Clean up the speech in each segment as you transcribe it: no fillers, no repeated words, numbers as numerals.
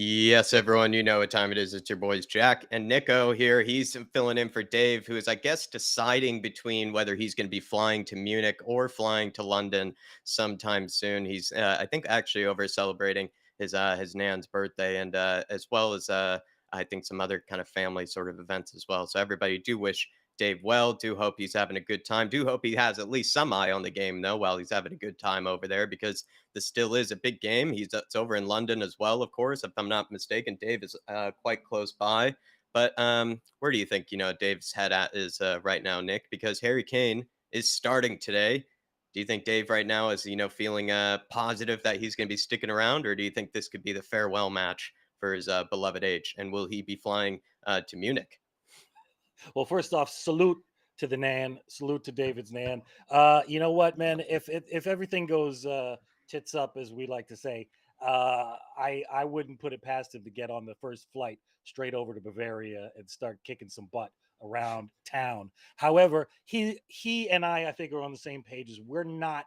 Yes, everyone, you know what time it is. It's your boys Jack and Nico here. He's filling in for Dave, who is, I guess, deciding between whether he's going to be flying to Munich or flying to London sometime soon. He's, I think, actually over celebrating his nan's birthday, and as well as I think some other kind of family sort of events as well. So everybody do wish Dave well. Do hope he's having a good time. Do hope he has at least some eye on the game though, while he's having a good time over there, because this still is a big game. It's over in London as well, of course, if I'm not mistaken. Dave is quite close by. But where do you think Dave's head at is right now, Nick? Because Harry Kane is starting today. Do you think Dave right now is feeling positive that he's going to be sticking around, or do you think this could be the farewell match for his beloved age? And will he be flying to Munich? Well, first off, salute to the Nan, salute to David's Nan. You know what, man? If everything goes tits up, as we like to say, I wouldn't put it past him to get on the first flight straight over to Bavaria and start kicking some butt around town. However, he and I think are on the same pages. We're not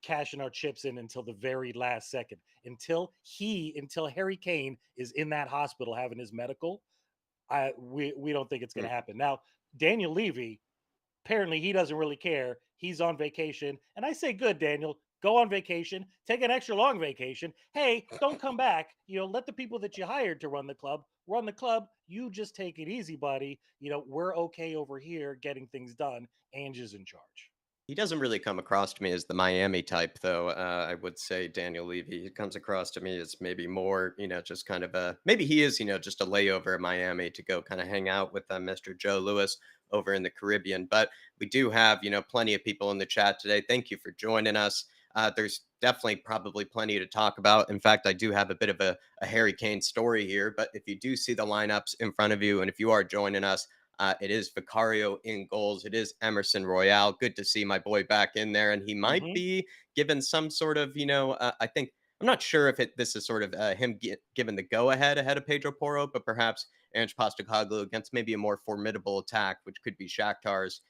cashing our chips in until the very last second, until Harry Kane is in that hospital having his medical. We don't think it's going Hmm. to happen. Now, Daniel Levy, apparently he doesn't really care. He's on vacation, and I say, good, Daniel, go on vacation, take an extra long vacation. Hey, don't come back. Let the people that you hired to run the club run the club. You just take it easy, buddy. We're okay over here getting things done. Ange is in charge. He doesn't really come across to me as the Miami type, though. I would say Daniel Levy. He comes across to me as maybe more, just kind of maybe he is, just a layover in Miami to go kind of hang out with Mr. Joe Lewis over in the Caribbean. But we do have, plenty of people in the chat today. Thank you for joining us. There's definitely probably plenty to talk about. In fact, I do have a bit of a Harry Kane story here. But if you do see the lineups in front of you, and if you are joining us, it is Vicario in goals. It is Emerson Royale. Good to see my boy back in there, and he might Hmm. be given some sort of, I think I'm not sure if this is sort of him given the go ahead of Pedro Porro, but perhaps Ange Postecoglou against maybe a more formidable attack, which could be Shakhtar's.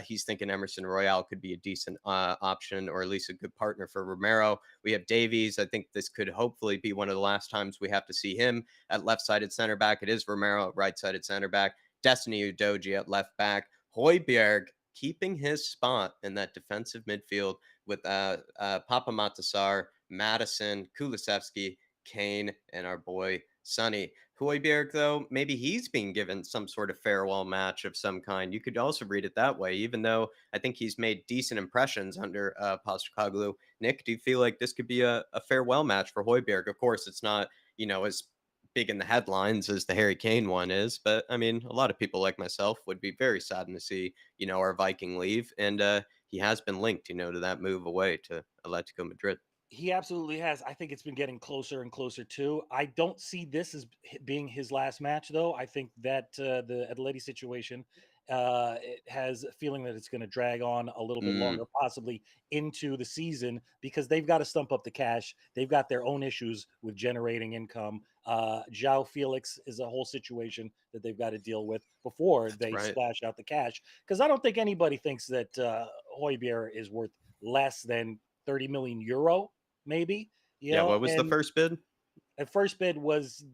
He's thinking Emerson Royale could be a decent option, or at least a good partner for Romero. We have Davies. I think this could hopefully be one of the last times we have to see him at left-sided center back. It is Romero at right-sided center back. Destiny Udogie at left back, Højbjerg keeping his spot in that defensive midfield with Papa Matasar, Madison, Kulisevsky, Kane, and our boy Sonny. Højbjerg, though, maybe he's being given some sort of farewell match of some kind. You could also read it that way, even though I think he's made decent impressions under Postecoglou. Nick, do you feel like this could be a farewell match for Højbjerg? Of course, it's not, as big in the headlines as the Harry Kane one is. But I mean, a lot of people like myself would be very saddened to see, our Viking leave. And he has been linked, to that move away to Atletico Madrid. He absolutely has. I think it's been getting closer and closer too. I don't see this as being his last match, though. I think that the Atleti situation it has a feeling that it's going to drag on a little bit Mm, longer, possibly into the season, because they've got to stump up the cash. They've got their own issues with generating income. João Felix is a whole situation that they've got to deal with before that's they right. splash out the cash. Because I don't think anybody thinks that Højbjerg is worth less than 30 million euro, maybe, Yeah, what was the and first bid? at first bid was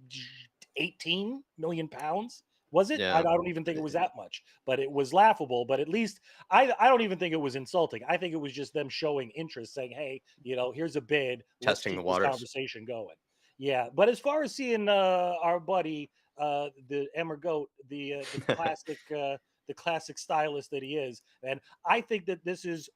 18 million pounds. Was it? I Yeah. don't even think it was eh, that much, but it was laughable. But at least I don't even think it was insulting. I think it was just them showing interest, saying, hey, here's a bid. Let's Testing the keep this waters. conversation going. Yeah. But as far as seeing our buddy, the Emmer Goat, the classic stylist that he is, and I think that this is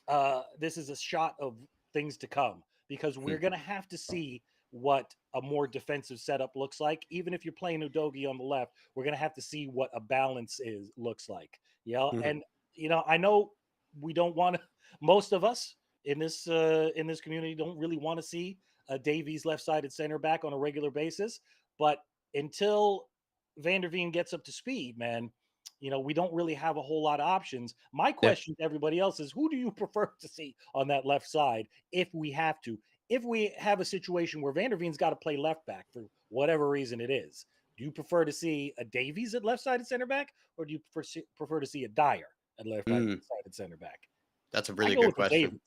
a shot of things to come, because we're Hmm, going to have to see what a more defensive setup looks like. Even if you're playing Udogi on the left, we're going to have to see what a balance is looks like. hmm. And I know we don't want to. Most of us in this community don't really want to see a Davies left-sided center back on a regular basis, but until Van der Veen gets up to speed, man, we don't really have a whole lot of options. My Yeah. question to everybody else is, who do you prefer to see on that left side if we have to? If we have a situation where Van der Veen's got to play left back for whatever reason it is, do you prefer to see a Davies at left sided center back, or do you prefer to see a Dyer at left Mm, sided center back? that's a I really go good with the question. Davies.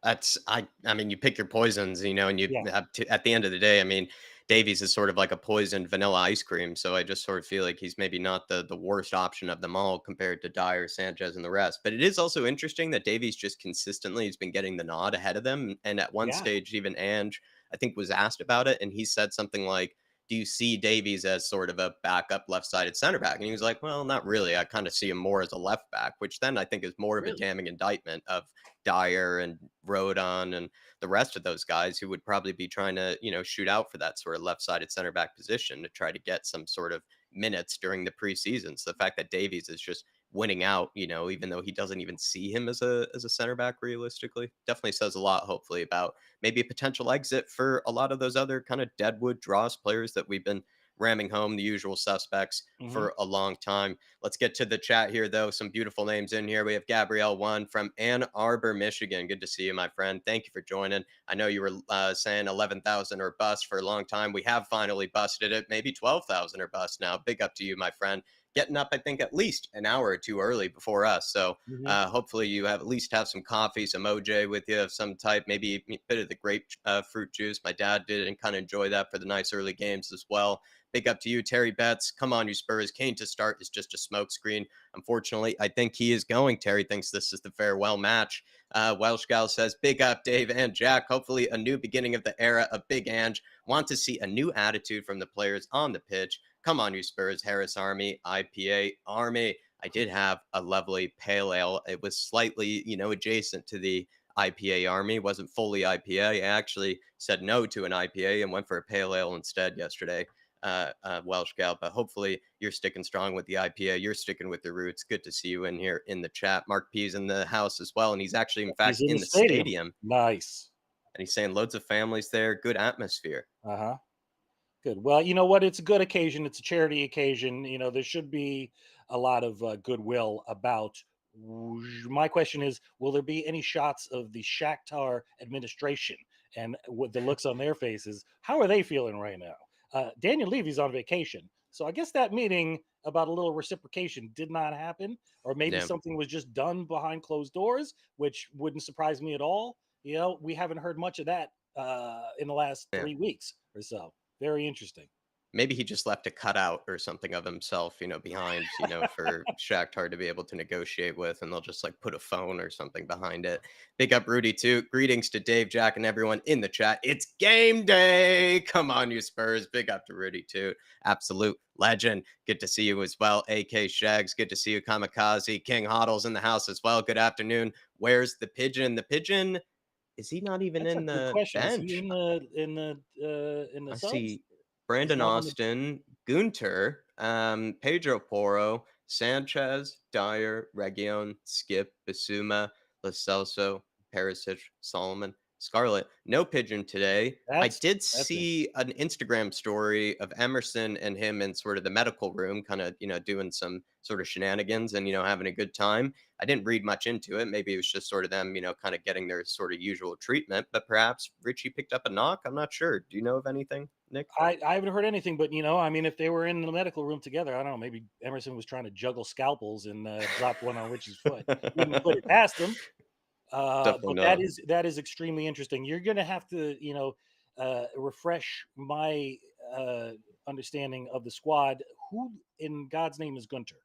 I mean, you pick your poisons, and you Yeah, have to, at the end of the day, I mean, Davies is sort of like a poisoned vanilla ice cream. So I just sort of feel like he's maybe not the worst option of them all compared to Dyer, Sanchez, and the rest. But it is also interesting that Davies just consistently has been getting the nod ahead of them. And at one yeah, stage, even Ange, I think, was asked about it, and he said something like, "Do you see Davies as sort of a backup left-sided center back?" And he was like, "Well, not really. I kind of see him more as a left back," which then I think is more of a really. damning indictment of Dyer and Rodon and the rest of those guys who would probably be trying to, shoot out for that sort of left-sided center back position to try to get some sort of minutes during the preseason. So the fact that Davies is just winning out, even though he doesn't even see him as a center back realistically, definitely says a lot, hopefully, about maybe a potential exit for a lot of those other kind of deadwood dross players that we've been ramming home, the usual suspects, Hmm. for a long time. Let's get to the chat here, though. Some beautiful names in here. We have Gabrielle One from Ann Arbor, Michigan. Good to see you, my friend. Thank you for joining. I know you were saying 11,000 or bust for a long time. We have finally busted it. Maybe 12,000 or bust now. Big up to you, my friend. Getting up, I think, at least an hour or two early before us. So Hmm. hopefully you have at least have some coffee, some OJ with you of some type, maybe a bit of the grape fruit juice. My dad did and kind of enjoy that for the nice early games as well. Big up to you, Terry Betts. Come on, you Spurs. Kane to start is just a smokescreen. Unfortunately, I think he is going. Terry thinks this is the farewell match. Welsh Gal says, big up, Dave and Jack. Hopefully, a new beginning of the era of Big Ange. Want to see a new attitude from the players on the pitch. Come on, you Spurs. Harris Army, IPA Army. I did have a lovely pale ale. It was slightly, adjacent to the IPA Army. Wasn't fully IPA. I actually said no to an IPA and went for a pale ale instead yesterday. Welsh Gal, but hopefully you're sticking strong with the IPA. You're sticking with your roots. Good to see you in here in the chat. Mark P's in the house as well, and he's actually, in He's fact, in the in the stadium. stadium, Nice. and he's saying loads of families there. Good atmosphere. Uh huh. Good. Well, you know what? It's a good occasion. It's a charity occasion. There should be a lot of goodwill about. My question is, will there be any shots of the Shakhtar administration and with the looks on their faces? How are they feeling right now? Daniel Levy's on vacation, so I guess that meeting about a little reciprocation did not happen, or maybe Yeah, something was just done behind closed doors, which wouldn't surprise me at all. We haven't heard much of that in the last yeah. 3 weeks or so. Very interesting. Maybe he just left a cutout or something of himself, behind, for Shakhtar to be able to negotiate with, and they'll just like put a phone or something behind it. Big up Rudy too. Greetings to Dave, Jack, and everyone in the chat. It's game day. Come on, you Spurs. Big up to Rudy too. Absolute legend. Good to see you as well. AK Shags. Good to see you, Kamikaze. King Hoddle's in the house as well. Good afternoon. Where's the pigeon? The pigeon, is he not even That's a in good the question. Is he bench? in the I subs? see He's Brandon not on the. Austin, Gunter, Pedro Porro, Sanchez, Dyer, Region, Skip, Basuma, Lacelso, Perisic, Solomon, Scarlett. No pigeon today. I did That's interesting. see an Instagram story of Emerson and him in sort of the medical room, kind of, doing some sort of shenanigans and, having a good time. I didn't read much into it. Maybe it was just sort of them, kind of getting their sort of usual treatment, but perhaps Richie picked up a knock. I'm not sure. Do you know of anything, Nick? I haven't heard anything, but I mean, if they were in the medical room together, I don't know. Maybe Emerson was trying to juggle scalpels and dropped one on Richie's foot. Wouldn't put it past him. Definitely But not. that is extremely interesting. You're going to have to, refresh my understanding of the squad. Who in God's name is Gunter?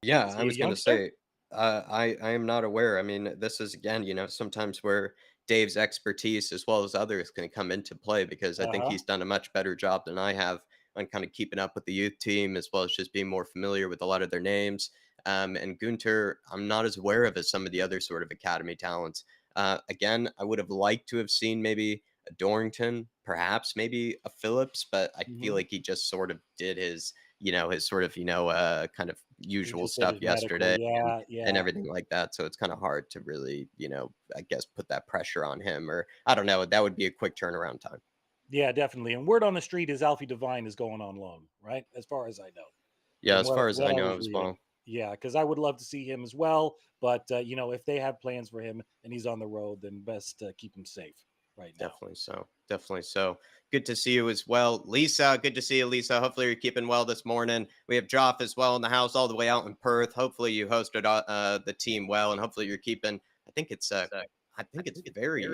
Yeah, Is I he a was gonna youngster? say, I am not aware. I mean, this is again, sometimes where Dave's expertise as well as others can come into play because I Uh think huh. he's done a much better job than I have on kind of keeping up with the youth team as well as just being more familiar with a lot of their names. And Gunter, I'm not as aware of as some of the other sort of academy talents. Again, I would have liked to have seen maybe a Dorrington, perhaps maybe a Phillips, but I feel Hmm. like he just sort of did his sort of, kind of He usual just did stuff his medical. yesterday and Yeah, and yeah. everything like that. So it's kind of hard to really, I guess put that pressure on him or I don't know. That would be a quick turnaround time. Yeah, definitely. And word on the street is Alfie Devine is going on loan, right? As far as I know, Yeah, from as far as what I I know was as reading. well. Yeah, because I would love to see him as well. But if they have plans for him and he's on the road, then best keep him safe right now. Definitely so. Definitely so. Good to see you as well. Lisa, good to see you, Lisa. Hopefully you're keeping well this morning. We have Joff as well in the house all the way out in Perth. Hopefully you hosted the team well and hopefully you're keeping, I think it's I think it's very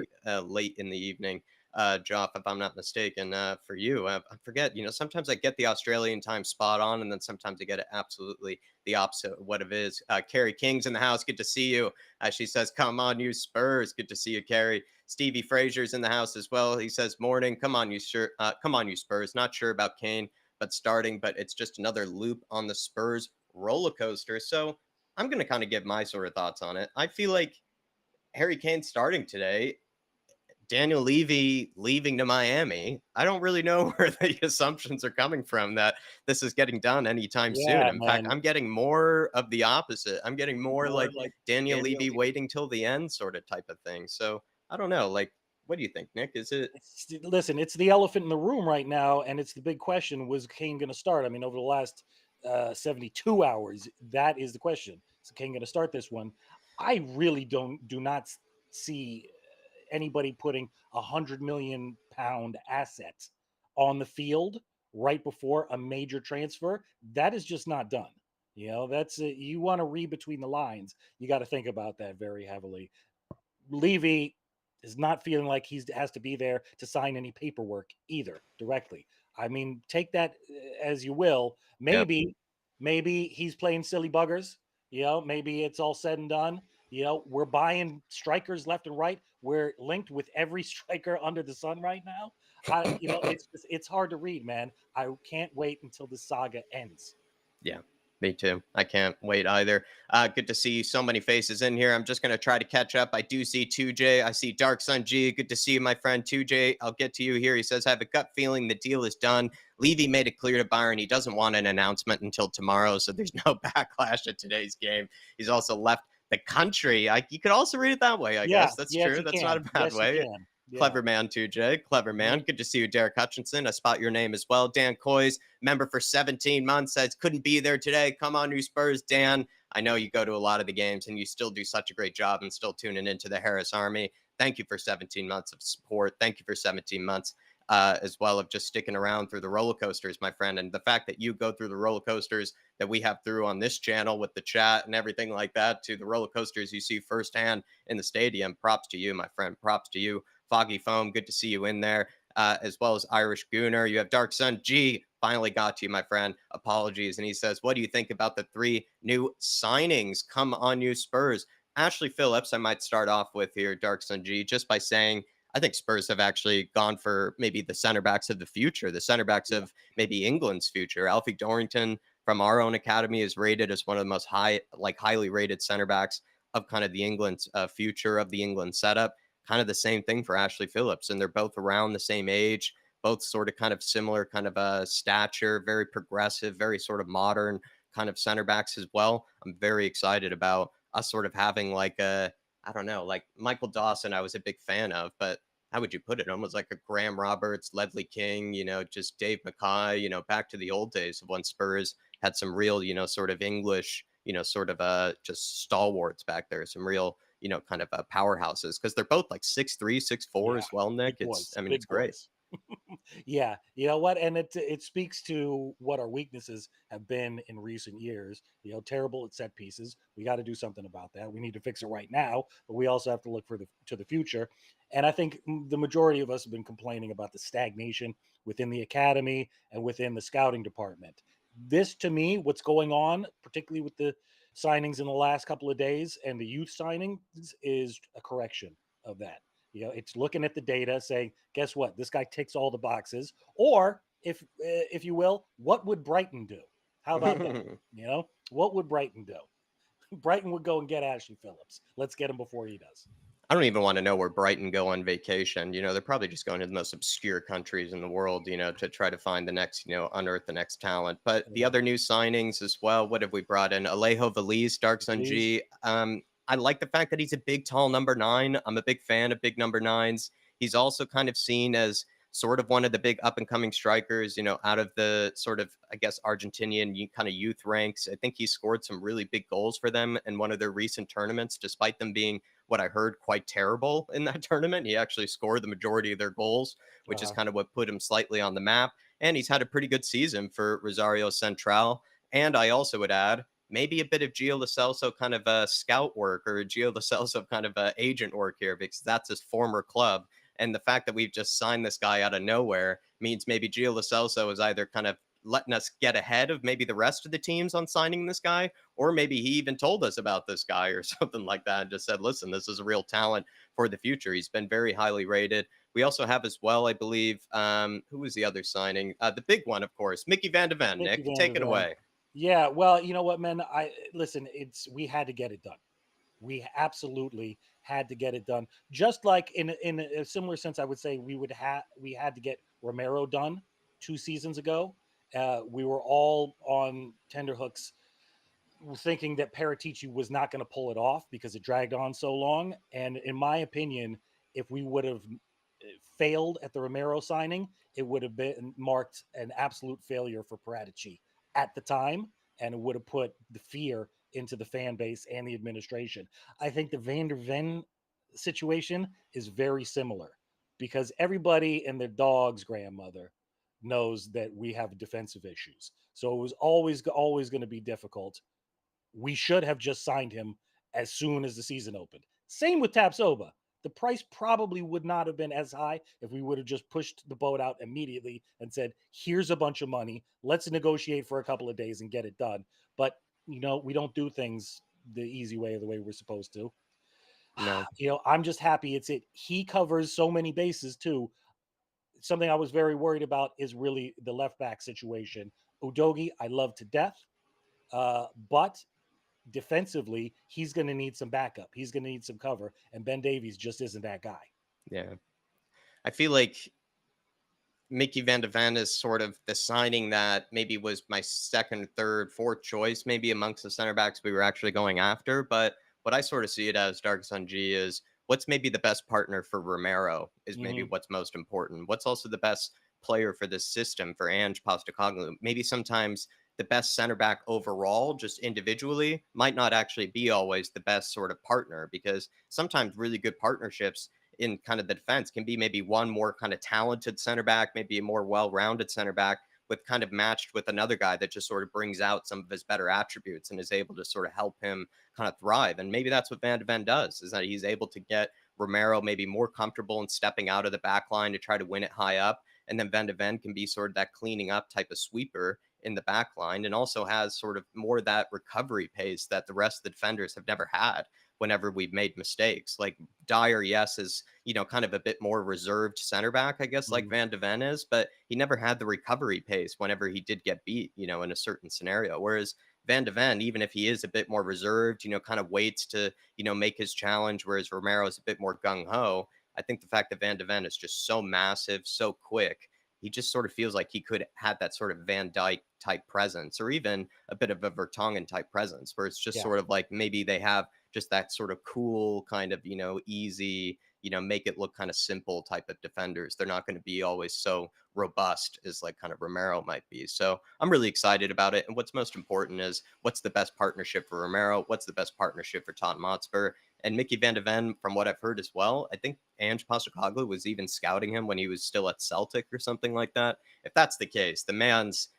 late in the evening, Joff, if I'm not mistaken, for you. I forget, sometimes I get the Australian time spot on, and then sometimes I get it absolutely the opposite of what it is. Carrie King's in the house. Good to see you. She says, come on, you Spurs. Good to see you, Carrie. Stevie Frazier's in the house as well. He says, morning. Come on, you Spurs. Not sure about Kane, but starting, but it's just another loop on the Spurs roller coaster. So I'm going to kind of give my sort of thoughts on it. I feel like Harry Kane starting today, Daniel Levy leaving to Miami. I don't really know where the assumptions are coming from that this is getting done anytime soon. Yeah, In fact, man. I'm getting more of the opposite. I'm getting more More like like Daniel Daniel. Levy waiting till the end sort of type of thing. So I don't know. Like, what do you think, Nick? Is it? Listen, it's the elephant in the room right now, and it's the big question: was Kane going to start? I mean, over the last 72 hours, that is the question. Is Kane going to start this one? I really do not see anybody putting £100 million asset on the field right before a major transfer. That is just not done. That's you want to read between the lines. You got to think about that very heavily. Levy is not feeling like he has to be there to sign any paperwork either directly. I mean, take that as you will. Yeah. Maybe he's playing silly buggers. Maybe it's all said and done. We're buying strikers left and right. We're linked with every striker under the sun right now. It's hard to read, man. I can't wait until the saga ends. Yeah, me too. I can't wait either. Good to see so many faces in here. I'm just going to try to catch up. I do see 2J. I see Dark Sun G. Good to see you, my friend 2J. I'll get to you here. He says, I have a gut feeling the deal is done. Levy made it clear to Byron he doesn't want an announcement until tomorrow, so there's no backlash at today's game. He's also left the country. You could also read it that way, I Yeah, guess. That's yes, true. you That's not can. a bad Yes, you way. can. Yeah. Clever man, 2J. Clever man. Mhm. Good to see you, Derek Hutchinson. I spot your name as well. Dan Coys, member for 17 months, says couldn't be there today. Come on, you Spurs, Dan. I know you go to a lot of the games and you still do such a great job and still tuning into the Harris Army. Thank you for 17 months of support. Thank you for 17 months as well of just sticking around through the roller coasters, my friend. And the fact that you go through the roller coasters that we have through on this channel with the chat and everything like that to the roller coasters you see firsthand in the stadium. Props to you, my friend. Props to you. Foggy Foam, good to see you in there, as well as Irish Gooner. You have Dark Sun G, finally got to you, my friend. Apologies. And he says, what do you think about the 3 new signings? Come on, you Spurs. Ashley Phillips, I might start off with here, Dark Sun G, just by saying, I think Spurs have actually gone for maybe the center backs of the future, the center backs Yeah. of maybe England's future. Alfie Dorrington from our own academy is rated as one of the most highly rated center backs of kind of the England's future of the England setup. Kind of the same thing for Ashley Phillips, and they're both around the same age, both sort of kind of similar kind of stature, very progressive, very sort of modern kind of center backs as well. I'm very excited about us sort of having like a, I don't know, like Michael Dawson, I was a big fan of, but how would you put it? Almost like a Graham Roberts, Ledley King, just Dave Mackay, back to the old days of when Spurs had some real, sort of English, sort of just stalwarts back there, some real, kind of powerhouses because they're both like 6'3", 6'4" Yeah, as well, Nick. big boys, I mean, it's big great. boys. Yeah, you know what? And it speaks to what our weaknesses have been in recent years. Terrible at set pieces. We got to do something about that. We need to fix it right now, but we also have to look for the future. And I think the majority of us have been complaining about the stagnation within the academy and within the scouting department. This, to me, what's going on, particularly with the signings in the last couple of days and the youth signings, is a correction of that. It's looking at the data, saying, "Guess what? This guy ticks all the boxes." Or, if you will, what would Brighton do? How about that? What would Brighton do? Brighton would go and get Ashley Phillips. Let's get him before he does. I don't even want to know where Brighton go on vacation. They're probably just going to the most obscure countries in the world, to try to find the next, unearth the next talent. But the Yeah. other new signings as well, what have we brought in? Alejo Valise, Dark Sun Please. G. I like the fact that he's a big, tall number 9. I'm a big fan of big number 9s. He's also kind of seen as sort of one of the big up and coming strikers, out of the sort of, I guess, Argentinian kind of youth ranks. I think he scored some really big goals for them in one of their recent tournaments, despite them being what I heard quite terrible in that tournament. He actually scored the majority of their goals, which is Uh-huh. kind of what put him slightly on the map. And he's had a pretty good season for Rosario Central. And I also would add, maybe a bit of Gio Lo Celso kind of scout work or Gio Lo Celso kind of agent work here because that's his former club. And the fact that we've just signed this guy out of nowhere means maybe Gio Lo Celso is either kind of letting us get ahead of maybe the rest of the teams on signing this guy, or maybe he even told us about this guy or something like that and just said, listen, this is a real talent for the future. He's been very highly rated. We also have as well, I believe, who was the other signing? The big one, of course, Mickey Van de Ven. Mickey Nick, Van de take it Ven. away. Yeah, well, you know what, man? I listen. It's we had to get it done. We absolutely had to get it done. Just like in a similar sense, I would say we had to get Romero done 2 seasons ago. We were all on tenterhooks, thinking that Paratici was not going to pull it off because it dragged on so long. And in my opinion, if we would have failed at the Romero signing, it would have been marked an absolute failure for Paratici at the time, and it would have put the fear into the fan base and the administration. I think the Van der Ven situation is very similar because everybody and their dog's grandmother knows that we have defensive issues. So it was always going to be difficult. We should have just signed him as soon as the season opened. Same with Tapsoba. The price probably would not have been as high if we would have just pushed the boat out immediately and said, here's a bunch of money. Let's negotiate for a couple of days and get it done. But, we don't do things the easy way or the way we're supposed to. No. I'm just happy he covers so many bases too. Something I was very worried about is really the left back situation. Udogi, I love to death. But defensively, he's going to need some backup. He's going to need some cover, and Ben Davies just isn't that guy. Yeah. I feel like Mickey Van de Ven is sort of the signing that maybe was my second, third, fourth choice, maybe amongst the center backs we were actually going after. But what I sort of see it as, Dark Sun G, is what's maybe the best partner for Romero is maybe Mm-hmm. what's most important. What's also the best player for this system for Ange Postecoglou? Maybe sometimes the best center back overall, just individually, might not actually be always the best sort of partner because sometimes really good partnerships in kind of the defense can be maybe one more kind of talented center back, maybe a more well-rounded center back with kind of matched with another guy that just sort of brings out some of his better attributes and is able to sort of help him kind of thrive. And maybe that's what Van de Ven does, is that he's able to get Romero maybe more comfortable in stepping out of the back line to try to win it high up. And then Van de Ven can be sort of that cleaning up type of sweeper in the back line and also has sort of more that recovery pace that the rest of the defenders have never had whenever we've made mistakes. Like Dyer, yes, is, kind of a bit more reserved center back, I guess, like Mm-hmm. Van de Ven is, but he never had the recovery pace whenever he did get beat, in a certain scenario. Whereas Van de Ven, even if he is a bit more reserved, kind of waits to, make his challenge, whereas Romero is a bit more gung ho. I think the fact that Van de Ven is just so massive, so quick, he just sort of feels like he could have that sort of Van Dyke type presence, or even a bit of a Vertonghen type presence, where it's just Yeah. sort of like maybe they have just that sort of cool kind of, easy, make it look kind of simple type of defenders. They're not going to be always so robust as like kind of Romero might be. So I'm really excited about it. And what's most important is what's the best partnership for Romero? What's the best partnership for Tottenham Hotspur? And Mickey Van de Ven, from what I've heard as well, I think Ange Postecoglou was even scouting him when he was still at Celtic or something like that. If that's the case, the man's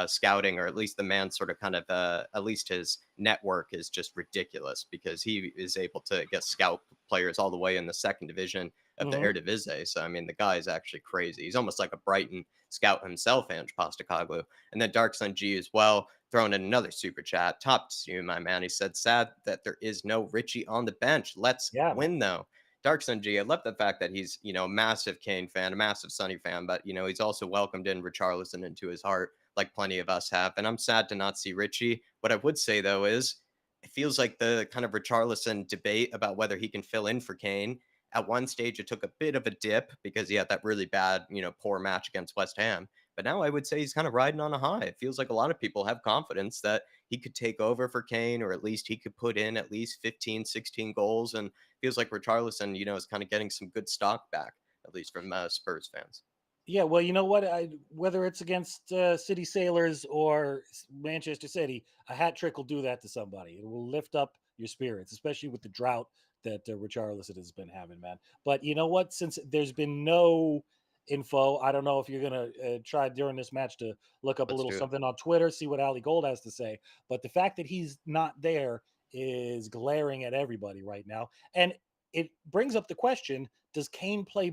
scouting, or at least the man sort of kind of at least his network is just ridiculous because he is able to get scout players all the way in the second division of the Mm-hmm. Eredivisie. So I mean, the guy is actually crazy. He's almost like a Brighton scout himself, Ange Postecoglou. And then Dark Sun G as well, throwing in another super chat. Top to you, my man. He said, sad that there is no Richie on the bench. Let's Yeah, man. win though. Dark Sun G, I love the fact that he's, a massive Kane fan, a massive Sonny fan, but, he's also welcomed in Richarlison into his heart, like plenty of us have. And I'm sad to not see Richie. What I would say, though, is it feels like the kind of Richarlison debate about whether he can fill in for Kane. At one stage, it took a bit of a dip because he had that really bad, poor match against West Ham. But now I would say he's kind of riding on a high. It feels like a lot of people have confidence that he could take over for Kane, or at least he could put in at least 15, 16 goals. And feels like Richarlison, is kind of getting some good stock back, at least from Spurs fans. Yeah, well, you know what? Whether it's against City Sailors or Manchester City, a hat trick will do that to somebody. It will lift up your spirits, especially with the drought that Richarlison has been having, man. But you know what? Since there's been no info. I don't know if you're gonna try during this match to look up a Let's little do it. something on Twitter, see what Ali Gold has to say. But the fact that he's not there is glaring at everybody right now, and it brings up the question: does Kane play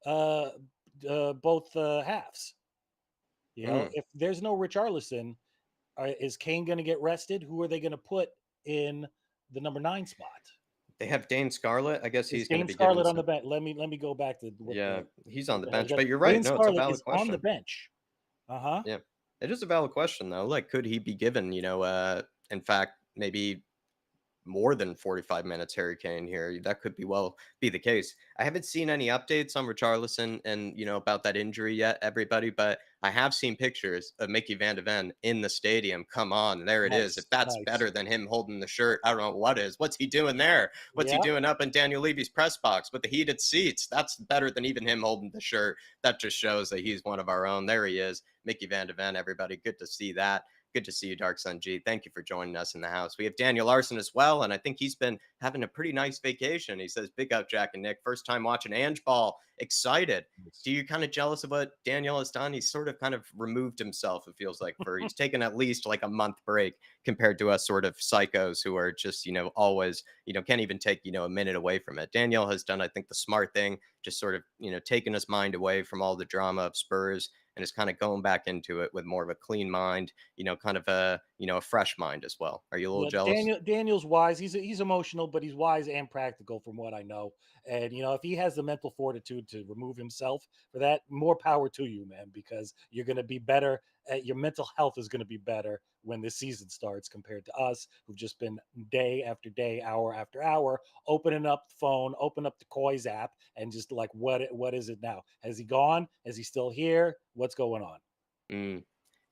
uh, both halves? You know, Mm. if there's no Richarlison, is Kane going to get rested? Who are they going to put in the number 9 spot? They have Dane Scarlett. I guess Is he's going to Dane be given Scarlett on the some. bench? Let me go back to Yeah, he's on what the the hell. bench. But you're right. Dane No, it's a Scarlett valid is on the question. bench. Uh huh. Yeah. It is a valid question though. Like, could he be given, in fact, maybe more than 45 minutes Harry Kane here? That could be the case. I haven't seen any updates on Richarlison and, about that injury yet, everybody, but I have seen pictures of Mickey Van de Ven in the stadium. Come on, there it is. If Nice, that's nice. better than him holding the shirt, I don't know what is. What's he doing there? What's he Yeah. doing up in Daniel Levy's press box with the heated seats? That's better than even him holding the shirt. That just shows that he's one of our own. There he is, Mickey Van de Ven, everybody. Good to see that. Good to see you, Dark Sun G. Thank you for joining us in the house. We have Daniel Larson as well, and I think he's been having a pretty nice vacation. He says, "Big up, Jack and Nick. First time watching Ange Ball. Excited." Do you kind of jealous of what Daniel has done? He's sort of kind of removed himself, it feels like, he's taken at least like a month break compared to us sort of psychos who are just, always, can't even take, a minute away from it. Daniel has done, I think, the smart thing, just sort of, taking his mind away from all the drama of Spurs and is kind of going back into it with more of a clean mind, kind of a fresh mind as well. Are you a little Yeah, jealous? Daniel's wise. He's emotional, but he's wise and practical, from what I know. And if he has the mental fortitude to remove himself for that, more power to you, man. Because you're going to be better. Your mental health is going to be better when the season starts compared to us, who've just been day after day, hour after hour, opening up the phone, open up the Coys app, and just like, what is it now? Has he gone? Is he still here? What's going on? Mm.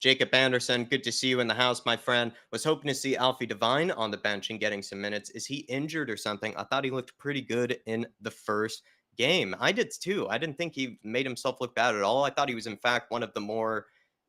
Jacob Anderson, good to see you in the house, my friend. Was hoping to see Alfie Devine on the bench and getting some minutes. Is he injured or something? I thought he looked pretty good in the first game. I did too. I didn't think he made himself look bad at all. I thought he was, in fact, one of the more,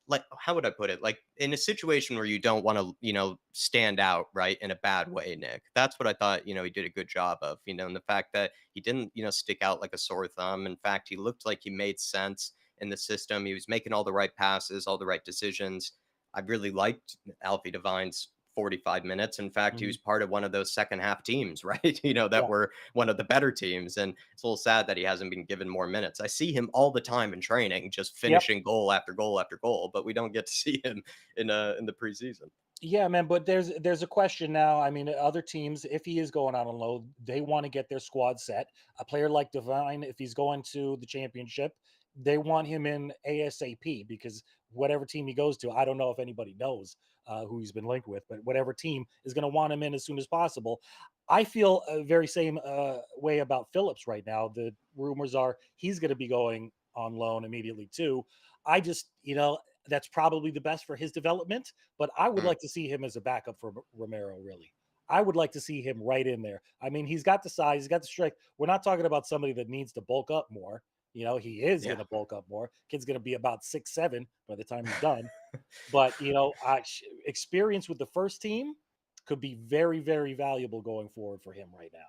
like, how would I put it? Like, in a situation where you don't want to, stand out, right, in a bad way, Nick. That's what I thought, he did a good job of, and the fact that he didn't, stick out like a sore thumb. In fact, he looked like he made sense in the system. He was making all the right passes, all the right decisions. I really liked Alfie Devine's 45 minutes. In fact, he Mhm. was part of one of those second half teams, right? That Yeah. were one of the better teams. And it's a little sad that he hasn't been given more minutes. I see him all the time in training, just Yep. finishing goal after goal after goal, but we don't get to see him in the preseason. Yeah, man, but there's a question now. I mean, other teams, if he is going out on loan, they want to get their squad set. A player like Divine, if he's going to the championship, they want him in ASAP because whatever team he goes to, I don't know if anybody knows who he's been linked with, but whatever team is going to want him in as soon as possible. I feel a very same way about Phillips right now. The rumors are he's going to be going on loan immediately too. I just, that's probably the best for his development, but I would Mm, like to see him as a backup for Romero, really. I would like to see him right in there. I mean, he's got the size, he's got the strength. We're not talking about somebody that needs to bulk up more. He is going yeah. to bulk up more. Kid's going to be about 6'7" by the time he's done. But, experience with the first team could be very, very valuable going forward for him right now.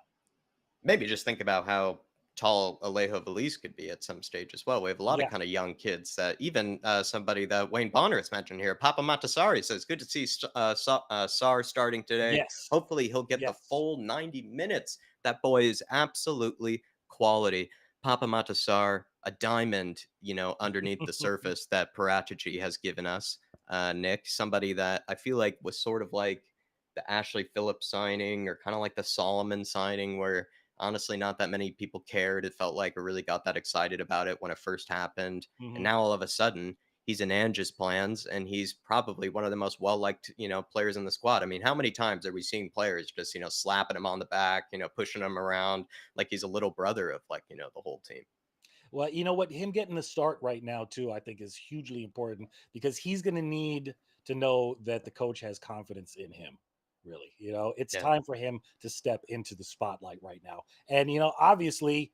Maybe just think about how tall Alejo Valise could be at some stage as well. We have a lot of Yeah. kind of young kids that even somebody that Wayne Bonner has mentioned here, Papa Matasari says, good to see Sar starting today. Yes. Hopefully he'll get the Yes. full 90 minutes. That boy is absolutely quality. Papa Matasar, a diamond, underneath the surface that Paratici has given us. Nick, somebody that I feel like was sort of like the Ashley Phillips signing or kind of like the Solomon signing where honestly not that many people cared. It felt like I really got that excited about it when it first happened. And Hmm. now all of a sudden, he's in Ange's plans and he's probably one of the most well-liked, players in the squad. I mean, how many times are we seeing players just, slapping him on the back, pushing him around like he's a little brother of like, the whole team. Well, you know what? Him getting the start right now, too, I think is hugely important because he's going to need to know that the coach has confidence in him. Really, it's Yeah. time for him to step into the spotlight right now. And, obviously,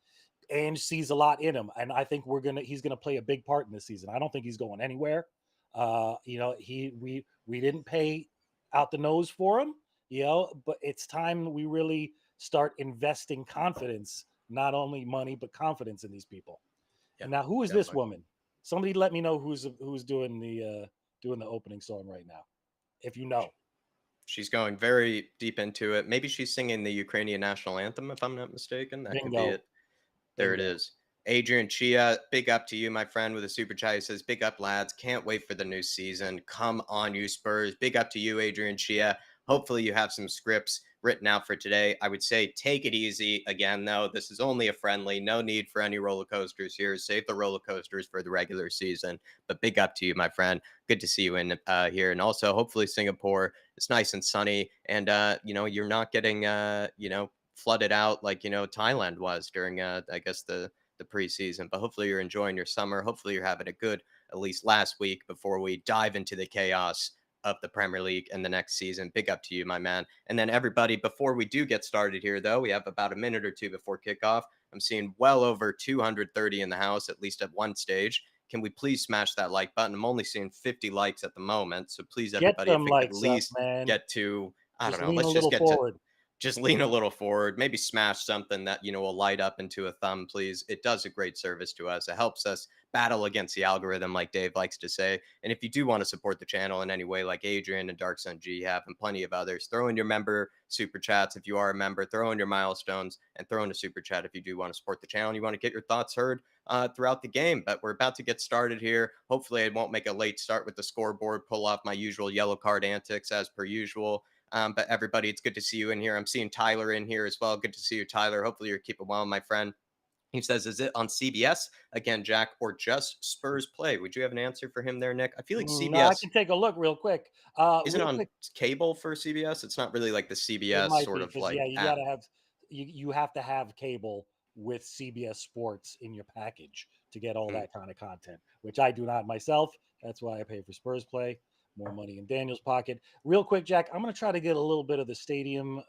Ange sees a lot in him. And I think he's going to play a big part in this season. I don't think he's going anywhere. We didn't pay out the nose for him, but it's time we really start investing confidence, not only money, but confidence in these people. Yeah, And now, who is this definitely. woman? Somebody let me know who's doing the opening song right now, if you know. She's going very deep into it. Maybe she's singing the Ukrainian national anthem, if I'm not mistaken. That could be Bingo, it. There it bingo. is. Adrian Chia, big up to you, my friend, with a super chat. He says, big up, lads. Can't wait for the new season. Come on, you Spurs. Big up to you, Adrian Chia. Hopefully, you have some scripts written out for today. I would say take it easy. Again, though, this is only a friendly. No need for any roller coasters here. Save the roller coasters for the regular season. But big up to you, my friend. Good to see you in here. And also, hopefully, Singapore is nice and sunny. And, you're not getting, flooded out like Thailand was during I guess the preseason. But hopefully you're enjoying your summer. Hopefully you're having a good at least last week before we dive into the chaos of the Premier League and the next season. Big up to you, my man. And then everybody, before we do get started here, though, we have about a minute or two before kickoff. I'm seeing well over 230 in the house, at least at one stage. Can we please smash that like button? I'm only seeing 50 likes at the moment. So please, Get everybody, if them it could at lights up, least man. get to, I don't Just know, lean a let's just little get to forward. just lean a little forward, maybe smash something that will light up into a thumb, please. It does a great service to us. It helps us battle against the algorithm, like Dave likes to say. And if you do want to support the channel in any way, like Adrian and Dark Sun G have, and plenty of others, throw in your member super chats if you are a member, throw in your milestones, and throw in a super chat if you do want to support the channel and you want to get your thoughts heard throughout the game. But we're about to get started here. Hopefully, I won't make a late start with the scoreboard, pull off my usual yellow card antics as per usual. But everybody, it's good to see you in here. I'm seeing Tyler in here as well. Good to see you, Tyler. Hopefully you're keeping well, my friend. He says, is it on CBS again, Jack, or just Spurs play? Would you have an answer for him there, Nick? I feel like No, I CBS can take a look real quick. isn't Real on quick, cable for CBS. It's not really like the it CBS might sort be of because like yeah, you app. gotta have you have to have cable with CBS Sports in your package to get all Mm, that kind of content, which I do not myself. That's why I pay for Spurs Play. More money in Daniel's pocket. Real quick, Jack, I'm gonna try to get a little bit of the stadium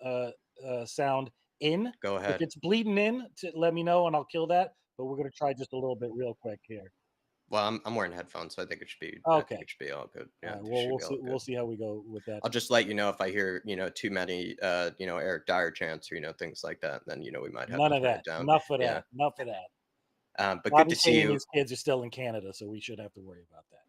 sound in. go If ahead. it's bleeding in, to let me know and I'll kill that. But we're gonna try just a little bit real quick here. Well, I'm wearing headphones, so I think it should be. I think Okay. it should be all good. All Yeah, right. it Well, should we'll be see. all We'll good. see how we go with that. I'll just let you know if I hear too many Eric Dyer chants or things like that. Then we might have to None of turn it that. down. Enough of Yeah. that. Enough of that. But good to see Obviously, and you. his kids are still in Canada, so we should have to worry about that.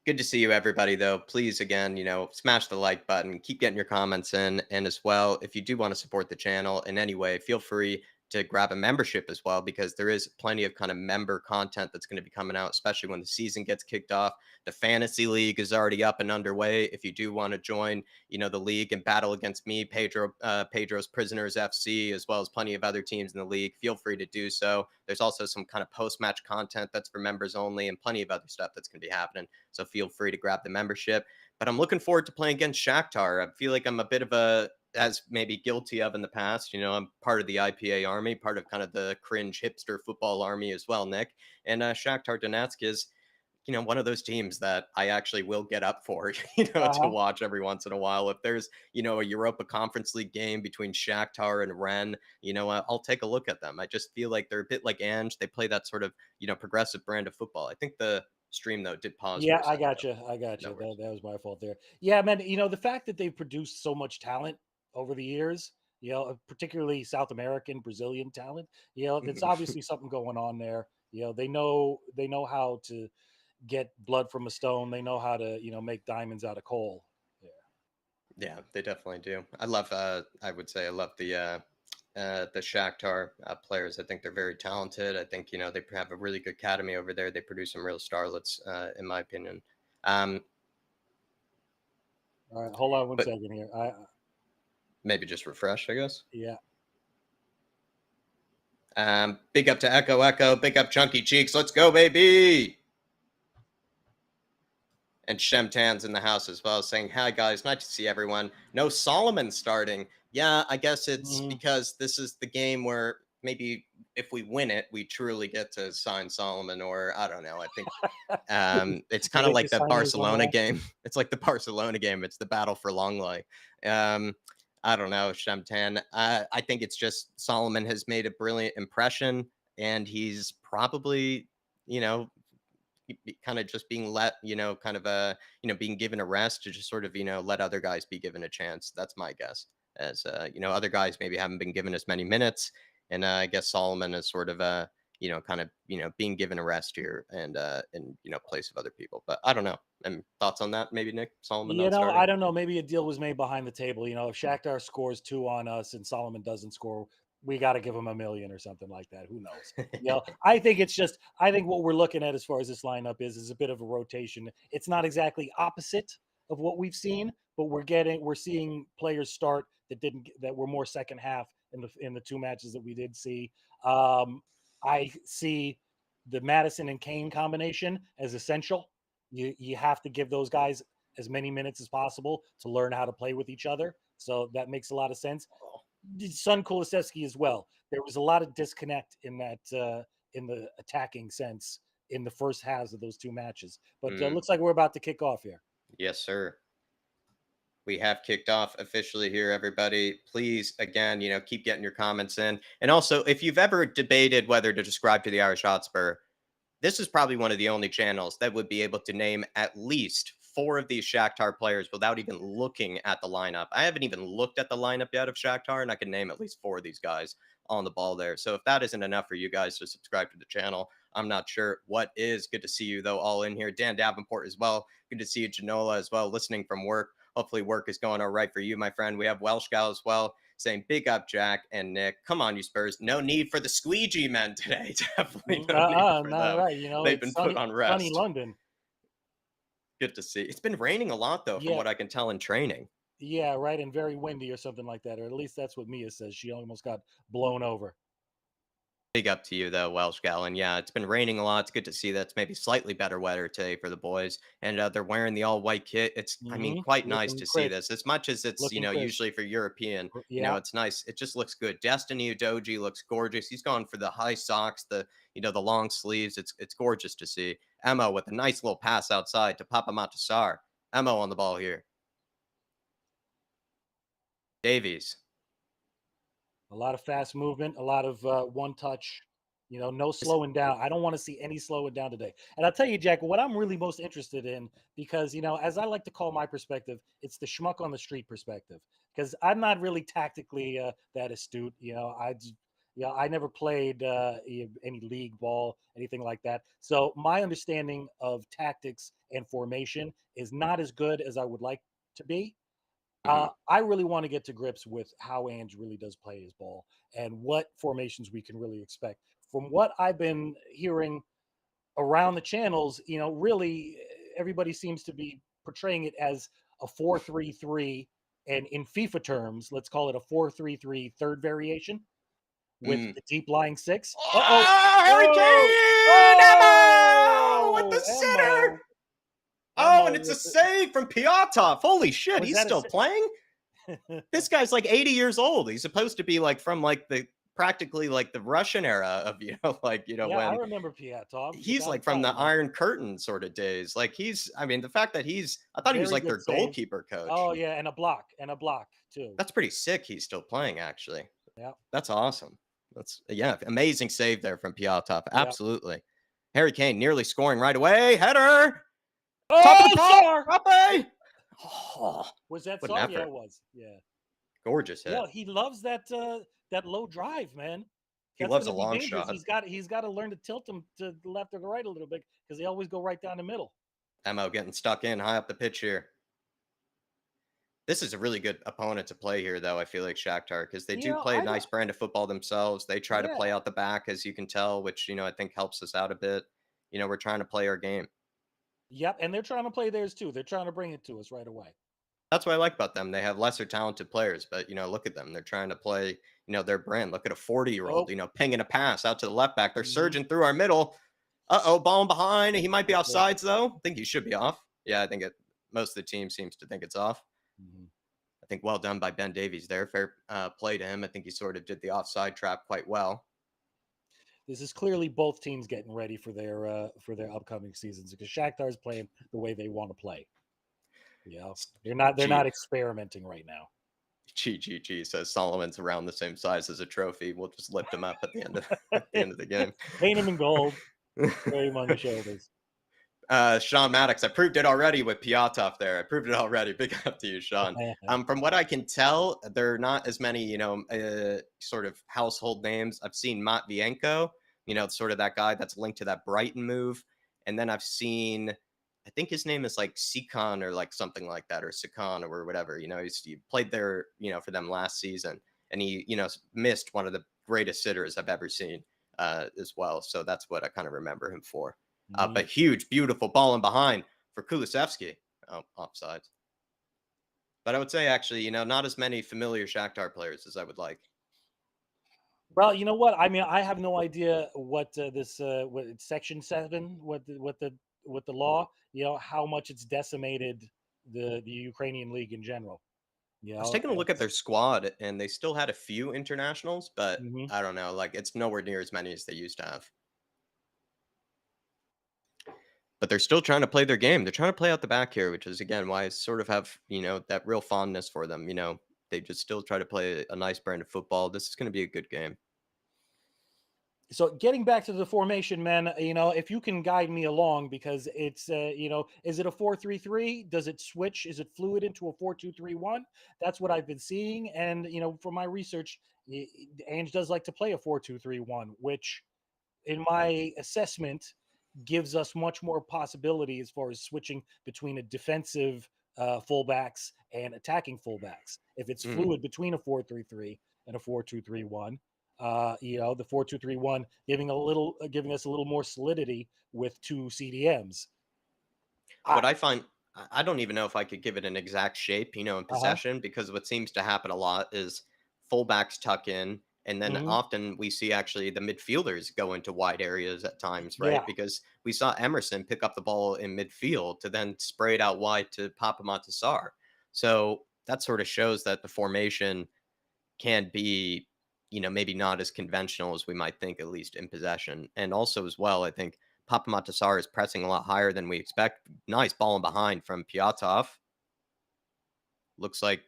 Good to see you, everybody, though. Please, again, smash the like button, keep getting your comments in. And as well, if you do want to support the channel in any way, feel free to grab a membership as well, because there is plenty of kind of member content that's going to be coming out, especially when the season gets kicked off. The fantasy league is already up and underway. If you do want to join, the league and battle against me, Pedro's Prisoners FC, as well as plenty of other teams in the league, feel free to do so. There's also some kind of post-match content that's for members only and plenty of other stuff that's going to be happening. So feel free to grab the membership. But I'm looking forward to playing against Shakhtar. I feel like I'm a bit of as maybe guilty of in the past. I'm part of the IPA army, part of kind of the cringe hipster football army as well, Nick. And Shakhtar Donetsk is, one of those teams that I actually will get up for, Uh to huh. watch every once in a while. If there's, a Europa Conference League game between Shakhtar and Rennes, I'll take a look at them. I just feel like they're a bit like Ange. They play that sort of, progressive brand of football. I think the stream though did pause for Yeah, a I second got though. you. I got No you. worries. That was my fault there. Yeah, man. The fact that they've produced so much talent over the years, particularly South American, Brazilian talent, there's obviously something going on there. They know how to get blood from a stone. They know how to make diamonds out of coal. Yeah. Yeah, they definitely do. I love. I would say I love the Shakhtar players. I think they're very talented. I think they have a really good academy over there. They produce some real starlets, in my opinion. Um, All right, hold on one but second here. maybe just refresh, I guess. Yeah. Big up to Echo Echo. Big up Chunky Cheeks. Let's go, baby. And Shemtan's in the house as well, saying, "Hi guys, nice to see everyone." No Solomon starting. Yeah, I guess it's Mhm. because this is the game where maybe if we win it, we truly get to sign Solomon, or I don't know. I think it's Do kind of they like just the sign his one Barcelona last game. year? It's like the Barcelona game. It's the battle for Longley. Um, I don't know, Shemtan. I think it's just Solomon has made a brilliant impression, and he's probably, you know, kind of just being let, kind of being given a rest to just sort of, let other guys be given a chance. That's my guess. As other guys maybe haven't been given as many minutes, and I guess Solomon is sort of kind of, being given a rest here and in, place of other people. But I don't know. And thoughts on that? Maybe Nick Solomon not starting. I don't know. Maybe a deal was made behind the table. If Shakhtar scores 2 on us and Solomon doesn't score, we got to give him $1 million or something like that. Who knows? I think I think what we're looking at as far as this lineup is a bit of a rotation. It's not exactly opposite of what we've seen, but we're seeing players start that were more second half in the 2 matches that we did see. I see the Madison and Kane combination as essential. You have to give those guys as many minutes as possible to learn how to play with each other. So that makes a lot of sense. Son Kulusevski as well. There was a lot of disconnect in that in the attacking sense in the first halves of those 2 matches. But looks like we're about to kick off here. Yes, sir. We have kicked off officially here, everybody. Please, again, keep getting your comments in. And also, if you've ever debated whether to subscribe to the Irish Hotspur, this is probably one of the only channels that would be able to name at least 4 of these Shakhtar players without even looking at the lineup. I haven't even looked at the lineup yet of Shakhtar, and I can name at least 4 of these guys on the ball there. So if that isn't enough for you guys to subscribe to the channel, I'm not sure what is. Good to see you, though, all in here. Dan Davenport as well. Good to see you, Janola, as well, listening from work. Hopefully work is going all right for you, my friend. We have Welsh Gal as well, saying big up Jack and Nick. Come on, you Spurs. No need for the squeegee men today. Definitely no need for them. Right. They've been put on rest. Sunny London. Good to see. It's been raining a lot, though, from what I can tell in training. Yeah, right. And very windy or something like that. Or at least that's what Mia says. She almost got blown over. Big up to you, though, Welsh Gal. And yeah, it's been raining a lot. It's good to see that it's maybe slightly better weather today for the boys. And they're wearing the all-white kit. It's, quite nice to see this. As much as it's, usually for European, it's nice. It just looks good. Destiny Udoji looks gorgeous. He's gone for the high socks, the long sleeves. It's gorgeous to see. Emo with a nice little pass outside to Papa Matasar. Emo on the ball here. Davies. A lot of fast movement, a lot of one touch, no slowing down. I don't want to see any slowing down today. And I'll tell you, Jack, what I'm really most interested in, because, as I like to call my perspective, it's the schmuck on the street perspective, because I'm not really tactically that astute. I never played any league ball, anything like that. So my understanding of tactics and formation is not as good as I would like to be. I really want to get to grips with how Ange really does play his ball and what formations we can really expect. From what I've been hearing around the channels, really everybody seems to be portraying it as a 4-3-3, and in FIFA terms, let's call it a 4-3-3 third variation with the deep lying 6. Harry Kane! With the sitter! Oh, and it's a save from Piatov. Holy shit, he's still playing? This guy's like 80 years old. He's supposed to be from practically the Russian era of, Yeah, when I remember Piatov. He's from the Iron Curtain sort of days. The fact that I thought he was their goalkeeper coach. Oh yeah, and a block too. That's pretty sick. He's still playing, actually. Yeah. That's awesome. Amazing save there from Piatov. Absolutely. Harry Kane nearly scoring right away. Header. Oh, was that Sar? Yeah, it was. Yeah. Gorgeous hit. Yeah, he loves that low drive, man. He loves a long shot. He's got to learn to tilt them to the left or the right a little bit, because they always go right down the middle. Emo getting stuck in high up the pitch here. This is a really good opponent to play here, though, I feel like Shakhtar, because they do play a nice brand of football themselves. They try to play out the back, as you can tell, which, I think helps us out a bit. We're trying to play our game. Yep, and they're trying to play theirs too. They're trying to bring it to us right away. That's what I like about them. They have lesser talented players, but, look at them. They're trying to play, their brand. Look at a 40-year-old, pinging a pass out to the left back. They're surging through our middle. Ball behind. He might be offsides, though. I think he should be off. Yeah, I think most of the team seems to think it's off. I think well done by Ben Davies there. Fair play to him. I think he sort of did the offside trap quite well. This is clearly both teams getting ready for their upcoming seasons, because Shakhtar is playing the way they want to play. They're not experimenting right now. Gee, says Solomon's around the same size as a trophy. We'll just lift him up at the end of the game. Paint him in gold. Throw him on the shoulders. Sean Maddox, I proved it already with Piatov there. I proved it already. Big up to you, Sean. From what I can tell, there are not as many, sort of household names. I've seen Matvienko, sort of that guy that's linked to that Brighton move. And then I've seen, I think his name is like Sikon or like something like that, or Sikon or whatever. He played there, for them last season, and he, missed one of the greatest sitters I've ever seen as well. So that's what I kind of remember him for. But huge, beautiful ball in behind for Kulusevski. Oh, offsides. But I would say actually, not as many familiar Shakhtar players as I would like. Well, you know what? I mean, I have no idea what this what it's Section 7, what the law, how much it's decimated the Ukrainian league in general. I was taking a look at their squad, and they still had a few internationals, but Mhm. I don't know, like it's nowhere near as many as they used to have. But they're still trying to play their game. They're trying to play out the back here, which is again why I sort of have, that real fondness for them. They just still try to play a nice brand of football. This is going to be a good game. So getting back to the formation, man, if you can guide me along, because it's, is it a 4-3-3? Does it switch? Is it fluid into a 4-2-3-1? That's what I've been seeing. And, from my research, Ange does like to play a 4-2-3-1, which in my assessment gives us much more possibility as far as switching between a defensive fullbacks and attacking fullbacks. If it's Mm. fluid between a 4-3-3 and a 4-2-3-1, the 4-2-3-1 giving us a little more solidity with two CDMs. What I find, I don't even know if I could give it an exact shape, in Uh-huh. possession, because what seems to happen a lot is fullbacks tuck in, and then Hmm. often we see actually the midfielders go into wide areas at times, right? Yeah. Because we saw Emerson pick up the ball in midfield to then spray it out wide to Papa Matasar. So that sort of shows that the formation can be, maybe not as conventional as we might think, at least in possession. And also, as well, I think Papa Matasar is pressing a lot higher than we expect. Nice ball in behind from Piatov. Looks like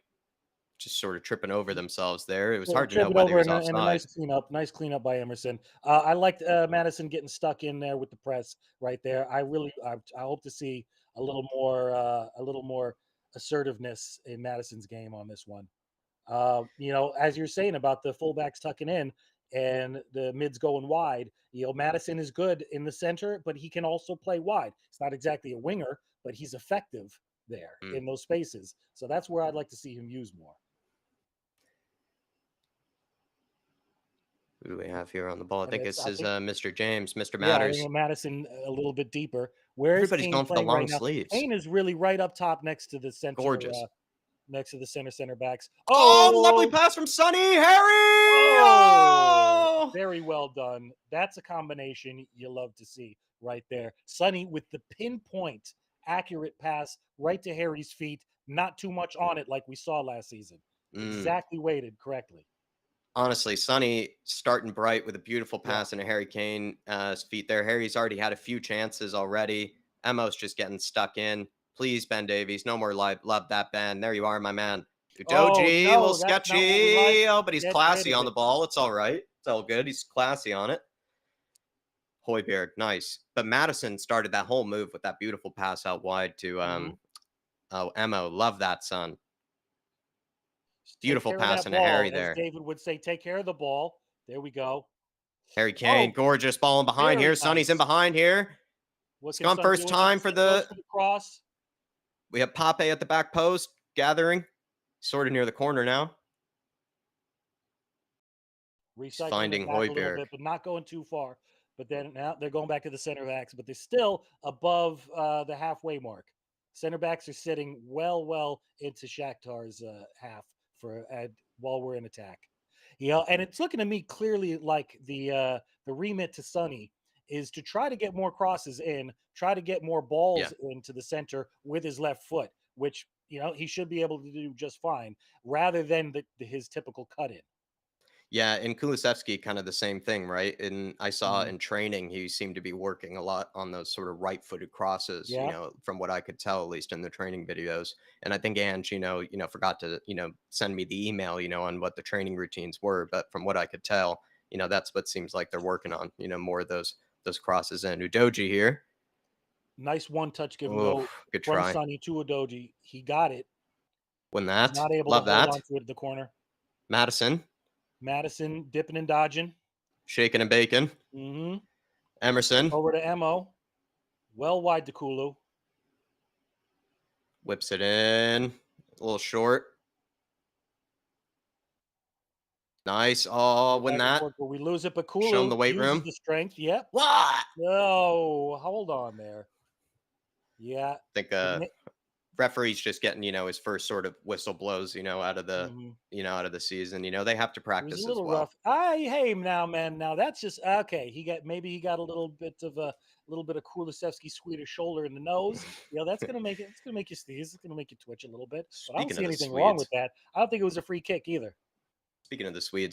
just sort of tripping over themselves there. It was hard to know Trip it whether he over was and a offside. nice cleanup. Nice cleanup by Emerson. I liked Madison getting stuck in there with the press right there. I hope to see a little more assertiveness in Madison's game on this one. As you're saying about the fullbacks tucking in and the mids going wide, Madison is good in the center, but he can also play wide. It's not exactly a winger, but he's effective there Mm. in those spaces. So that's where I'd like to see him used more. Who do we have here on the ball? I And think it's, this I is think, Mr. James, Mr. yeah, I think Matters. Madison a little bit deeper. Where is Everybody's Kane going for the playing right long now? sleeves. Kane is really right up top next to the Gorgeous. center backs. Oh, lovely Oh, pass from Sonny Harry. oh, Oh, very well done. That's a combination you love to see right there. Sonny with the pinpoint accurate pass right to Harry's feet, not too much on it like we saw last season. mm. Exactly weighted correctly. Honestly, Sonny starting bright with a beautiful Yeah. pass into Harry Kane feet there. Harry's already had a few chances already. Emo's just getting stuck in. Please, Ben Davies, no more love that, Ben. There you are, my man. Oh, Udoji, a little no, that's not what we like. sketchy. Oh, but he's Get rid classy of on it. the ball. It's all right. It's all good. He's classy on it. Hoiberg, nice. But Madison started that whole move with that beautiful pass out wide to Mhm. Emo. Love that, son. Take Beautiful care of pass that into Harry ball, as there. David would say. Take care of the ball. There we go. Harry Kane, Oh, gorgeous ball in behind very here. Sonny's in nice. behind here. What It's can gone Sonny first do with it? time for Goes the. for the cross. We have Pape at the back post gathering, sort of near the corner now. He's Recycling it finding back a little Hoiberg. bit, but not going too far. But then now they're going back to the center backs, but they're still above the halfway mark. Center backs are sitting well into Shakhtar's half while we're in attack. And it's looking to me clearly like the remit to Sonny is to try to get more crosses in, try to get more Yeah. balls into the center with his left foot, which he should be able to do just fine, rather than his typical cut in. Yeah, and Kulusevski kind of the same thing, right? And I saw Mhm. in training he seemed to be working a lot on those sort of right-footed crosses, Yeah. from what I could tell, at least in the training videos. And I think Ange, forgot to, send me the email, on what the training routines were. But from what I could tell, that's what seems like they're working on, more of those crosses in. Udoji here. Nice one touch give and Oh, go good from try. Sonny to Adoji. He got it. Win Was that. not able to Love hold that. on to it at the corner. Madison. Madison dipping and dodging. Shaking and baking. Mm-hmm. Emerson Over to Mo. Well wide to Kulu. whips it in. A little short. Nice. Oh, win Back and that. forth, but we lose it. But Show him Kulu the weight uses room. the strength. Yep. What? No, hold on there. Yeah. I think The na- referee's just getting, his first sort of whistle blows, out of the, Mhm. out of the season. They have to It was a practice as little well. rough. Hey now, man. Now that's just okay. He got a little bit of Kulisevsky Swedish shoulder in the nose. That's gonna make it. It's gonna make you sneeze. It's gonna make you twitch a little bit. But I don't Speaking see of the anything wrong with Swedes, that. I don't think it was a free kick either.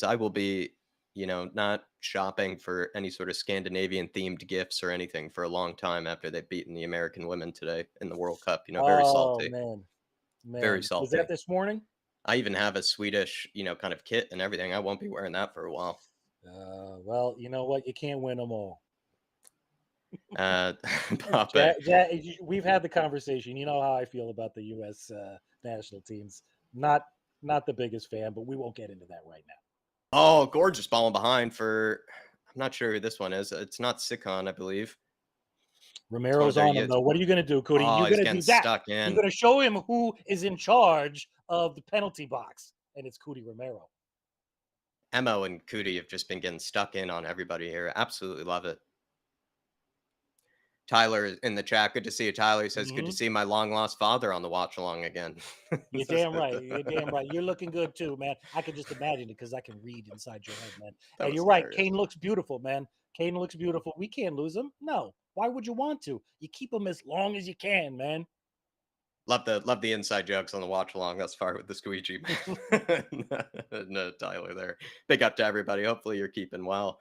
I will be, not shopping for any sort of Scandinavian themed gifts or anything for a long time after they've beaten the American women today in the World Cup. Very Oh salty. man, Very was that salty. this morning? I even have a Swedish, kind of kit and everything. I won't be wearing that for a while. Well, you know what? You can't win them all. Uh, Pape. We've had the conversation. You know how I feel about the U.S. National teams. Not the biggest fan, but we won't get into that right now. Oh, gorgeous balling behind for. I'm not sure who this one is. It's not Sikon, I believe. Romero's on him, though. What are you going to do, Cody? Oh, You're he's going to getting do that. stuck You're in. going to show him who is in charge of the penalty box, and it's Cody Romero. Emo and Cootie have just been getting stuck in on everybody here. Absolutely love it. Tyler in the chat. Good to see you, Tyler. He says, good to see my long lost father on the watch along again. You're damn right. You're damn right. You're looking good too, man. I can just imagine it because I can read inside your head, man. That And was you're right. hilarious. Kane looks beautiful, man. Kane looks beautiful. We can't lose him. No. Why would you want to? You keep him as long as you can, man. Love the inside jokes on the watch along thus far with the squeegee. No, Tyler there. Big up to everybody. Hopefully you're keeping well.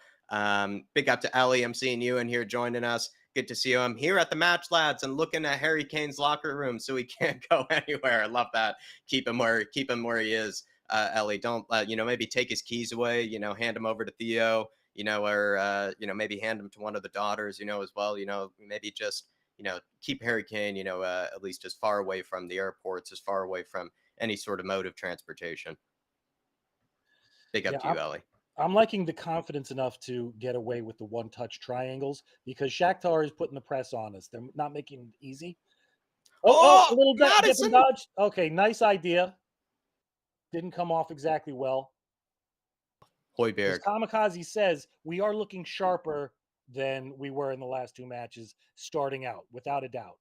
Big up to Ellie. I'm seeing you in here joining us. Good to see you. I'm here at the match, lads, and looking at Harry Kane's locker room, so he can't go anywhere. I love that. Keep him where he is. Ellie, don't maybe take his keys away. Hand him over to Theo. Or maybe hand him to one of the daughters. As well. Maybe just keep Harry Kane, at least as far away from the airports, as far away from any sort of mode of transportation. Big up to you, Ellie. I'm liking the confidence enough to get away with the one-touch triangles because Shakhtar is putting the press on us. They're not making it easy. A little dip and dodge. Okay, nice idea. Didn't come off exactly well. Højbjerg. As Kamikaze says, we are looking sharper than we were in the last two matches starting out, without a doubt.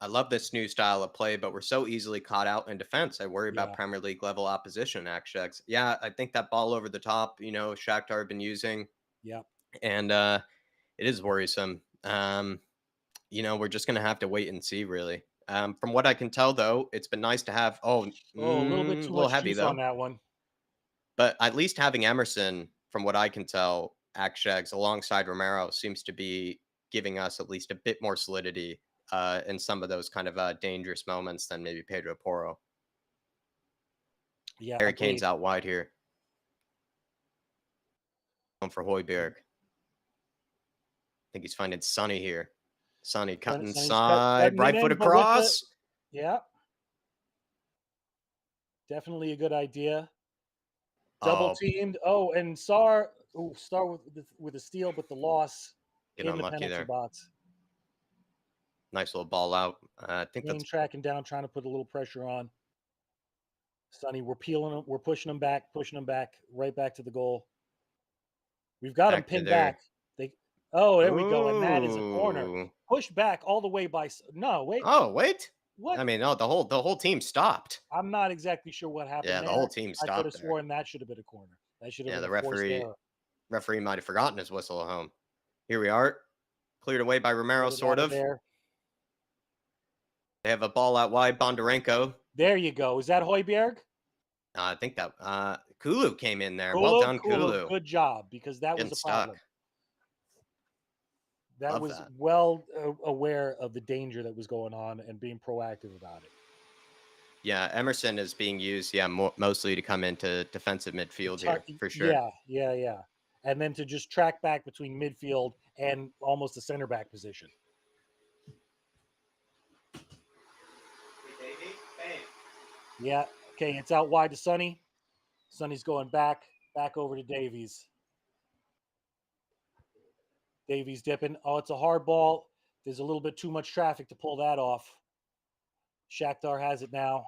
I love this new style of play, but we're so easily caught out in defense. I worry about Premier League level opposition, Akshex. Yeah, I think that ball over the top, Shakhtar have been using. Yeah. And it is worrisome. We're just going to have to wait and see, really. From what I can tell, though, it's been nice to have. A little bit too much heavy, juice though. on that one. But at least having Emerson, from what I can tell, Akshegs alongside Romero seems to be giving us at least a bit more solidity in some of those kind of dangerous moments than maybe Pedro Porro. Yeah, Harry Kane's out wide here. Going for Højbjerg. I think he's finding Sonny here. Sonny cut inside, right foot across. Yeah. Definitely a good idea. Double teamed. Oh, and Star with a steal, but the loss in the penalty box. Nice little ball out. I think that's tracking down, trying to put a little pressure on. Sonny, we're peeling him. We're pushing him back, right back to the goal. We've got him pinned back. There we go. And that is a corner. Push back all the way by. No, wait. Oh, wait. What? I mean, no, the whole team stopped. I'm not exactly sure what happened. Yeah, the whole team stopped. I could have sworn that should have been a corner. That should have been the referee might have forgotten his whistle at home. Here we are. Cleared away by Romero, sort of. There. They have a ball out wide. Bondarenko. There you go. Is that Højbjerg? I think that Kulu came in there. Well done, Kulu. Good job, because that was a problem. That was that. Well aware of the danger that was going on and being proactive about it. Yeah, Emerson is being used, mostly to come into defensive midfield here, for sure. Yeah. And then to just track back between midfield and almost a center back position. Yeah. Okay, it's out wide to Sonny. Sonny's going back over to Davies. Davies dipping. Oh, it's a hard ball. There's a little bit too much traffic to pull that off. Shakhtar has it now.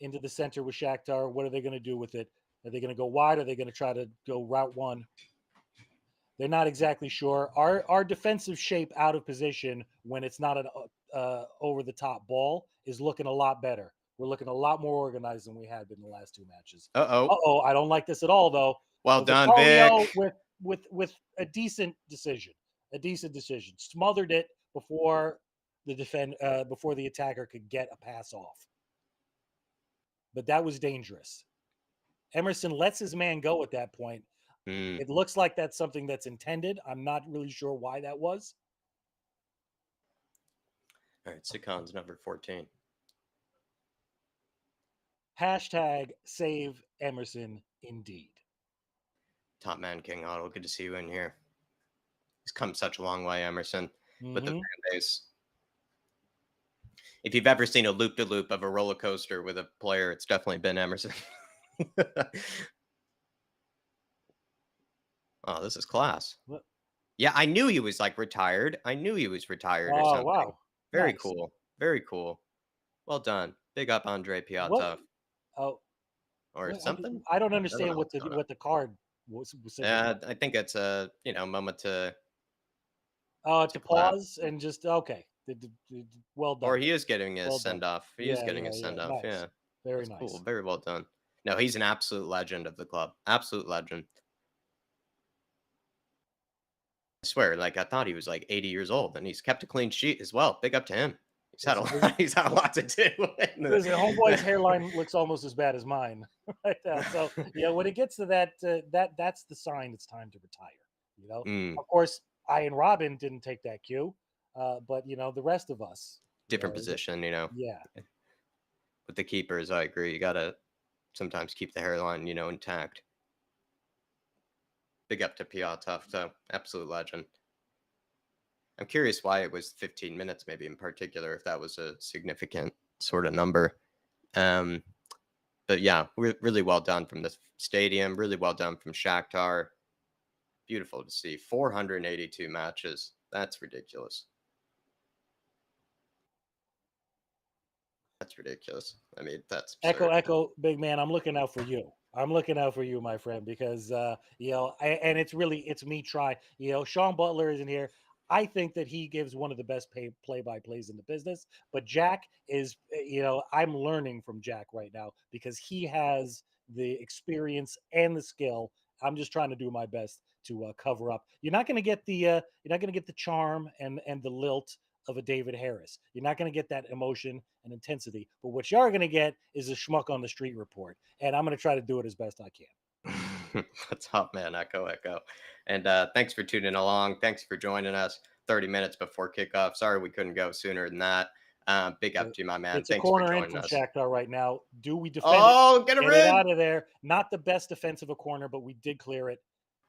Into the center with Shakhtar. What are they going to do with it? Are they going to go wide? Or are they going to try to go route one? They're not exactly sure. Our defensive shape out of position when it's not an over the top ball is looking a lot better. We're looking a lot more organized than we had been the last 2 matches. Uh-oh. I don't like this at all, though. Well done, Vic. With a decent decision. Smothered it before the attacker could get a pass off. But that was dangerous. Emerson lets his man go at that point. It looks like that's something that's intended. I'm not really sure why that was. All right, Sikon's number 14. Hashtag save Emerson indeed. Top man King Otto, good to see you in here. He's come such a long way, Emerson, with the fan base. If you've ever seen a loop-de-loop of a roller coaster with a player, it's definitely been Emerson. Oh, this is class. What? Yeah, I knew he was like retired. I knew he was retired or something. Wow. Very Nice. cool. Very cool. Well done. Big up Andre Piazza. What? Oh. Or something? I don't understand what the card was. Yeah, I think it's a moment to pause and just okay. Well done. Or he is getting his send off. He is getting his send off. Nice. Yeah. Very That's nice. Cool. Very well done. No, he's an absolute legend of the club. Absolute legend. I swear, I thought he was 80 years old, and he's kept a clean sheet as well. Big up to him. He's had a lot to do. Listen, homeboy's hairline looks almost as bad as mine right now. So when it gets to that, that's the sign it's time to retire. Of course, I and Robin didn't take that cue, but the rest of us. Different position, Yeah. With the keepers, I agree. You gotta sometimes keep the hairline, intact. Big up to Piotr, so absolute legend. I'm curious why it was 15 minutes, maybe in particular, if that was a significant sort of number. But yeah, really well done from the stadium. Really well done from Shakhtar. Beautiful to see. 482 matches. That's ridiculous. That's ridiculous. I mean, that's absurd. Echo, big man. I'm looking out for you. I'm looking out for you, my friend, because and it's me trying. Sean Butler isn't here. I think that he gives one of the best play-by-plays in the business. But Jack is, I'm learning from Jack right now because he has the experience and the skill. I'm just trying to do my best to cover up. You're not going to get the charm and the lilt of a David Harris. You're not going to get that emotion and intensity. But what you are going to get is a schmuck on the street report, and I'm going to try to do it as best I can. What's up, man? Echo. And thanks for tuning along. Thanks for joining us 30 minutes before kickoff. Sorry we couldn't go sooner than that. Big up to you, my man. It's Thanks a corner for in joining from us. Shakhtar right now. Do we defend it? Get it out of there. Not the best defensive a corner, but we did clear it.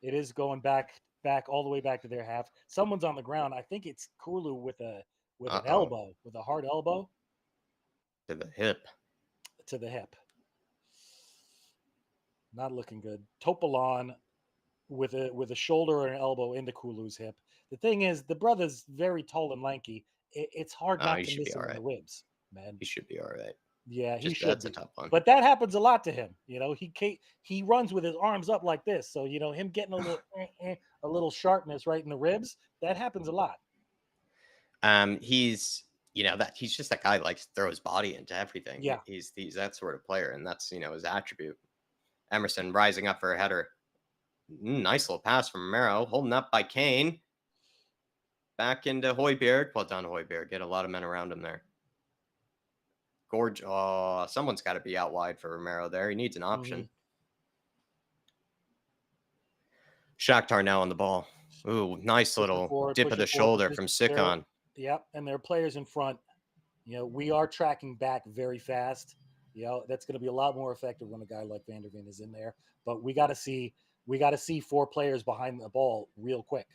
It is going back all the way back to their half. Someone's on the ground. I think it's Kulu with an elbow, with a hard elbow. To the hip. Not looking good. Topalon with a shoulder or an elbow into Kulu's hip. The thing is, the brother's very tall and lanky. It's hard not to miss him in the ribs, man. He should be all right. Yeah, he should. That's a tough one. But that happens a lot to him. He runs with his arms up like this. So him getting a little sharpness right in the ribs. That happens a lot. He's he's just that guy who likes to throw his body into everything. Yeah, he's that sort of player, and that's his attribute. Emerson rising up for a header. Nice little pass from Romero, holding up by Kane. Back into Højbjerg. Well done, Højbjerg. Get a lot of men around him there. Gorge. Oh, someone's got to be out wide for Romero there. He needs an option. Shakhtar now on the ball. Ooh, nice little dip of the shoulder from Sikon. Yep, and there are players in front. We are tracking back very fast. That's going to be a lot more effective when a guy like Van der Ven is in there. But we got to see 4 players behind the ball real quick.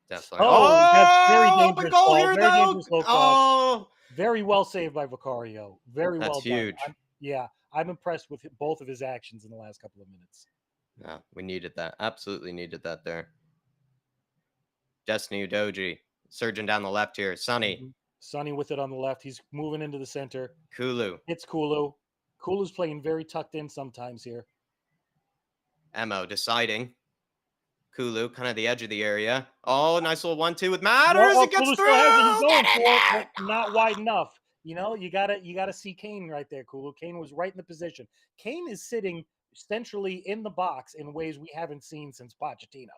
Definitely. That's very dangerous. Goal here, though. Very well saved by Vicario. Very well done. That's huge. I'm impressed with both of his actions in the last couple of minutes. Yeah, we needed that. Absolutely needed that there. Destiny Udoji surging down the left here. Sonny, Sonny with it on the left. He's moving into the center. Kulu, It's Kulu. Kulu's playing very tucked in sometimes here. Emo deciding. Kulu, kind of the edge of the area. Oh, nice little 1-2 with Matters. Oh, It gets Kulu through. still has it. He's Get going in for it, but there. not wide enough. You gotta see Kane right there, Kulu. Kane was right in the position. Kane is sitting centrally in the box in ways we haven't seen since Pochettino.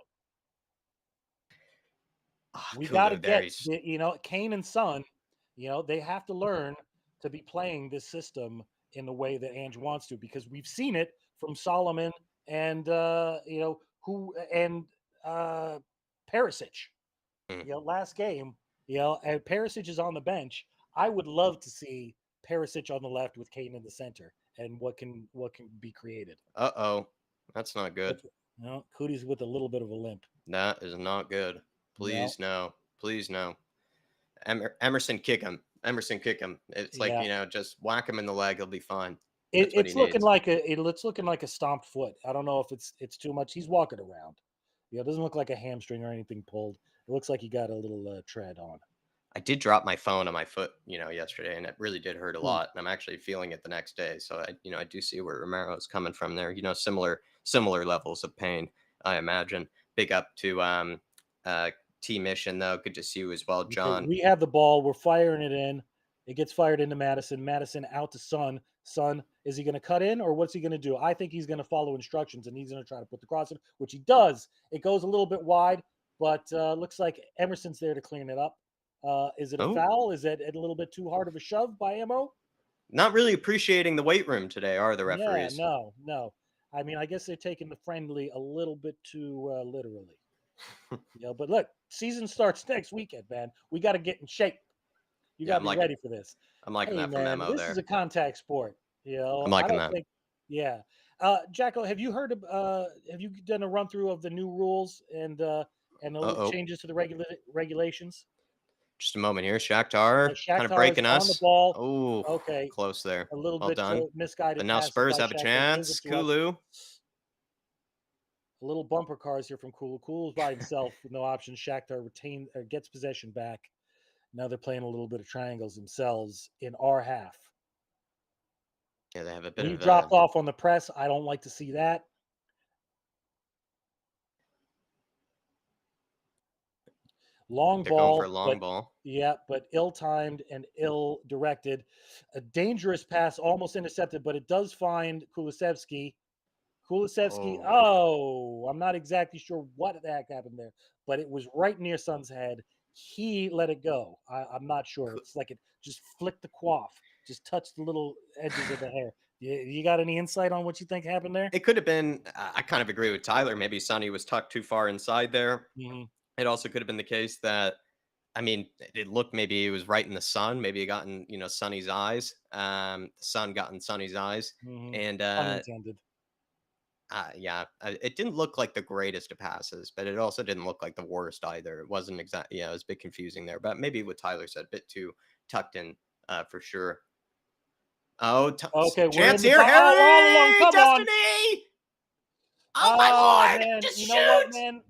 Oh, We got to Kulu there. get Kane and Son. They have to learn to be playing this system in the way that Ange wants to, because we've seen it from Solomon and Perisic. Last game, and Perisic is on the bench. I would love to see Perisic on the left with Kane in the center, and what can be created. Uh-oh. That's not good. Cootie's with a little bit of a limp. That is not good. No. Please, no. Please, no. Emerson, kick him. Emerson, kick him. It's like, Yeah. Just whack him in the leg. He'll be fine. It's looking like a stomped foot. I don't know if it's too much. He's walking around. It doesn't look like a hamstring or anything pulled. It looks like he got a little tread on. I did drop my phone on my foot, yesterday, and it really did hurt a Hmm. lot. And I'm actually feeling it the next day. So I do see where Romero is coming from there. Similar levels of pain, I imagine. Big up to T Mission though. Good to see you as well, Okay, John. we have the ball. We're firing it in. It gets fired into Madison. Madison out to Son. Son, is he going to cut in, or what's he going to do? I think he's going to follow instructions, and he's going to try to put the cross in, which he does. It goes a little bit wide, but looks like Emerson's there to clean it up. Is it a foul? Is it a little bit too hard of a shove by Mo? Not really appreciating the weight room today, are the referees? Yeah, no. I mean, I guess they're taking the friendly a little bit too literally. But look, season starts next weekend, man. We got to get in shape. You got to be ready for this. I'm liking that from man, Mo this there. is a contact sport. I'm I liking don't that. think. Yeah, Jacko, have you heard of? Have you done a run through of the new rules and the little changes to the regulations? Just a moment here. Shakhtar kind of Shakhtar breaking is us. on the ball. Oh, Okay, close there. a little Well bit done. misguided. But now Spurs have a chance. Kulu. A little bumper cars here from Kulu. Kulu's by himself with no options. Shakhtar gets possession back. Now they're playing a little bit of triangles themselves in our half. Yeah, they have a bit We've of dropped off on the press. I don't like to see that. Long They're ball, going for a long ball. Yeah, but ill-timed and ill-directed. A dangerous pass, almost intercepted, but it does find Kulusevski. I'm not exactly sure what the heck happened there, but it was right near Son's head. He let it go. I'm not sure. It's like it just flicked the coif, just touched the little edges of the hair. You got any insight on what you think happened there? It could have been, I kind of agree with Tyler. Maybe Sonny was tucked too far inside there. Mm-hmm. It also could have been the case that, it looked maybe it was right in the sun. Maybe it got in, Sonny's eyes. The sun got in Sonny's eyes. Mm-hmm. And Unintended. It didn't look like the greatest of passes, but it also didn't look like the worst either. It wasn't exactly, it was a bit confusing there, but maybe what Tyler said, a bit too tucked in for sure. Oh, okay, chance here, Harry! Destiny! Oh my lord! Man. Just you shoot! know what, man?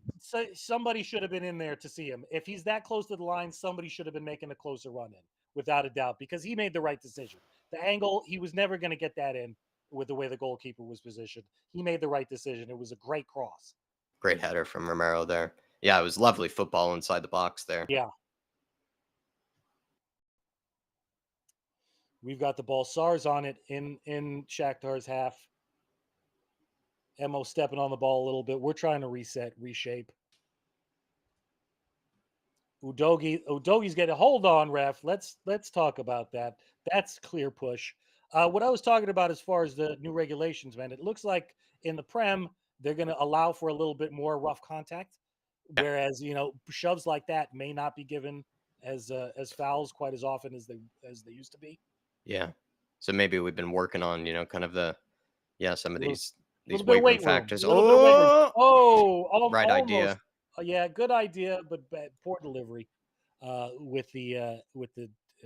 Somebody should have been in there to see him. If he's that close to the line, somebody should have been making a closer run in, without a doubt, because he made the right decision. The angle, he was never going to get that in with the way the goalkeeper was positioned. He made the right decision. It was a great cross. Great header from Romero there. Yeah, it was lovely football inside the box there. Yeah. We've got the ball. Sar's on it in Shakhtar's half. Emo stepping on the ball a little bit. We're trying to reset, reshape. Udogi's getting a hold on, ref. Let's talk about that. That's clear push. What I was talking about as far as the new regulations, man, it looks like in the Prem they're going to allow for a little bit more rough contact, whereas shoves like that may not be given as fouls quite as often as they used to be. Yeah, so maybe we've been working on some of these weight room factors. Almost. Right idea. Yeah, good idea, but poor delivery with the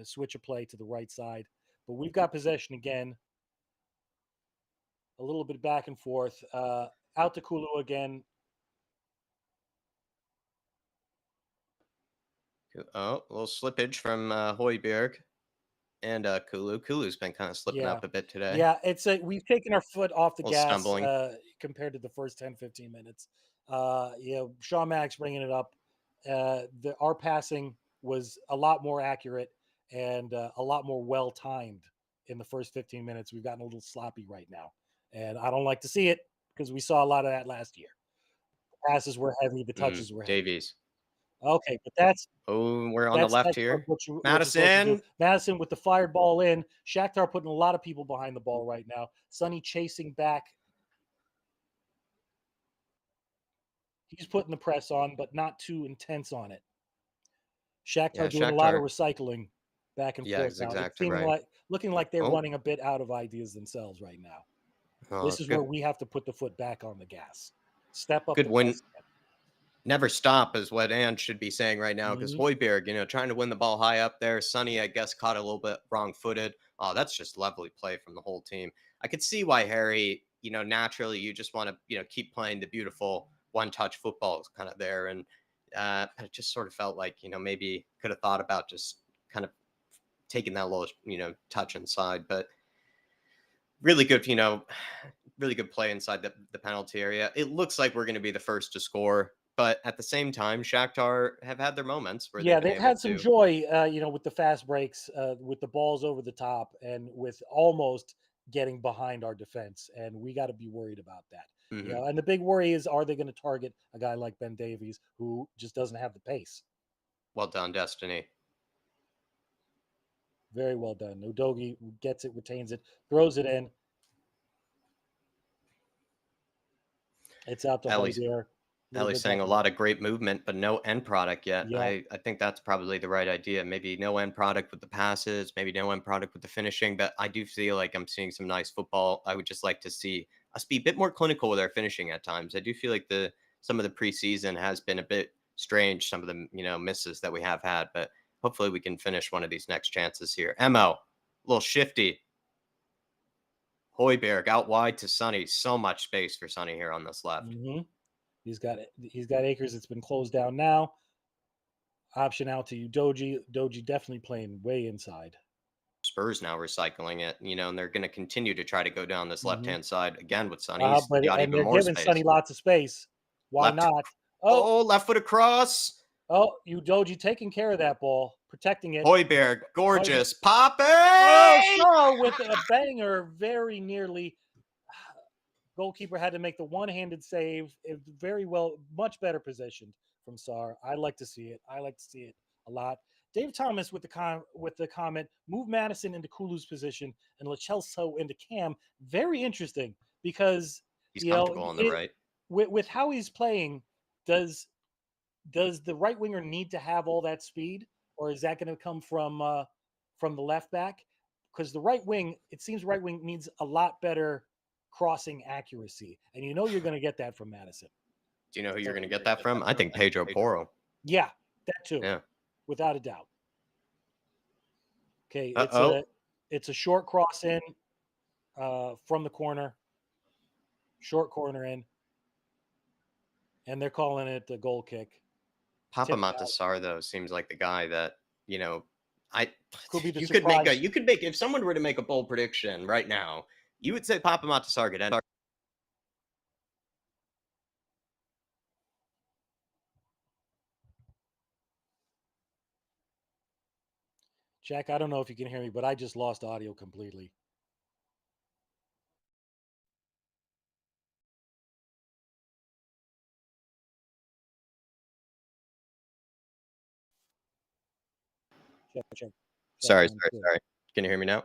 switch of play to the right side. But we've got possession again. a little bit back and forth. Out to Kulu again. Oh, a little slippage from Hoiberg and Kulu. Kulu's been kind of slipping Yeah. up a bit today. Yeah, it's a we've taken our foot off the A little gas stumbling. compared to the first 10, 15 minutes. Sean Maddox bringing it up. Our passing was a lot more accurate and a lot more well timed in the first 15 minutes. We've gotten a little sloppy right now, and I don't like to see it because we saw a lot of that last year. Passes were heavy, the touches were heavy. Davies. Okay, but that's Oh, we're on the that's left that's here. what you're supposed to do. Madison. Madison with the fired ball in. Shakhtar putting a lot of people behind the ball right now. Sonny chasing back. He's putting the press on, but not too intense on it. Yeah, Shakhtar doing a lot of Shakhtar. recycling back and Yeah, forth he's now. It's exactly seeming right. like looking like they're Oh, running a bit out of ideas themselves right now. oh, This is where good, we have to put the foot back on the gas. Step up good the win. press. Never stop is what Ange should be saying right now because Mm-hmm. Hoiberg, trying to win the ball high up there. Sonny, I guess, caught a little bit wrong footed. Oh, that's just lovely play from the whole team. I could see why Harry, naturally you just want to, keep playing the beautiful one touch football is kind of there. And it just sort of felt like, maybe could have thought about just kind of taking that little, touch inside. But really good, really good play inside the penalty area. It looks like we're going to be the first to score, but at the same time, Shakhtar have had their moments where they've Yeah, been they've able had some to. joy, with the fast breaks, with the balls over the top, and with almost getting behind our defense. And we got to be worried about that. Mhm. And the big worry is, are they going to target a guy like Ben Davies, who just doesn't have the pace? Well done, Destiny. Very well done. Udogi gets it, retains it, throws it in. It's out to Ellie's Hoybier. A little Ellie's bit saying back a and lot forth. of great movement, but no end product yet. Yeah, I think that's probably the right idea. Maybe no end product with the passes, maybe no end product with the finishing, but I do feel like I'm seeing some nice football. I would just like to see us be a bit more clinical with our finishing at times. I do feel like the some of the preseason has been a bit strange, some of the, misses that we have had, but hopefully we can finish one of these next chances here. Mo, a little shifty. Hoiberg out wide to Sonny. So much space for Sonny here on this left. hmm he's got Akers. It's been closed down now. Option out to Doji. Doji definitely playing way inside. Spurs now recycling it, and they're going to continue to try to go down this left hmm hand side again with Sonny. He's But got and even they're more giving space. Sonny lots of space. Why Left. not? Oh, Oh, left foot across. Doji taking care of that ball, protecting it. Hoiberg, Hoiberg. gorgeous. Oh, Poppy! Sar with a banger, very nearly. Goalkeeper had to make the one-handed save. Very well, much better positioned from Sar. I like to see it. I like to see it a lot. Dave Thomas with the comment, move Madison into Kulu's position and Lo Celso into Cam. Very interesting because He's you know comfortable on the it right. with how he's playing. Does does the right winger need to have all that speed, or is that going to come from the left back? Because the right wing, it seems right wing needs a lot better crossing accuracy, and you're going to get that from Madison. Do you know who you're going to get that from? I think Pedro Porro. Yeah, that too, Yeah. without a doubt. Okay, Uh oh. it's a short cross in from the corner, short corner in, and they're calling it a goal kick. Papa Tipped out. Matasar, though, seems like the guy that, I Could be the you could make surprise. if someone were to make a bold prediction right now, you would say Papa Matasar could end. Jack, I don't know if you can hear me, but I just lost audio completely. Check, check, check Sorry, one, sorry, two. sorry. Can you hear me now?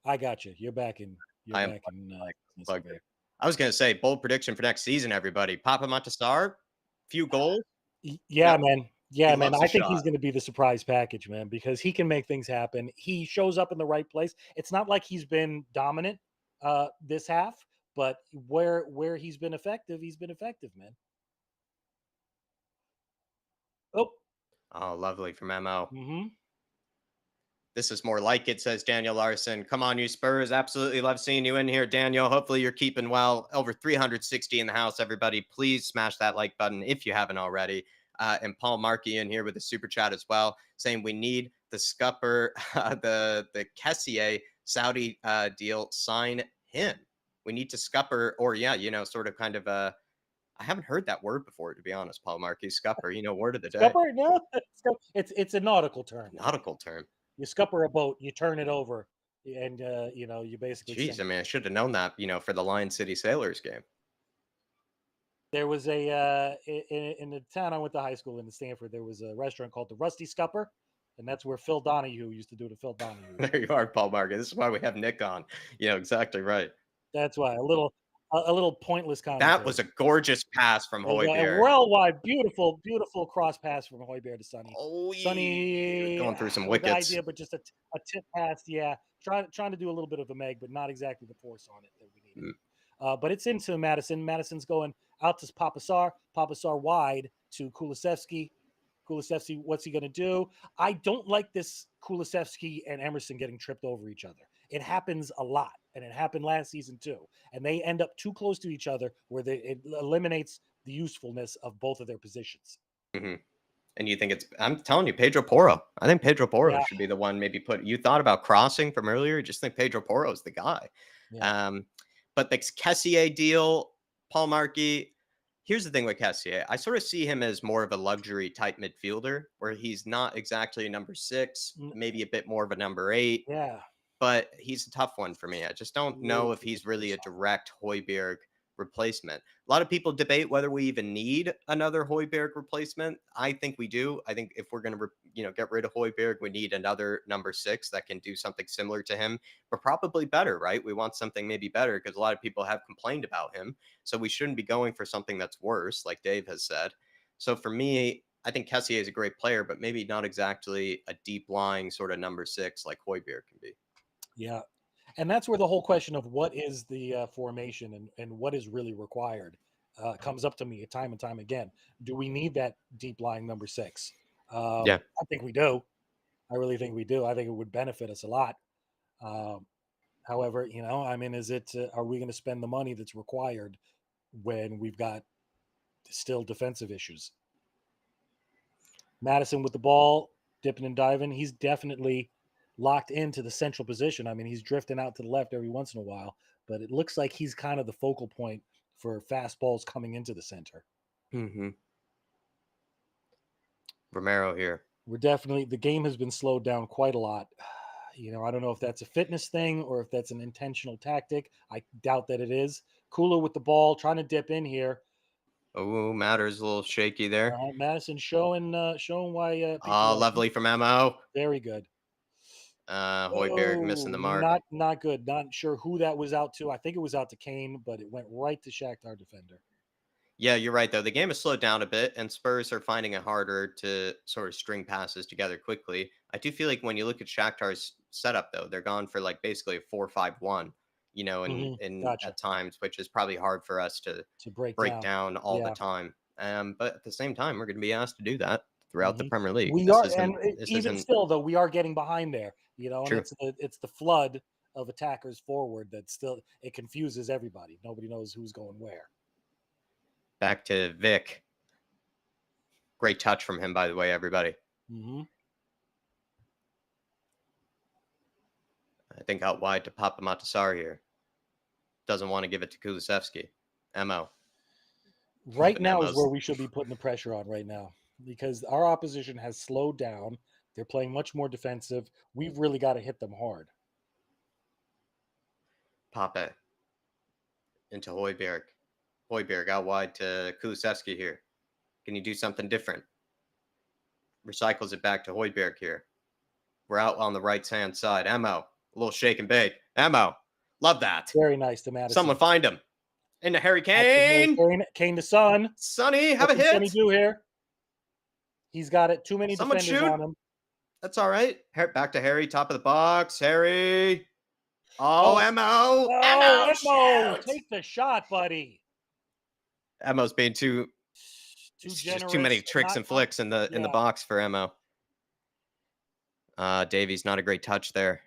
I got you. You're back in. You're I am back in business plugged over in. there. I was going to say bold prediction for next season, everybody. Papa Matasar, few goals. Yeah, No, man. he Yeah, man. loves a I think shot. he's going to be the surprise package, man, because he can make things happen. He shows up in the right place. It's not like he's been dominant this half, but where he's been effective, man. Oh, Oh, lovely from Mo. mm-hmm. This is more like it, says Daniel Larson. Come on, you Spurs. Absolutely love seeing you in here, Daniel. Hopefully you're keeping well. Over 360 in the house, everybody. Please smash that like button if you haven't already. And Paul Markey in here with a super chat as well, saying we need the scupper, the Kessier Saudi deal. Sign him. We need to scupper, or sort of kind of I haven't heard that word before, to be honest, Paul Markey. Scupper, word of the day. Scupper? No, it's a nautical term. Nautical term. You scupper a boat, you turn it over, and you basically Jeez, sink I it. mean, I should have known that, for the Lion City Sailors game. There was in the town I went to high school in Stanford, there was a restaurant called the Rusty Scupper, and that's where Phil Donahue used to do the Phil Donahue. There you are, Paul Markey. This is why we have Nick on. Exactly right. That's why a little pointless commentary. That was a gorgeous pass from A Højbjerg. worldwide, beautiful, beautiful cross pass from Højbjerg to Sonny. Oh, Sonny going through some with the wickets. idea, but just a tip pass. Yeah, trying to do a little bit of a meg, but not exactly the force on it that we needed. But it's into Madison. Madison's going out to Papasar. Papasar wide to Kulusevski. Kulusevski, what's he going to do? I don't like this Kulusevski and Emerson getting tripped over each other. It happens a lot, and it happened last season too. And they end up too close to each other where it eliminates the usefulness of both of their positions. Mm-hmm. And you think I'm telling you, Pedro Porro. I think Pedro Porro should be the one maybe you thought about crossing from earlier. Just think Pedro Porro is the guy. Yeah. But the Kessier deal, Paul Markey, here's the thing with Kessier. I sort of see him as more of a luxury type midfielder where he's not exactly a number 6, maybe a bit more of a number 8. Yeah. But he's a tough one for me. I just don't know if he's really a direct Højbjerg replacement. A lot of people debate whether we even need another Højbjerg replacement. I think we do. I think if we're going to, get rid of Højbjerg, we need another number 6 that can do something similar to him, but probably better, right? We want something maybe better because a lot of people have complained about him. So we shouldn't be going for something that's worse, like Dave has said. So for me, I think Kessier is a great player, but maybe not exactly a deep lying sort of number 6 like Højbjerg can be. Yeah. And that's where the whole question of what is the formation and what is really required comes up to me time and time again. Do we need that deep lying number 6? Yeah. I think we do. I really think we do. I think it would benefit us a lot. However, are we going to spend the money that's required when we've got still defensive issues? Madison with the ball, dipping and diving. He's definitely locked into the central position. I mean, he's drifting out to the left every once in a while, but it looks like he's kind of the focal point for fastballs coming into the center. Mm-hmm. Romero here. The game has been slowed down quite a lot. I don't know if that's a fitness thing or if that's an intentional tactic. I doubt that it is. Kula with the ball, trying to dip in here. Oh, Matter's a little shaky there. Madison showing why. Lovely from Mo. Very good. Højbjerg missing the mark. Not good. Not sure who that was out to. I think it was out to Kane, but it went right to Shakhtar defender. Yeah, you're right, though. The game has slowed down a bit, and Spurs are finding it harder to sort of string passes together quickly. I do feel like when you look at Shakhtar's setup, though, they're gone for like basically a 4-5-1, Gotcha. At times, which is probably hard for us to break down all the time. But at the same time, we're going to be asked to do that throughout the Premier League. Even still, though, we are getting behind there, and it's the flood of attackers forward that still it confuses everybody. Nobody knows who's going where. Back to Vic. Great touch from him, by the way, everybody. Mm-hmm. I think out wide to Papa Matasar here. Doesn't want to give it to Kulusevski. Mo. Right now is where we should be putting the pressure on right now because our opposition has slowed down. They're playing much more defensive. We've really got to hit them hard. Papa into Højbjerg. Højbjerg out wide to Kulusevski here. Can you do something different? Recycles it back to Højbjerg here. We're out on the right-hand side. Mo. A little shake and bake. Mo. Love that. Very nice to Madison. Someone find him. Into Harry Kane. Kane to Son. Sonny, have a hit. Sonny do here. He's got it. Too many defenders on him. That's all right. Back to Harry, top of the box. Harry. Oh, Mo. Mo. Take the shot, buddy. Mo's being too generous. Just too many tricks and flicks in the box for Mo. Davies, not a great touch there.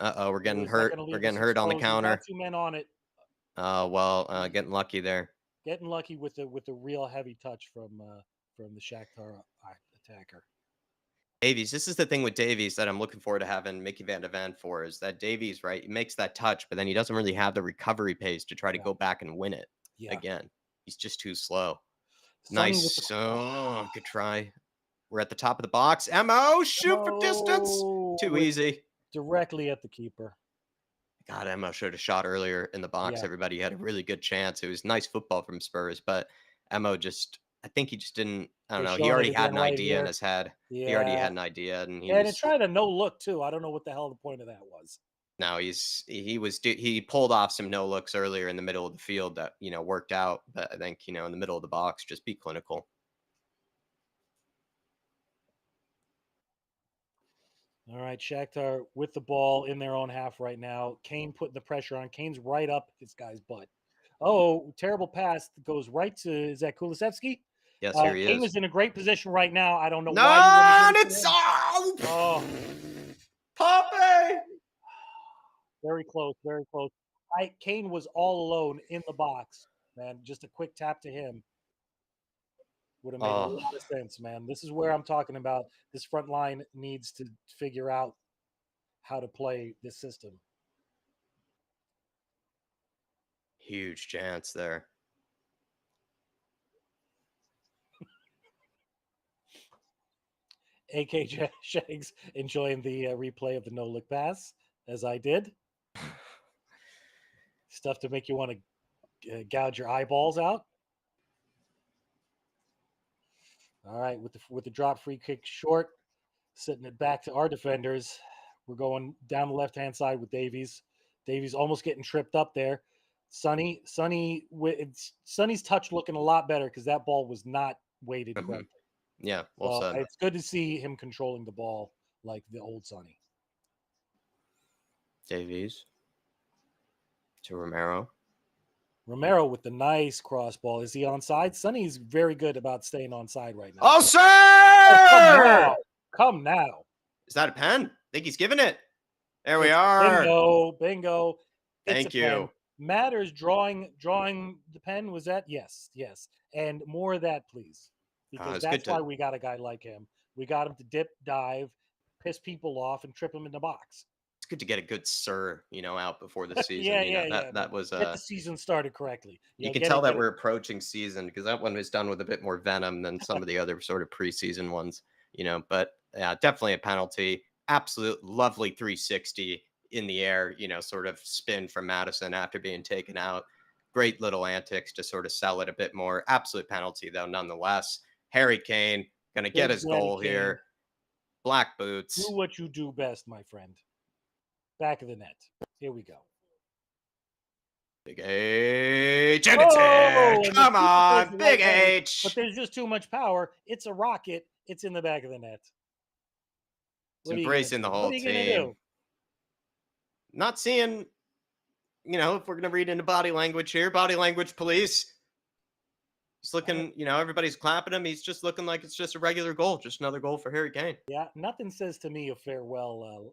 Uh-oh, we're getting Is that hurt. going to We're leave us getting hurt on the exposed? He's got counter. 2 men on it. Well, getting lucky there. Getting lucky with the real heavy touch from the Shakhtar attacker. Davies, this is the thing with Davies that I'm looking forward to having Mickey Van de Ven for, is that Davies, right? He makes that touch, but then he doesn't really have the recovery pace to try to Yeah, go back and win it yeah. again. He's just too slow. Sonny with the Nice. Oh, good try. We're at the top of the box. Mo, shoot for distance. Too with easy. directly at the keeper. God, Mo should have shot earlier in the box. Yeah, Everybody had a really good chance. It was nice football from Spurs, but Mo just, I think he just didn't, I don't they're know. He showing it already had again an right idea in here. his head. He already Yeah, had an idea, and he and it was, tried a no look too. I don't know what the hell the point of that was. no, he pulled off some no looks earlier in the middle of the field that, worked out. But I think, in the middle of the box, just be clinical. All right, Shakhtar with the ball in their own half right now. Kane putting the pressure on. Kane's right up this guy's butt. Oh, terrible pass goes right to, is that Kulusevski? Yes, here he Kane is. is in a great position right now. I don't know No, why you wouldn't give and it to it's him. Oh, Poppy. very close, very close. Kane was all alone in the box, man. Just a quick tap to him would have made a Oh, lot of sense, man. This is where I'm talking about. This front line needs to figure out how to play this system. huge chance there. AK Shags enjoying the replay of the no look pass, as I did. Stuff to make you want to gouge your eyeballs out. All right, with the drop free kick short, sitting it back to our defenders. We're going down the left hand side with Davies. Davies almost getting tripped up there. Sonny's touch looking a lot better because that ball was not weighted Mhm. correctly. Yeah, well So said. it's good to see him controlling the ball like the old Sonny. Davies to Romero. Romero with the nice cross ball. Is he onside? Sonny's very good about staying onside right now. Oh, Oh, come sir! now. Come now. Is that a pen? I think he's giving it. There we are. Bingo. Bingo. It's Thank a pen. you. Matters drawing the pen. Was that? Yes. Yes. And more of that, please. Because It's good that's why to we got a guy like him. We got him to dip, dive, piss people off, and trip them in the box. it's good to get a good sir, out before the season. Yeah, yeah, yeah. That was Get the season started correctly. you Yeah, can get tell it, that get it. we're approaching season because that one was done with a bit more venom than some of the other sort of preseason ones, but yeah, definitely a penalty. Absolute lovely 360 in the air, sort of spin from Madison after being taken out. Great little antics to sort of sell it a bit more. Absolute penalty though, nonetheless. Harry Kane gonna get Big his Danny goal Kane. here. Black Do boots. what you do best, my friend. Back of the net. Here we go. Big H. And it's Oh, in. and the Come keeper plays on. the right Big way, H. but there's just too much power. It's a rocket. It's in the back of the net. It's What are you gonna embracing the do? What whole are you gonna team. do? Not seeing, if we're going to read into body language here, body language police. He's looking, everybody's clapping him. He's just looking like it's just a regular goal, just another goal for Harry Kane. Yeah, nothing says to me a farewell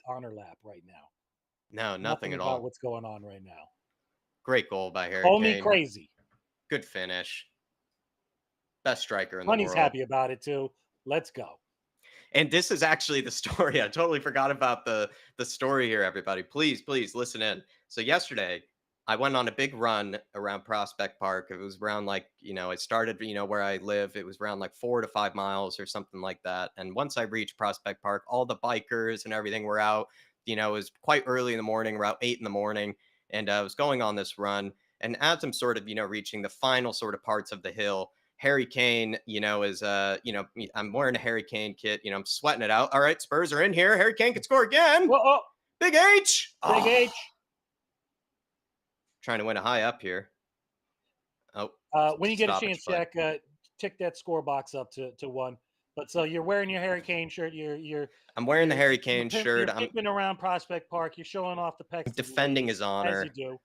honor lap right now. No, nothing Nothing at about all. what's going on right now. Great goal by Harry Call Kane. me crazy. Good finish. Best striker in the Honey's world. happy about it too. Let's go. And this is actually the story. I totally forgot about the story here, everybody. Please listen in. So yesterday, I went on a big run around Prospect Park. It was around it started, where I live. It was around like 4 to 5 miles or something like that. And once I reached Prospect Park, all the bikers and everything were out. It was quite early in the morning, around 8 in the morning. And I was going on this run. And as I'm sort of, reaching the final sort of parts of the hill, Harry Kane, is I'm wearing a Harry Kane kit, I'm sweating it out. All right, Spurs are in here. Harry Kane can score again. Whoa, Big H. Big H. Trying to win a high up here. Oh, when you get a chance, Jack, tick that score box up to 1. But so you're wearing your Harry Kane shirt. I'm wearing the Harry Kane shirt. You're pimping around Prospect Park. You're showing off the pecs. I'm defending his honor. As you do.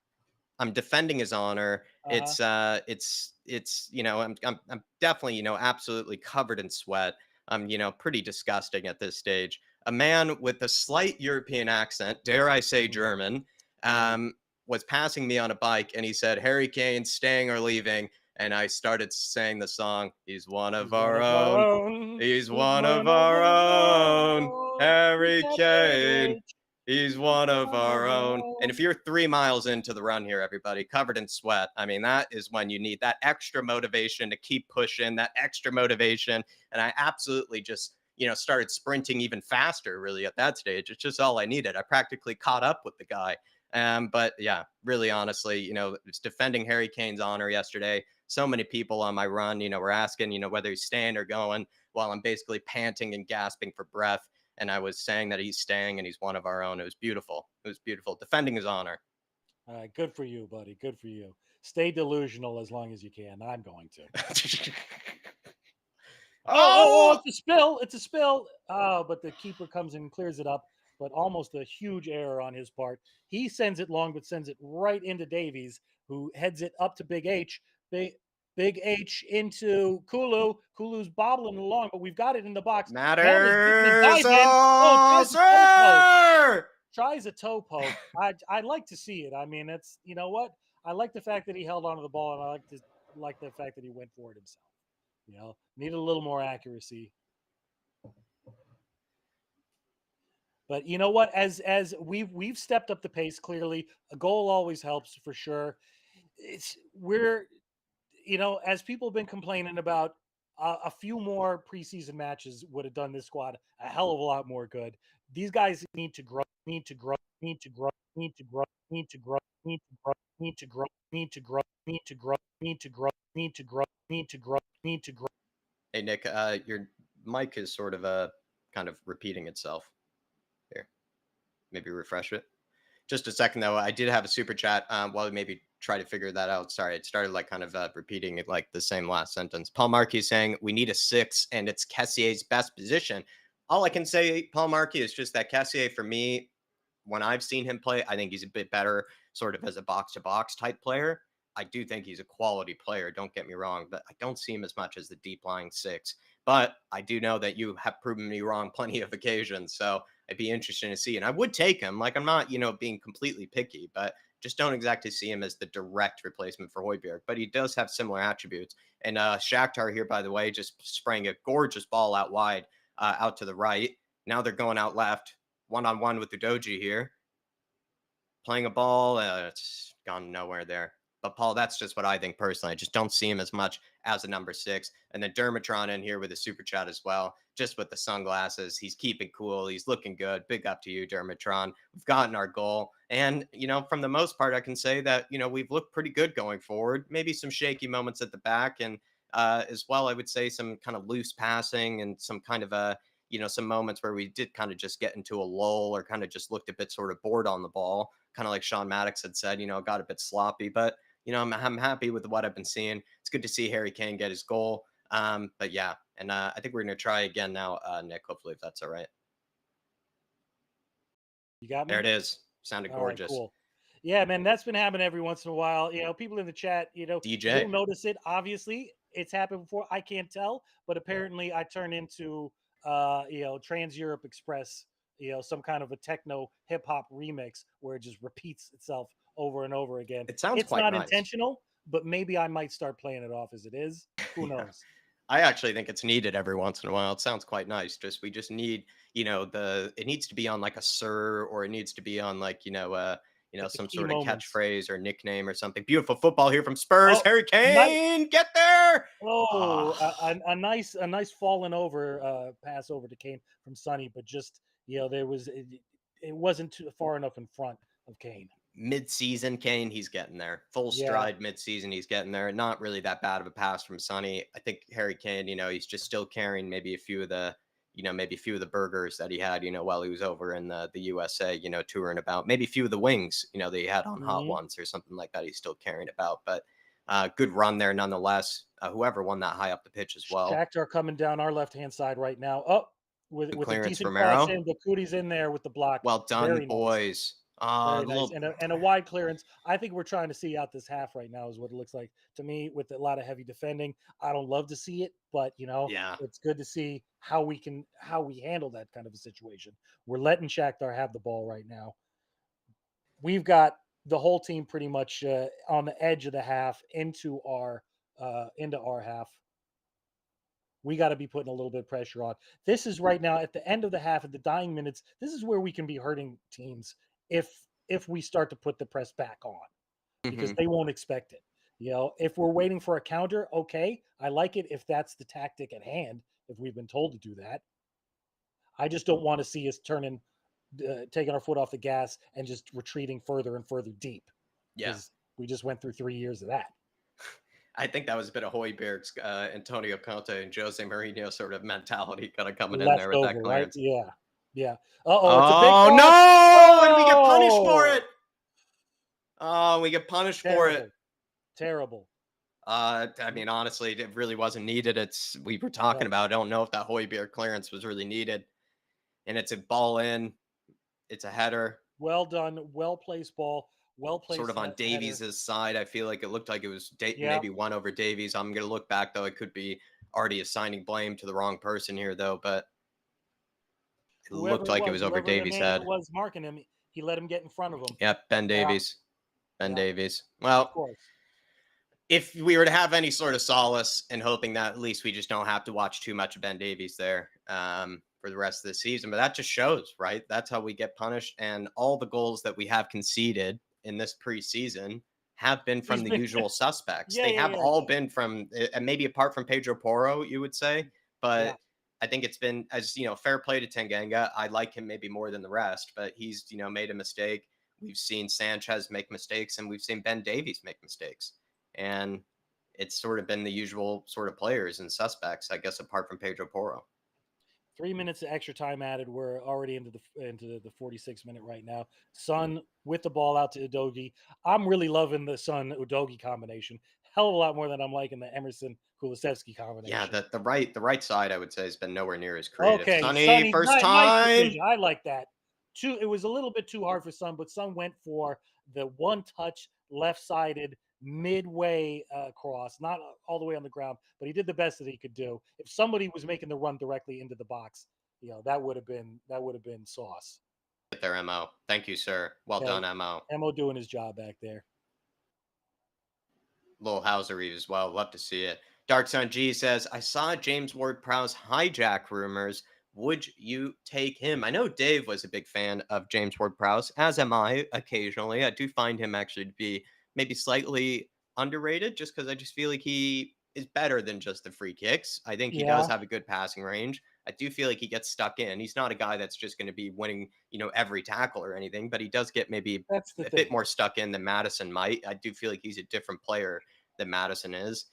I'm defending his honor. It's I'm definitely, absolutely covered in sweat. pretty disgusting at this stage. A man with a slight European accent, dare I say Mm, German, mm. was passing me on a bike and he said, Harry Kane, staying or leaving. And I started saying the song, He's one of He's one our of our own. own. He's He's one of one of our our own. own. Harry Yes, Kane. H. He's He's one of one of our our own. And if own. you're 3 miles into the run here, everybody, covered in sweat, I mean, that is when you need that extra motivation to keep pushing, that extra motivation. And I absolutely just, started sprinting even faster, really, at that stage. It's just all I needed. I practically caught up with the guy. But yeah, really honestly, it's defending Harry Kane's honor yesterday. So many people on my run, were asking, whether he's staying or going while I'm basically panting and gasping for breath. And I was saying that he's staying and he's one of our own. It was beautiful. It was beautiful. Defending his honor. Good for you, buddy. Good for you. Stay delusional as long as you can. I'm going to. Oh, Oh, it's a spill. It's a spill. Oh, but the keeper comes in and clears it up. But almost a huge error on his part. He sends it long, but sends it right into Davies, who heads it up to Big H. Big H into Kulu. Kulu's bobbling along, but we've got it in the box. Man is getting a matters. dive in. Oh, Oh, tries a toe poke. sir. Tries a toe poke. I like to see it. I mean, it's you know what? I like the fact that he held onto the ball, and I like the fact that he went for it himself. Needed a little more accuracy. But you know what? As we've stepped up the pace clearly. A goal always helps for sure. It's we're as people have been complaining about, a few more preseason matches would have done this squad a hell of a lot more good. These guys need to grow, need to grow, need to grow, need to grow, need to grow, need to grow, need to grow, need to grow, need to grow, need to grow, need to grow, need to grow, need to grow. Hey, Nick, your mic is sort of kind of repeating itself. Here, maybe refresh it. Just a second though, I did have a super chat. While we maybe try to figure that out. Sorry, it started like kind of repeating it like the same last sentence. Paul Markey is saying we need a six, and it's Kessier's best position. All I can say, Paul Markey, is just that Kessier for me, when I've seen him play, I think he's a bit better, sort of as a box to box type player. I do think he's a quality player. Don't get me wrong, but I don't see him as much as the deep lying six. But I do know that you have proven me wrong plenty of occasions. So it'd be interesting to see. And I would take him. Like, I'm not, being completely picky, but just don't exactly see him as the direct replacement for Højbjerg. But he does have similar attributes. And Shakhtar here, by the way, just spraying a gorgeous ball out wide, out to the right. Now they're going out left, one-on-one with the Doji here. Playing a ball, it's gone nowhere there. But Paul, that's just what I think personally. I just don't see him as much as a number six. And then Dermatron in here with a super chat as well, just with the sunglasses. He's keeping cool. He's looking good. Big up to you, Dermatron. We've gotten our goal. And, from the most part, I can say that, we've looked pretty good going forward. Maybe some shaky moments at the back. And as well, I would say some kind of loose passing and some kind of some moments where we did kind of just get into a lull or kind of just looked a bit sort of bored on the ball, kind of like Sean Maddox had said, got a bit sloppy. But I'm happy with what I've been seeing. It's good to see Harry Kane get his goal. But yeah, and I think we're going to try again now, Nick, hopefully, if that's all right. You got There me? it is. Sounded All right, gorgeous. cool. Yeah, man, that's been happening every once in a while. People in the chat, you'll DJ. notice it. Obviously, it's happened before. I can't tell, but apparently, I turn into, Trans Europe Express, some kind of a techno hip hop remix where it just repeats itself over and over again. It sounds It's quite not nice. intentional, but maybe I might start playing it off as it is. Who Yeah. knows? I actually think it's needed every once in a while. It sounds quite nice. We just need, it needs to be on like a sir, or it needs to be on like, At the some key sort of moments. catchphase or nickname or something. Beautiful football here from Spurs. Oh, Harry nice. Kane, get there. Oh, Ah, a nice falling over pass over to Kane from Sonny, but just there was it wasn't too far enough in front of Kane. mid-season Kane, he's getting there. Full Yeah. stride mid-season, he's getting there. Not really that bad of a pass from Sonny. I think Harry Kane, he's just still carrying maybe a few of the, maybe a few of the burgers that he had, while he was over in the USA, touring about. Maybe a few of the wings, that he had on Hot Hmm. Ones or something like that. He's still carrying about, but good run there nonetheless. Whoever won that high up the pitch as well. Shakhtar coming down our left hand side right now. Oh, with Good with a clearance, decent cross Romero. in, but Cootie's in there with the block. Well done, Very nice. boys. Very A nice. little, And a wide clearance. I think we're trying to see out this half right now is what it looks like to me with a lot of heavy defending. I don't love to see it, but yeah, it's good to see how we handle that kind of a situation. We're letting Shakhtar have the ball right now. We've got the whole team pretty much on the edge of the half into our half. We got to be putting a little bit of pressure on. This is right now at the end of the half, at the dying minutes. This is where we can be hurting teams if we start to put the press back on because hmm they won't expect it. If we're waiting for a counter, okay, I like it if that's the tactic at hand. If we've been told to do that, I just don't want to see us taking our foot off the gas and just retreating further and further deep yeah. because we just went through 3 years of that. I think that was a bit of Hoiberg's Antonio Conte and Jose Mourinho sort of mentality kind of coming in there Left with that over, right? clearance. Yeah. Yeah. Uh-oh, it's a big Oh cross. no! And we get punished for Oh, it. Oh, we get punished for it. terrible. Terrible. I mean, honestly, it really wasn't needed. We were talking No. about. I don't know if that Hoiberg clearance was really needed, and it's a ball in. It's a header, Well done. Well placed ball. Well sort placed of on header. Davies' side. I feel like it looked like it was Yeah. maybe one over Davies. I'm gonna look back though. It could be already assigning blame to the wrong person here though, but it looked like it was over Whoever the Davies' man head. was marking him, he let him get in front of him. Yep, Ben Yeah. Davies. Ben Yeah. Davies. Of Well, course. if we were to have any sort of solace in hoping that at least we just don't have to watch too much of Ben Davies there for the rest of the season, but that just shows, right? That's how we get punished. And all the goals that we have conceded in this preseason have been from He's the been usual suspects. yeah, They yeah, have yeah, all yeah. been from, and maybe apart from Pedro Porro, you would say, Yeah. but I think it's been fair play to Tanganga. I like him maybe more than the rest, but he's made a mistake. We've seen Sanchez make mistakes, and we've seen Ben Davies make mistakes, and it's sort of been the usual sort of players and suspects, I guess, apart from Pedro Porro. 3 minutes of extra time added. We're already into the 46 minute right now. Son with the ball out to Udogi. I'm really loving the Son Udogi combination. Hell of a lot more than I'm liking the Emerson Kulisevsky Yeah, combination. the right side, I would say, has been nowhere near as creative. Okay, Sonny, Sonny, first nice time. decision. I like that. It was a little bit too hard for Son, but Son went for the one touch left sided midway cross, not all the way on the ground, but he did the best that he could do. If somebody was making the run directly into the box, that would have been sauce. Get there, Mo. Thank you, sir. Well Yeah, done, Mo. Emo doing his job back there. Little Hausery as well. Love to see it. Dark Sun G says, I saw James Ward-Prowse hijack rumors. Would you take him? I know Dave was a big fan of James Ward-Prowse, as am I occasionally. I do find him actually to be maybe slightly underrated just because I just feel like he is better than just the free kicks. I think he does Yeah, have a good passing range. I do feel like he gets stuck in. He's not a guy that's just going to be winning, every tackle or anything, but he does get maybe that's the a bit thing. more stuck in than Madison might. I do feel like he's a different player than Madison is.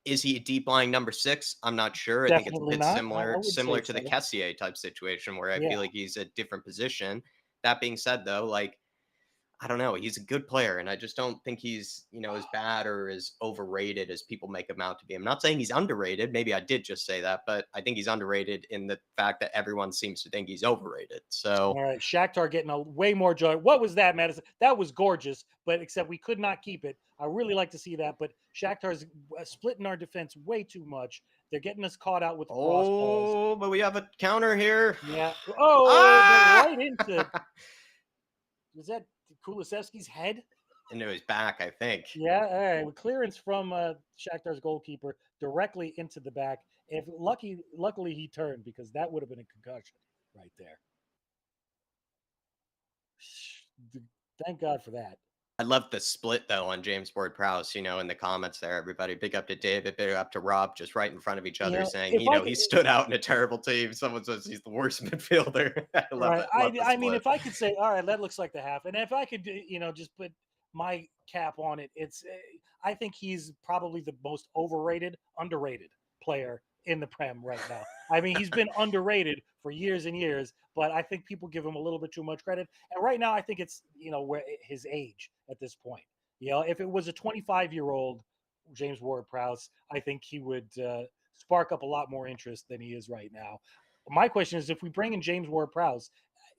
Is he a deep lying number 6? I'm not sure. I think it's a Definitely bit not. I similar would say similar to the 7. Kessier type situation where I Yeah. feel like he's a different position. That being said, though, like I don't know. He's a good player, and I just don't think he's, as bad or as overrated as people make him out to be. I'm not saying he's underrated. Maybe I did just say that, but I think he's underrated in the fact that everyone seems to think he's overrated. So All right, Shakhtar getting a way more joy. What was that, Madison? That was gorgeous, but except we could not keep it. I really like to see that, but Shakhtar's splitting our defense way too much. They're getting us caught out with the cross balls. oh, but we have a counter here. Yeah. Oh, but Ah! right into was that Kulisevsky's head? Into his back, I think. Yeah. All right. With clearance from Shakhtar's goalkeeper directly into the back. Luckily he turned because that would have been a concussion right there. Thank God for that. I love the split though on James Ward-Prowse, in the comments there, everybody. Big up to David, big up to Rob, just right in front of each other saying, If I he could, stood out in a terrible team. Someone says he's the worst midfielder. I love right. it. Love the I mean, split. if I could say, all right, that looks like the half, and if I could, just put my cap on it, I think he's probably the most underrated player in the Prem right now. I mean, he's been underrated for years and years, but I think people give him a little bit too much credit. And right now, I think it's where his age at this point. If it was a 25-year-old James Ward-Prowse, I think he would spark up a lot more interest than he is right now. My question is, if we bring in James Ward-Prowse,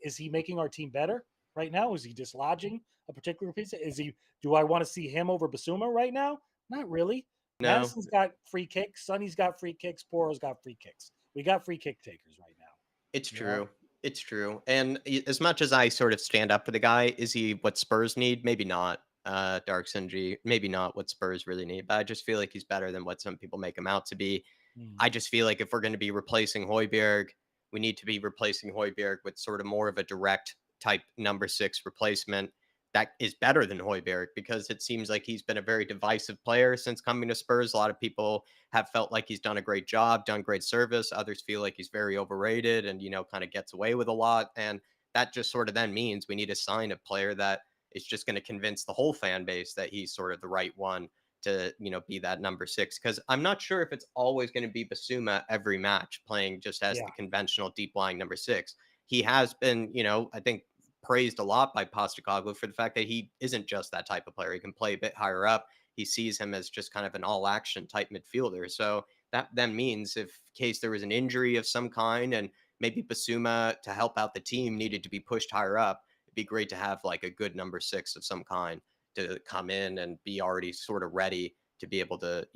is he making our team better right now? Is he dislodging a particular piece? Is he? Do I want to see him over Basuma right now? Not really. No, Madison's got free kicks. Sonny's got free kicks. Poro's got free kicks. We got free kick takers right now. it's You know? true. It's true. And as much as I sort of stand up for the guy, is he what Spurs need? Maybe not. Dark Sunji, maybe not what Spurs really need, but I just feel like he's better than what some people make him out to be. Mm, I just feel like if we're going to be replacing Højbjerg, we need to be replacing Højbjerg with sort of more of a direct type number six replacement that is better than Højbjerg, because it seems like he's been a very divisive player since coming to Spurs. A lot of people have felt like he's done a great job, done great service. Others feel like he's very overrated and, kind of gets away with a lot. And that just sort of then means we need to sign a player that is just going to convince the whole fan base that he's sort of the right one to be that number six, because I'm not sure if it's always going to be Basuma every match playing just as yeah. the conventional deep lying number six. He has been, I think, praised a lot by Postecoglou for the fact that he isn't just that type of player. He can play a bit higher up. He sees him as just kind of an all action type midfielder. So that then means if case there was an injury of some kind and maybe Basuma to help out the team needed to be pushed higher up, it'd be great to have like a good number six of some kind to come in and be already sort of ready to be able to,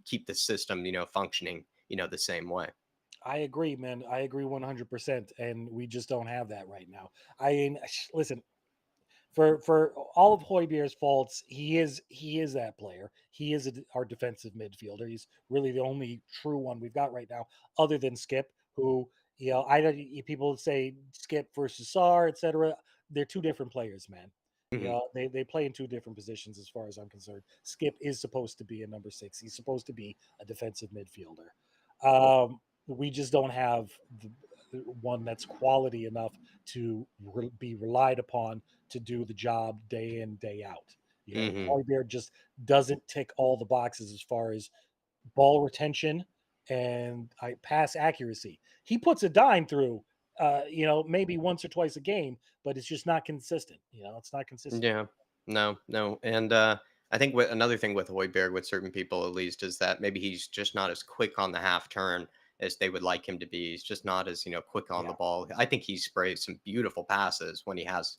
keep the system, functioning, the same way. I agree, man. I agree 100%. And we just don't have that right now. I mean, listen, for all of Hoybier's faults, he is that player. He is our defensive midfielder. He's really the only true one we've got right now, other than Skip, who I don't. People say Skip versus Sar, etc. They're two different players, man. Hmm. They play in two different positions as far as I'm concerned. Skip is supposed to be a number six. He's supposed to be a defensive midfielder. We just don't have one that's quality enough to be relied upon to do the job day in, day out. Hmm. Højbjerg just doesn't tick all the boxes as far as ball retention and pass accuracy. He puts a dime through, maybe once or twice a game, but it's just not consistent. It's not consistent. Yeah. No, no. And I think another thing with Hoiberg, with certain people at least, is that maybe he's just not as quick on the half turn as they would like him to be. He's just not as, quick on the Yeah. ball. I think he sprays some beautiful passes when he has,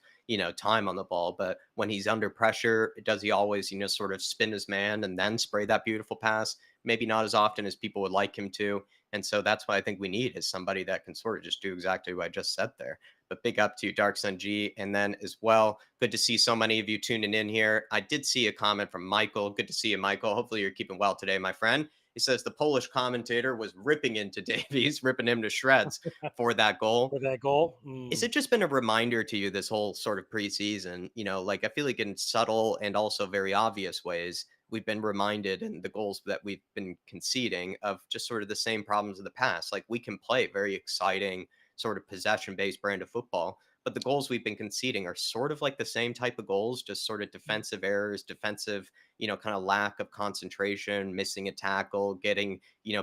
time on the ball. But when he's under pressure, does he always, sort of spin his man and then spray that beautiful pass? Maybe not as often as people would like him to. And so that's what I think we need, is somebody that can sort of just do exactly what I just said there. But big up to Dark Sun G. And then as well, good to see so many of you tuning in here. I did see a comment from Michael. Good to see you, Michael. Hopefully you're keeping well today, my friend. He says the Polish commentator was ripping into Davies, ripping him to shreds for that goal. For that goal. Is it just been a reminder to you this whole sort of preseason? Like I feel like in subtle and also very obvious ways, we've been reminded in the goals that we've been conceding of just sort of the same problems of the past. Like we can play very exciting, sort of possession based brand of football, but the goals we've been conceding are sort of like the same type of goals, just sort of defensive errors, defensive, kind of lack of concentration, missing a tackle, getting,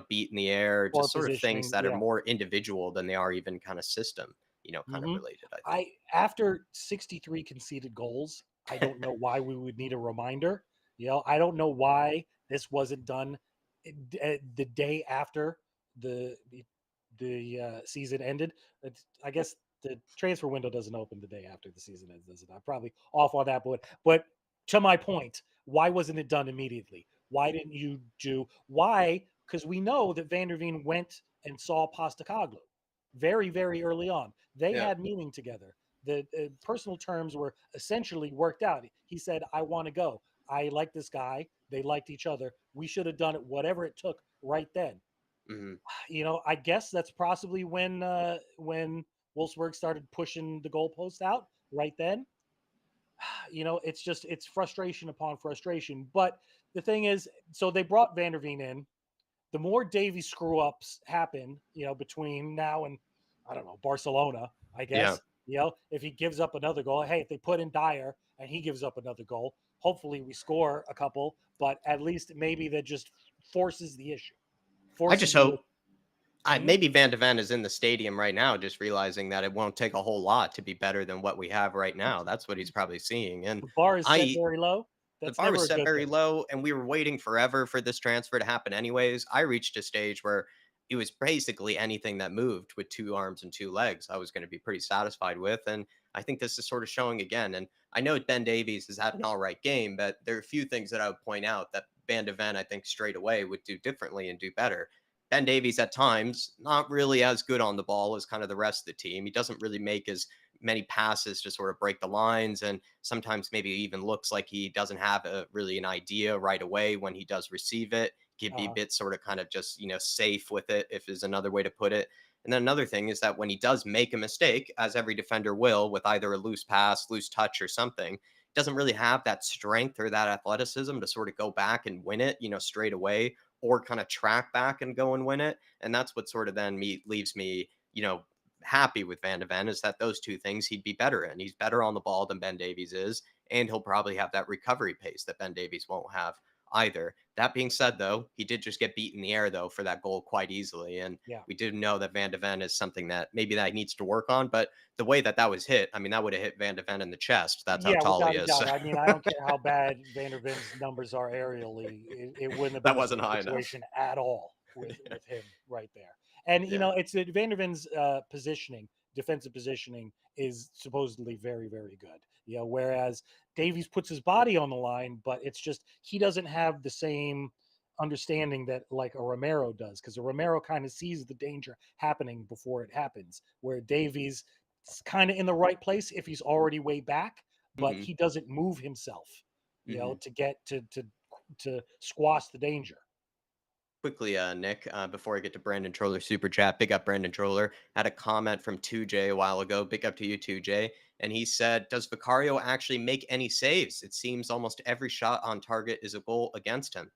beat in the air, Poor just sort of things positioning. that are Yeah. more individual than they are even kind of system, kind of hmm related, I think. I After 63 conceded goals, I don't know why we would need a reminder. I don't know why this wasn't done the day after the season ended. I guess the transfer window doesn't open the day after the season ends, does it? I'm probably off on that, but to my point, why wasn't it done immediately? Why didn't you do why? Because we know that Van der Veen went and saw Postacoglu very, very early on. They Yeah. had meaning together. The personal terms were essentially worked out. He said, I want to go. I like this guy. They liked each other. We should have done it, whatever it took, right then. Hmm. I guess that's possibly when Wolfsburg started pushing the goalpost out right then. It's frustration upon frustration. But the thing is, so they brought Van der Veen in. The more Davy screw ups happen, between now and I don't know, Barcelona, I Yeah. guess. If he gives up another goal, hey, if they put in Dyer and he gives up another goal, hopefully we score a couple, but at least maybe that just forces the issue. I just Forces the hope Mhm. maybe Van de Ven is in the stadium right now, just realizing that it won't take a whole lot to be better than what we have right now. That's what he's probably seeing. And The bar is set I very low. the That's bar never was a set good very thing. low, and we were waiting forever for this transfer to happen anyways. I reached a stage where it was basically anything that moved with two arms and two legs, I was going to be pretty satisfied with. And I think this is sort of showing again. And I know Ben Davies has had an all right game, but there are a few things that I would point out that Van de Ven, I think, straight away would do differently and do better. Ben Davies at times not really as good on the ball as kind of the rest of the team. He doesn't really make as many passes to sort of break the lines, and sometimes maybe even looks like he doesn't have really an idea right away when he does receive it. He'd be a Uh-huh. bit sort of kind of just safe with it, if is another way to put it. And then another thing is that when he does make a mistake, as every defender will, with either a loose pass, loose touch, or something, doesn't really have that strength or that athleticism to sort of go back and win it, straight away, or kind of track back and go and win it. And that's what sort of then leaves me, happy with Van de Ven, is that those two things he'd be better in. He's better on the ball than Ben Davies is, and he'll probably have that recovery pace that Ben Davies won't have either. That being said, though, he did just get beat in the air, though, for that goal quite easily. And Yeah. we do know that Van de Ven is something that maybe that he needs to work on. But the way that that was hit, I mean, that would have hit Van de Ven in the chest. That's how Yeah, tall he without a is. So doubt. I mean, I don't care how bad Vanderven's numbers are aerially. It wouldn't have that been a wasn't safe high enough. situation at all with him right there. And Yeah. it's Vanderven's positioning, defensive positioning is supposedly very, very good. Whereas Davies puts his body on the line, but it's just he doesn't have the same understanding that like a Romero does, because a Romero kind of sees the danger happening before it happens, where Davies kind of in the right place if he's already way back, but Hmm. he doesn't move himself, Hmm. to get to squash the danger. Quickly, Nick, before I get to Brandon Troller super chat, big up Brandon Troller, had a comment from 2J a while ago. Big up to you, 2J. And he said, does Vicario actually make any saves? It seems almost every shot on target is a goal against him.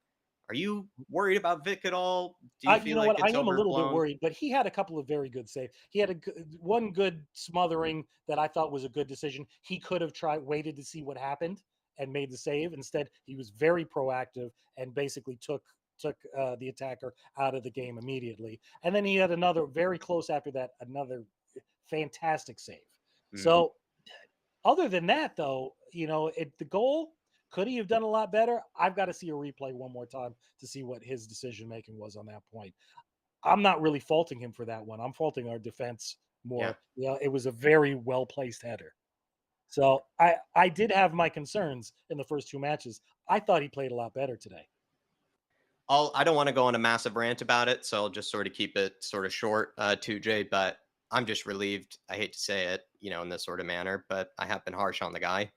Are you worried about Vic at all? Do you You feel know like what? I it's am a little bit overblown? worried, but he had a couple of very good saves. He had one good smothering that I thought was a good decision. He could have waited to see what happened and made the save. Instead, he was very proactive and basically took the attacker out of the game immediately. And then he had another very close after that, another fantastic save. Hmm. So other than that, though, the goal, could he have done a lot better? I've got to see a replay one more time to see what his decision making was on that point. I'm not really faulting him for that one. I'm faulting our defense Yeah. more. It was a very well placed header. So I did have my concerns in the first two matches. I thought he played a lot better today. I don't want to go on a massive rant about it, so I'll just sort of keep it sort of short, 2J. But I'm just relieved. I hate to say it, in this sort of manner, but I have been harsh on the guy.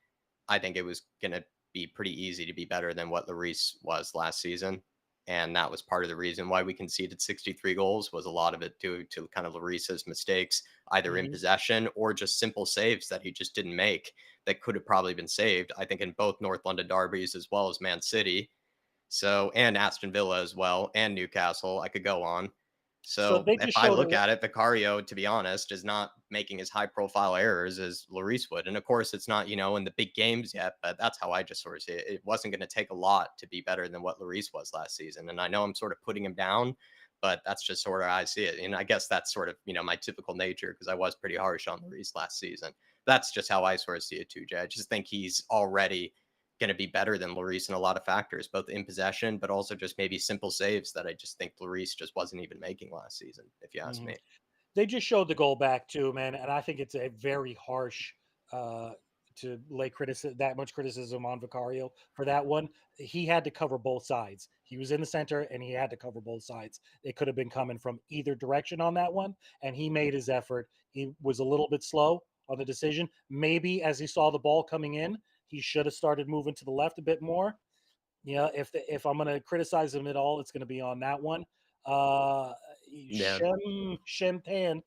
I think it was going to be pretty easy to be better than what Lloris was last season. And that was part of the reason why we conceded 63 goals, was a lot of it due to kind of Lloris's mistakes, either in Mhm. possession or just simple saves that he just didn't make that could have probably been saved. I think in both North London derbies as well as Man City. So, and Aston Villa as well, and Newcastle. I could go on. So So they if just I showed look it. at it, Vicario, to be honest, is not making as high profile errors as Lloris would. And of course, it's not, in the big games yet, but that's how I just sort of see it. It wasn't going to take a lot to be better than what Lloris was last season. And I know I'm sort of putting him down, but that's just sort of how I see it. And I guess that's sort of, my typical nature, because I was pretty harsh on Lloris last season. That's just how I sort of see it too, Jay. I just think he's already going to be better than Lloris in a lot of factors, both in possession, but also just maybe simple saves that I just think Lloris just wasn't even making last season, if you ask Mhm. me. They just showed the goal back too, man, and I think it's a very harsh uh, to lay that much criticism on Vicario for that one. He had to cover both sides. He was in the center, and he had to cover both sides. It could have been coming from either direction on that one, and he made his effort. He was a little bit slow on the decision. Maybe as he saw the ball coming in, he should have started moving to the left a bit more. If I'm going to criticize him at all, it's going to be on that one. Uh, Yeah. Shem Tan,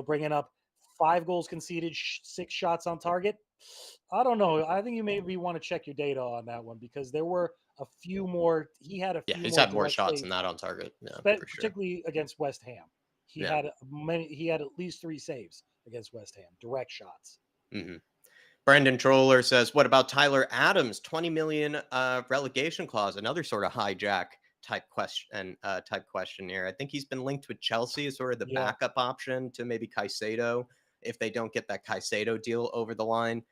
bringing up 5 goals conceded, 6 shots on target. I don't know. I think you maybe want to check your data on that one, because there were a few more. He had a Yeah. few He's more had more direct shots than saves, that on target. Yeah, for sure. particularly against West Ham. He Yeah. had many. He had at least 3 saves against West Ham, direct shots. Hmm. Brendan Troller says, what about Tyler Adams? 20 million relegation clause, another sort of hijack type question here. I think he's been linked with Chelsea as sort of the Yeah. backup option to maybe Caicedo if they don't get that Caicedo deal over the line.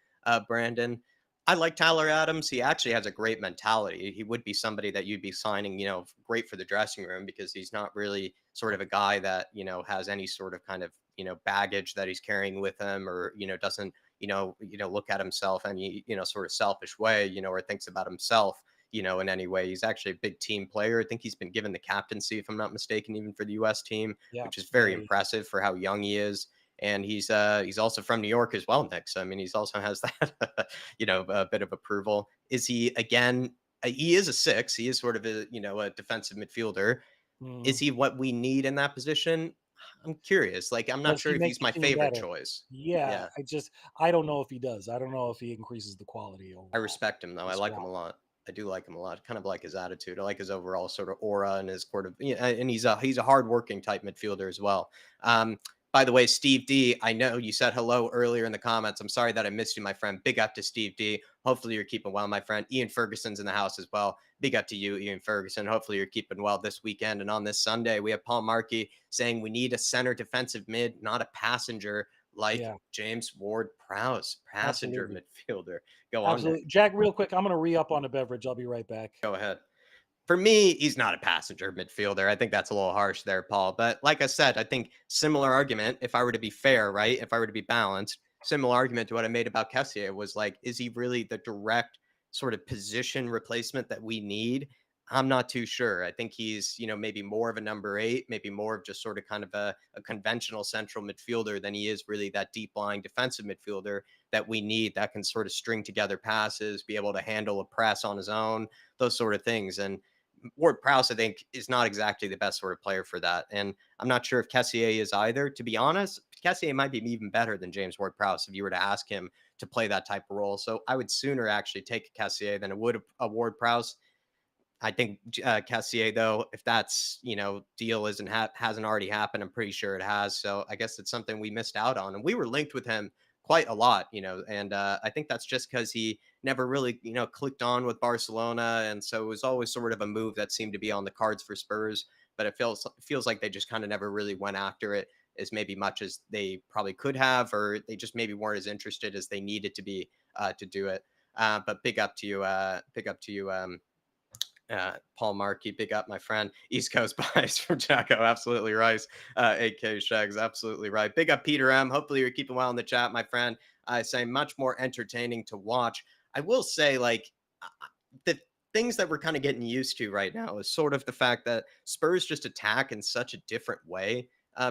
Brandon, I like Tyler Adams. He actually has a great mentality. He would be somebody that you'd be signing, great for the dressing room because he's not really sort of a guy that, has any sort of kind of, baggage that he's carrying with him or, doesn't, look at himself any, sort of selfish way, or thinks about himself, in any way. He's actually a big team player. I think he's been given the captaincy, if I'm not mistaken, even for the US team, Yeah, which is yeah, very impressive for how young he is. And he's also from New York as well, Nick. So I mean, he's also has that a bit of approval. Is he again? He is a six. He is sort of a defensive midfielder. Is mhm. he what we need in that position? I'm curious. Like, I'm not Does sure he if make he's the my team favorite better? choice. Yeah, Yeah, I don't know if he does. I don't know if he increases the quality I overall respect him though. the I like him squad. a lot. I do like him a lot. Kind of like his attitude. I like his overall sort of aura and his sort of and he's a hardworking type midfielder as well. By the way, Steve D, I know you said hello earlier in the comments. I'm sorry that I missed you, my friend. Big up to Steve D. Hopefully you're keeping well, my friend. Ian Ferguson's in the house as well. Big up to you, Ian Ferguson. Hopefully you're keeping well this weekend. And on this Sunday, we have Paul Markey saying we need a center defensive mid, not a passenger like Yeah, James Ward-Prowse, passenger absolutely. midfielder. Go on, Nick. Absolutely. Jack, real quick, I'm gonna re-up on a beverage. I'll be right back. Go ahead. For me, he's not a passenger midfielder. I think that's a little harsh there, Paul. But like I said, I think similar argument, if I were to be fair, right? If I were to be balanced, similar argument to what I made about Kessier was like, is he really the direct sort of position replacement that we need? I'm not too sure. I think he's, maybe more of a number eight, maybe more of just sort of kind of a conventional central midfielder than he is really that deep lying defensive midfielder that we need that can sort of string together passes, be able to handle a press on his own, those sort of things. And Ward Prowse, I think, is not exactly the best sort of player for that. And I'm not sure if Kessier is either. To be honest, Kessier might be even better than James Ward Prowse if you were to ask him to play that type of role. So I would sooner actually take a Kessier than I would a Ward Prowse. I think Cassier, though, if that's deal hasn't already happened, I'm pretty sure it has. So I guess it's something we missed out on, and we were linked with him quite a lot, and I think that's just because he never really clicked on with Barcelona, and so it was always sort of a move that seemed to be on the cards for Spurs, but it feels like they just kind of never really went after it as maybe much as they probably could have, or they just maybe weren't as interested as they needed to be to do it. But big up to you. Paul Markey, big up, my friend. East Coast bias from Jacko, absolutely right. AK Shags, absolutely right. Big up, Peter M. Hopefully, you're keeping well in the chat, my friend. I say much more entertaining to watch. I will say, like, the things that we're kind of getting used to right now is sort of the fact that Spurs just attack in such a different way.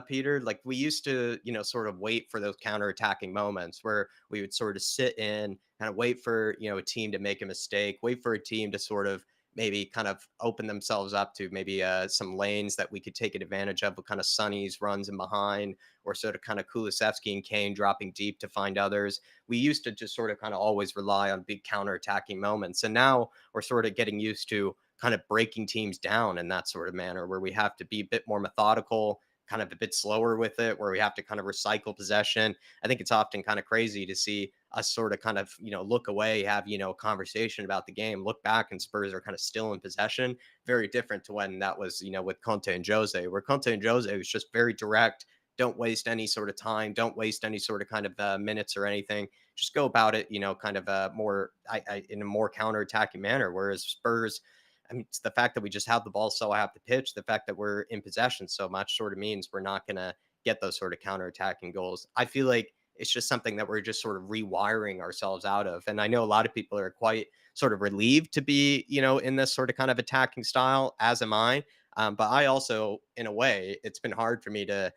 Peter, like we used to, sort of wait for those counter-attacking moments where we would sort of sit in and wait for, a team to make a mistake, wait for a team to sort of maybe kind of open themselves up to maybe some lanes that we could take advantage of with kind of Sonny's runs in behind or sort of kind of Kulisevsky and Kane dropping deep to find others. We used to just sort of kind of always rely on big counter-attacking moments. And now we're sort of getting used to kind of breaking teams down in that sort of manner where we have to be a bit more methodical, kind of a bit slower with it, where we have to kind of recycle possession. I think it's often kind of crazy to see us sort of kind of, look away, have, a conversation about the game, look back and Spurs are kind of still in possession. Very different to when that was, with Conte and Jose, where Conte and Jose was just very direct. Don't waste any sort of time. Don't waste any sort of kind of minutes or anything. Just go about it, kind of more in a more counter-attacking manner. Whereas Spurs, I mean, it's the fact that we just have the ball so half the pitch, the fact that we're in possession so much sort of means we're not going to get those sort of counter-attacking goals. I feel like it's just something that we're just sort of rewiring ourselves out of. And I know a lot of people are quite sort of relieved to be, in this sort of kind of attacking style, as am I. But I also, in a way, it's been hard for me to,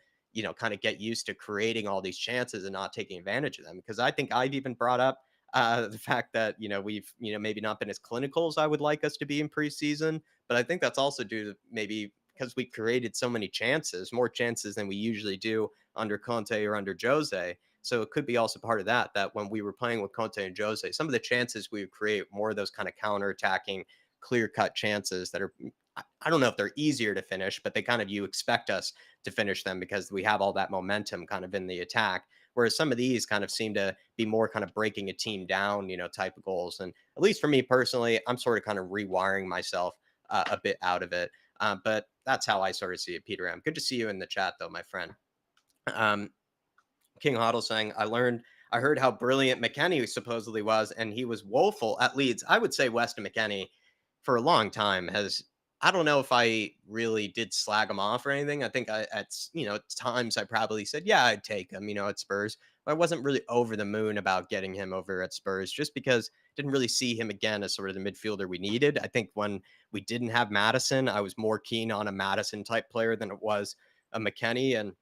kind of get used to creating all these chances and not taking advantage of them. Because I think I've even brought up the fact that we've maybe not been as clinical as I would like us to be in preseason, but I think that's also due to maybe because we created so many chances, more chances than we usually do under Conte or under Jose. So it could be also part of that. That when we were playing with Conte and Jose, some of the chances we would create more of those kind of counter-attacking, clear-cut chances that are. I don't know if they're easier to finish, but they kind of you expect us to finish them because we have all that momentum kind of in the attack. Whereas some of these kind of seem to be more kind of breaking a team down, type of goals. And at least for me personally, I'm sort of kind of rewiring myself a bit out of it. But that's how I sort of see it, Peter M. Good to see you in the chat, though, my friend. Um, King Hoddle saying, I learned I heard how brilliant McKennie supposedly was, and he was woeful at Leeds. I would say Weston McKennie for a long time has. I don't know if I really did slag him off or anything. I think at times I probably said, yeah, I'd take him, at Spurs. But I wasn't really over the moon about getting him over at Spurs just because I didn't really see him again as sort of the midfielder we needed. I think when we didn't have Madison, I was more keen on a Madison type player than it was a McKennie. And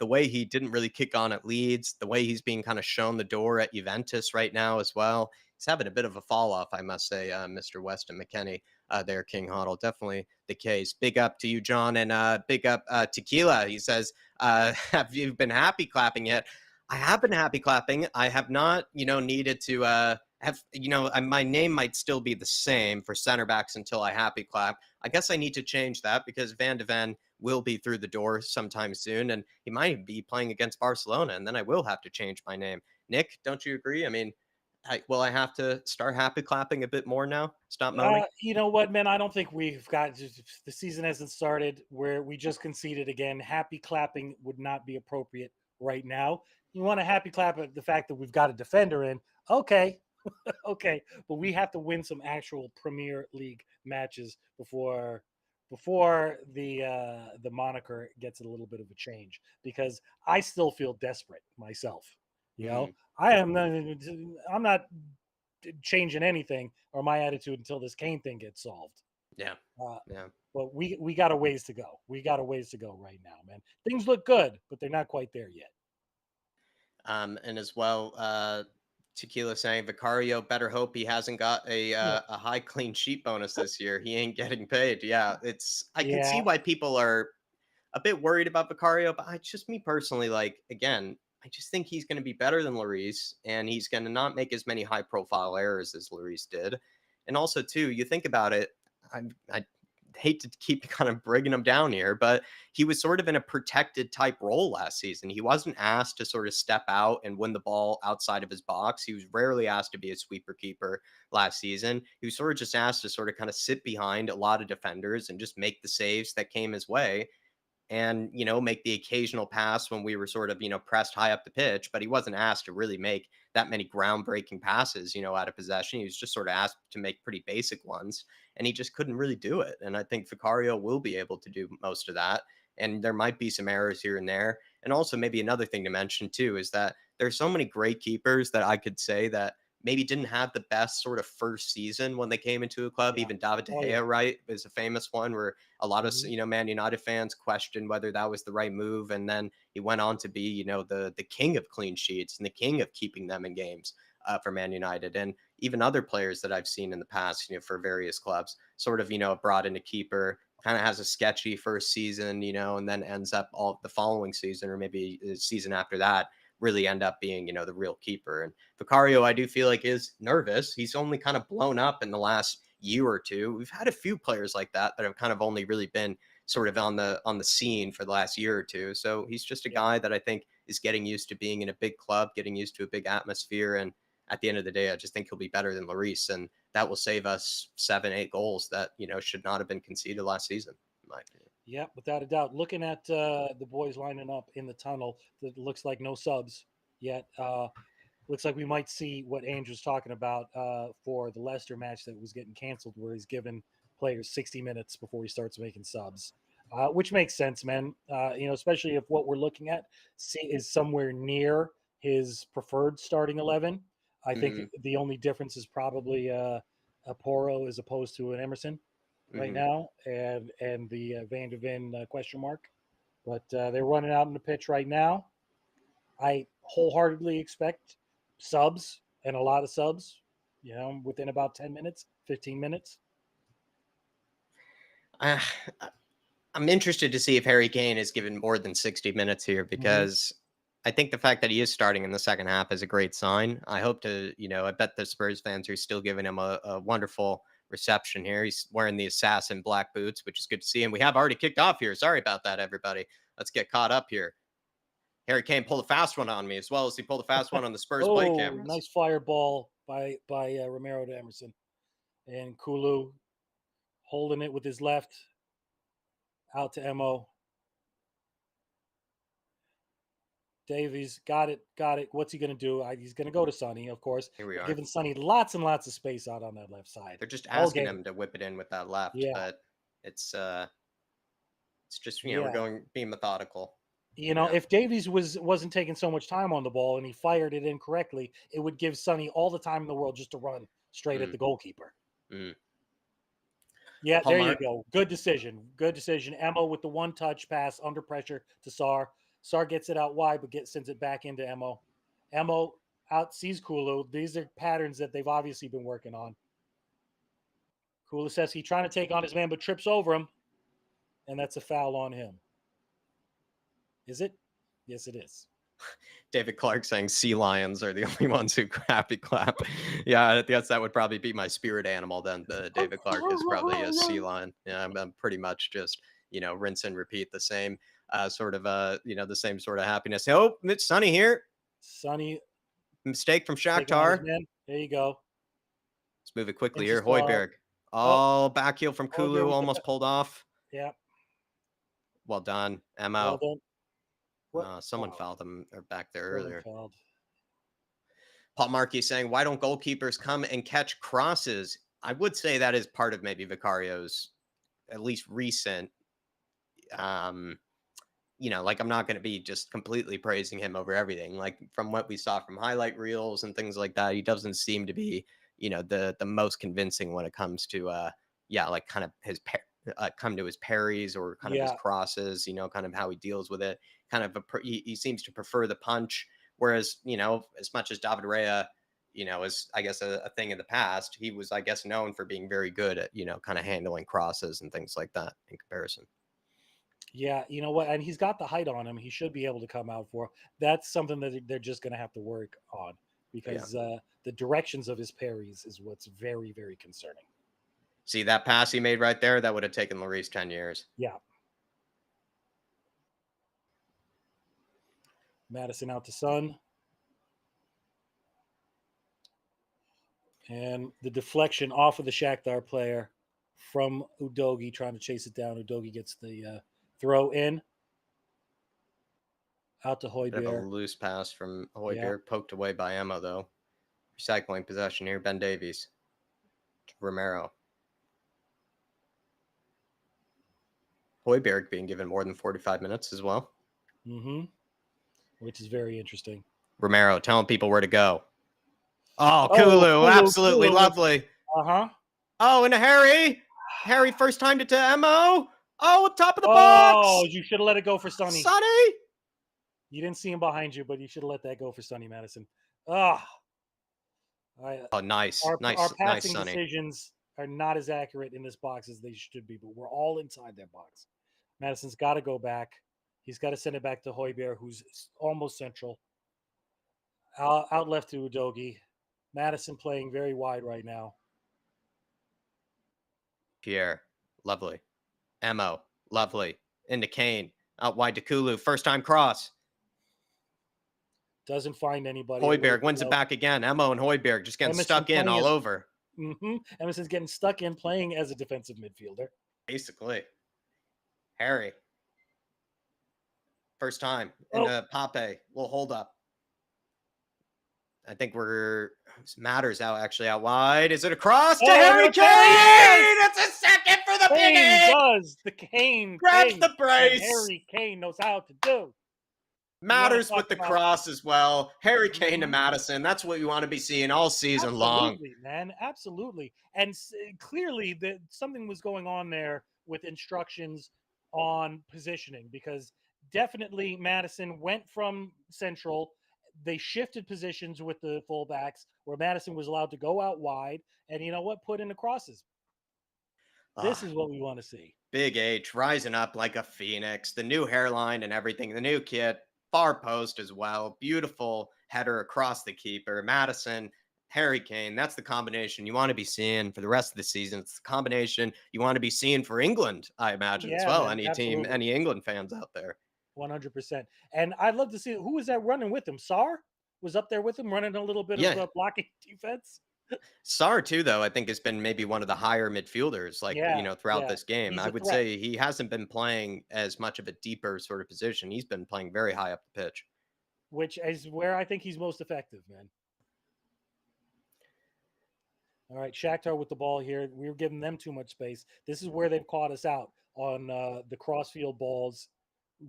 the way he didn't really kick on at Leeds, the way he's being kind of shown the door at Juventus right now as well. He's having a bit of a fall off, I must say, Mr. Weston McKennie there, King Hoddle. Definitely the case. Big up to you, John, and big up Tequila. He says, have you been happy clapping yet? I have been happy clapping. I have not, needed to my name might still be the same for center backs until I happy clap. I guess I need to change that because Van de Ven will be through the door sometime soon, and he might be playing against Barcelona, and then I will have to change my name. Nick, don't you agree? I mean, will I have to start happy clapping a bit more now? Stop moaning. You know what, man? I don't think we've got the season hasn't started where we just conceded again. Happy clapping would not be appropriate right now. You want to happy clap at the fact that we've got a defender in. Okay, okay, but we have to win some actual Premier League matches before the moniker gets a little bit of a change because I still feel desperate myself. You know, Mm, I'm not changing anything or my attitude until this Kane thing gets solved. yeah, Uh, yeah. but we got a ways to go. We got a ways to go right now, man. Things look good, but they're not quite there yet. And as well, Tequila saying Vicario better hope he hasn't got Yeah, a high clean sheet bonus this year. He ain't getting paid. Yeah, I can see yeah, why people are a bit worried about Vicario, but I just me personally, like again, I just think he's going to be better than Lloris, and he's going to not make as many high profile errors as Lloris did. And also, too, you think about it, I hate to keep kind of bringing him down here, but he was sort of in a protected type role last season. He wasn't asked to sort of step out and win the ball outside of his box. He was rarely asked to be a sweeper keeper last season. He was sort of just asked to sort of kind of sit behind a lot of defenders and just make the saves that came his way and make the occasional pass when we were sort of pressed high up the pitch, but he wasn't asked to really make that many groundbreaking passes out of possession. He was just sort of asked to make pretty basic ones, and he just couldn't really do it. And I think Vicario will be able to do most of that, and there might be some errors here and there. And also maybe another thing to mention too is that there's so many great keepers that I could say that maybe didn't have the best sort of first season when they came into a club. yeah. Even David De Oh yeah. Gea, right, is a famous one where a lot of Mhm. Man United fans questioned whether that was the right move, and then he went on to be the king of clean sheets and the king of keeping them in games for Man United, and even other players that I've seen in the past, for various clubs, sort of brought in a keeper. Kind of has a sketchy first season, and then ends up all the following season or maybe the season after that really end up being, the real keeper. And Vicario, I do feel like is nervous. He's only kind of blown up in the last year or two. We've had a few players like that that have kind of only really been sort of on the scene for the last year or two. So he's just a Yeah. guy that I think is getting used to being in a big club, getting used to a big atmosphere, and at the end of the day, I just think he'll be better than Lloris, and that will save us 7, 8 goals that should not have been conceded last season, in my opinion. Yeah, without a doubt. Looking at the boys lining up in the tunnel, it looks like no subs yet. Looks like we might see what Andrew's talking about for the Leicester match that was getting canceled, where he's given players 60 minutes before he starts making subs, which makes sense, man. Especially if what we're looking at is somewhere near his preferred starting 11. I think Mm-hmm. the only difference is probably a Poro as opposed to an Emerson right Mm-hmm. now, and the Van de Ven question mark. But they're running out on the pitch right now. I wholeheartedly expect subs and a lot of subs, within about 10 minutes, 15 minutes. Uh, I'm interested to see if Harry Kane is given more than 60 minutes here Mm-hmm. because I think the fact that he is starting in the second half is a great sign. I hope to, I bet the Spurs fans are still giving him a wonderful reception here. He's wearing the assassin black boots, which is good to see. And we have already kicked off here. Sorry about that, everybody. Let's get caught up here. Harry Kane pulled a fast one on me as well as he pulled a fast one on the Spurs play Oh, cameras. nice fireball by Romero to Emerson. And Kulu holding it with his left out to Mo. Davies got it. Got it. What's he going to do? He's going to go to Sonny, of course. Here we They're are. giving Sonny lots and lots of space out on that left side They're just all asking game. him to whip it in with that left, Yeah. but it's just, we're Yeah. being methodical. You know, if Davies wasn't taking so much time on the ball and he fired it in correctly, it would give Sonny all the time in the world just to run straight at the goalkeeper. Yeah, Paul there you Mark. go. Good decision. Good decision. Emo with the one touch pass under pressure to Sar. Sar gets it out wide, but sends it back into Emo. Emo out sees Kulu. These are patterns that they've obviously been working on. Kulu says he's trying to take on his man, but trips over him, and that's a foul on him. Is it? Yes, it is. David Clark saying sea lions are the only ones who happy clap. Yeah, I guess that would probably be my spirit animal then. David Clark is probably a sea lion. Yeah, I'm pretty much just, rinse and repeat the same sort of, the same sort of happiness. Oh, it's Sonny here. Sonny. Mistake from Shakhtar. There you go. Let's move it quickly here. Højbjerg. Back heel from Kulu, almost pulled off. Yeah. Well done, Mo. Well done. Someone fouled him back there earlier. Paul Markey saying, why don't goalkeepers come and catch crosses? I would say that is part of maybe Vicario's at least recent, I'm not going to be just completely praising him over everything. Like from what we saw from highlight reels and things like that, he doesn't seem to be, the most convincing when it comes to, kind of his come to his parries or kind of his crosses, kind of how he deals with it. Kind of he seems to prefer the punch. Whereas, as much as David Rea, is, I guess, a thing in the past, he was, I guess, known for being very good at, kind of handling crosses and things like that in comparison. Yeah, you know what? And he's got the height on him. He should be able to come out for. That's something that they're just going to have to work on because the directions of his parries is what's very, very concerning. See that pass he made right there? That would have taken Lloris 10 years. Yeah. Madison out to Son. And the deflection off of the Shakhtar player from Udogie trying to chase it down. Udogie gets the throw in. Out to Højbjerg. A loose pass from Højbjerg, poked away by Emo, though. Recycling possession here. Ben Davies. Romero. Højbjerg being given more than 45 minutes as well. Mm-hmm. Which is very interesting. Romero telling people where to go. Oh, Kulu. Absolutely lovely. Uh-huh. Oh, and a Harry. Harry first time to Emo. Oh, top of the box. Oh, you should have let it go for Sonny. Sonny. You didn't see him behind you, but you should have let that go for Sonny Madison. Oh, nice. Our passing Sonny. decisions are not as accurate in this box as they should be, but we're all inside that box. Madison's got to go back. He's got to send it back to Højbjerg, who's almost central. Out left to Udogie. Madison playing very wide right now. Pierre, lovely. Emo, lovely. Into Kane. Out wide to Kulu. First time cross. Doesn't find anybody. Højbjerg wins it back again. Emo and Højbjerg just getting stuck in all over. Mm-hmm. Emerson's getting stuck in playing as a defensive midfielder. Basically. Harry. First time. Into Pape. Little hold up. I think Matters out wide. Is it a cross to Harry Kane? It's a second for the Kane does. The Kane grabs the brace. Harry Kane knows how to do. Matters with the cross as well. Harry Kane to Madison. That's what we want to be seeing all season long. Absolutely, man. Absolutely. And clearly something was going on there with instructions on positioning because definitely Madison went from central. They shifted positions with the fullbacks where Madison was allowed to go out wide. And you know what? Put in the crosses. This is what we want to see. Big H rising up like a phoenix. The new hairline and everything. The new kit. Far post as well. Beautiful header across the keeper. Madison, Harry Kane. That's the combination you want to be seeing for the rest of the season. It's the combination you want to be seeing for England, I imagine, as well. Man, any team, any England fans out there. 100%. And I'd love to see who was that running with him. Sar was up there with him running a little bit of blocking defense. Sar too, though, I think has been maybe one of the higher midfielders, throughout this game. I would say he hasn't been playing as much of a deeper sort of position. He's been playing very high up the pitch. which is where I think he's most effective, man. All right, Shakhtar with the ball here. We were giving them too much space. This is where they've caught us out on the crossfield balls.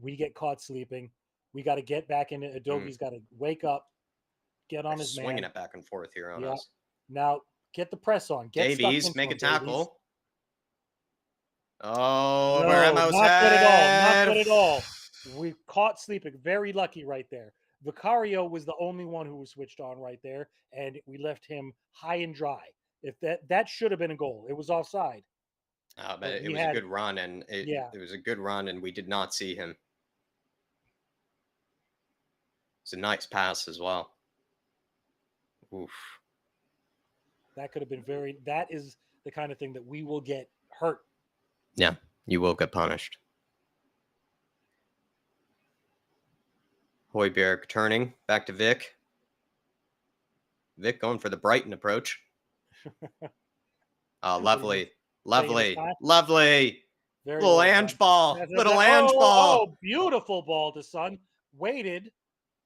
We get caught sleeping. We got to get back in it. Adogi's got to wake up, get on They're his swinging man. it back and forth here on Yeah. us. Now get the press on. Get Davies, stuck make a into him, Davies. tackle. Oh, No, Barremo's not good at all. Not head. good at all. We caught sleeping. Very lucky right there. Vicario was the only one who was switched on right there, and we left him high and dry. If that should have been a goal. It was offside. But it was a good run, and it was a good run, and we did not see him. It's a nice pass as well. Oof. That could have been very. That is the kind of thing that we will get hurt. Yeah, you will get punished. Højbjerg turning back to Vic. Vic going for the Brighton approach. Lovely. Lovely. Lovely. Very little well Ange ball. Little Ange oh, ball. Oh, beautiful ball to Son. Waited.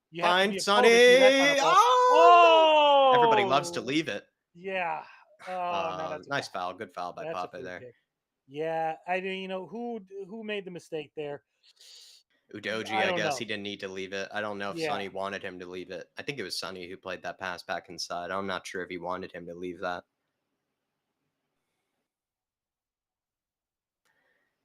You Fine, Sonny. Kind of oh! Everybody loves to leave it. Yeah. Oh, nice foul. Good foul by Papa there. Kick. Yeah. I mean, you know, who made the mistake there? Udogie, I guess he didn't need to leave it. I don't know if Sonny wanted him to leave it. I think it was Sonny who played that pass back inside. I'm not sure if he wanted him to leave that.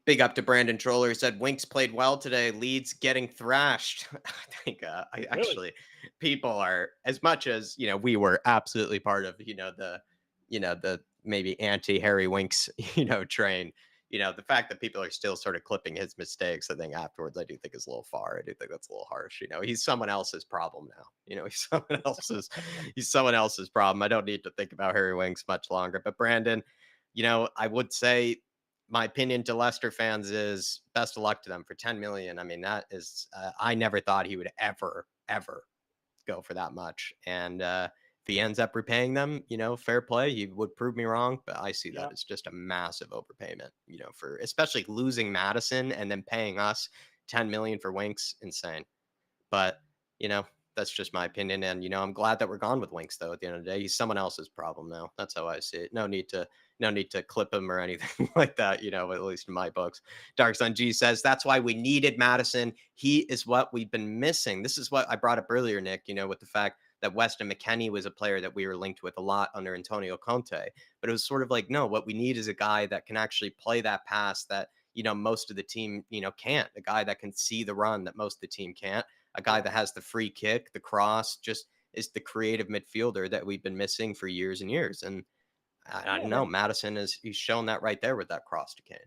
Big up to Brandon Troller, who said Winks played well today. Leeds getting thrashed. I think actually people are, as much as we were absolutely part of the maybe anti-Harry Winks train. The fact that people are still sort of clipping his mistakes, I think afterwards, I do think is a little far. I do think that's a little harsh. He's someone else's problem now. He's someone else's problem. I don't need to think about Harry Winks much longer. But Brandon, I would say my opinion to Leicester fans is best of luck to them for 10 million. I mean, that is, I never thought he would ever go for that much. And if he ends up repaying them, fair play. He would prove me wrong, but I see that as just a massive overpayment, for especially losing Maddison and then paying us 10 million for Winks. Insane. But, that's just my opinion. And, I'm glad that we're gone with Winks, though. At the end of the day, he's someone else's problem now. That's how I see it. No need to clip him or anything like that, at least in my books. Dark Sun G says, that's why we needed Maddison. He is what we've been missing. This is what I brought up earlier, Nick, with the fact that Weston McKennie was a player that we were linked with a lot under Antonio Conte. But it was sort of like, no, what we need is a guy that can actually play that pass that, most of the team, can't. A guy that can see the run that most of the team can't. A guy that has the free kick, the cross, just is the creative midfielder that we've been missing for years and years. And I don't know. Maddison he's shown that right there with that cross to Kane.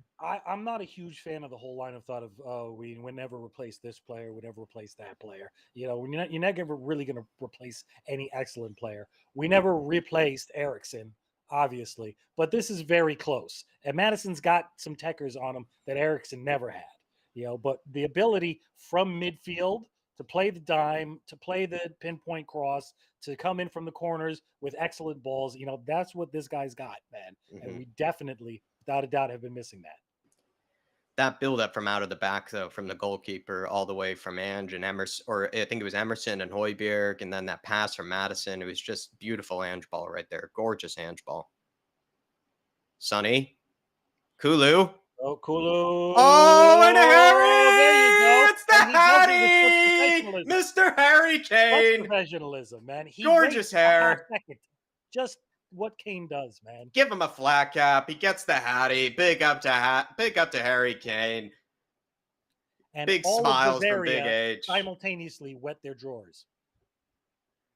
I'm not a huge fan of the whole line of thought of we would never replace this player, would never replace that player. You're never really going to replace any excellent player. We never replaced Eriksen, obviously, but this is very close. And Maddison's got some techers on him that Eriksen never had. But the ability from midfield to play the dime, to play the pinpoint cross, to come in from the corners with excellent balls. That's what this guy's got, man. Mm-hmm. And we definitely, without a doubt, have been missing that. That build-up from out of the back, though, from the goalkeeper all the way from Ange and Emerson, or I think it was Emerson and Højbjerg, and then that pass from Maddison. It was just beautiful Ange ball right there. Gorgeous Ange ball. Sonny. Kulu. Oh, Kulu. Oh, and Harry! There you go. It's the Harry! Mr. Harry Kane! What professionalism, man. Gorgeous hair. Just what Kane does, man. Give him a flat cap. He gets the Hattie. Big up to Harry Kane. And big all smiles of Bavaria from Big H. Simultaneously wet their drawers.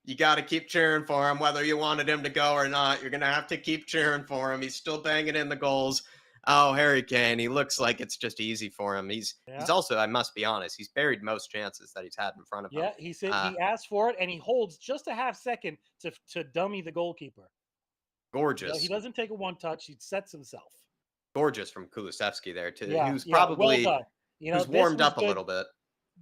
You got to keep cheering for him, whether you wanted him to go or not. You're going to have to keep cheering for him. He's still banging in the goals. Oh, Harry Kane, he looks like it's just easy for him. He's also, I must be honest, he's buried most chances that he's had in front of him. Yeah, he said he asked for it, and he holds just a half second to dummy the goalkeeper. Gorgeous. He doesn't take a one touch. He sets himself. Gorgeous from Kulusevski there, too. Yeah, who's probably well who's warmed up a little bit.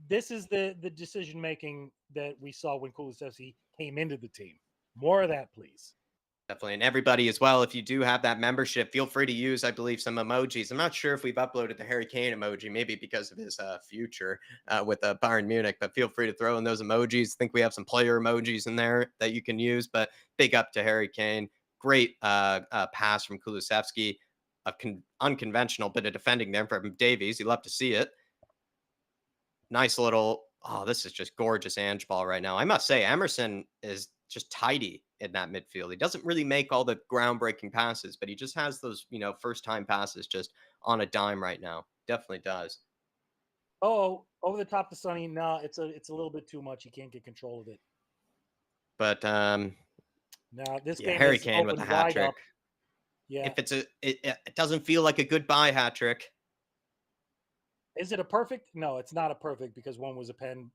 This is the decision-making that we saw when Kulusevski came into the team. More of that, please. Definitely. And everybody as well, if you do have that membership, feel free to use, I believe, some emojis. I'm not sure if we've uploaded the Harry Kane emoji, maybe because of his future with Bayern Munich, but feel free to throw in those emojis. I think we have some player emojis in there that you can use, but big up to Harry Kane. Great pass from Kulusevski. Unconventional bit of defending there from Davies. You love to see it. Nice little, oh, this is just gorgeous Ange ball right now. I must say, Emerson is just tidy in that midfield. He doesn't really make all the groundbreaking passes, but he just has those, first time passes just on a dime right now. Definitely does. Oh, over the top to Sonny. No, it's a little bit too much. He can't get control of it. But Now this yeah, game Harry has Kane with a opened hat wide trick. up. Yeah. If it doesn't feel like a goodbye hat trick. Is it a perfect? No, it's not a perfect because one was a pen.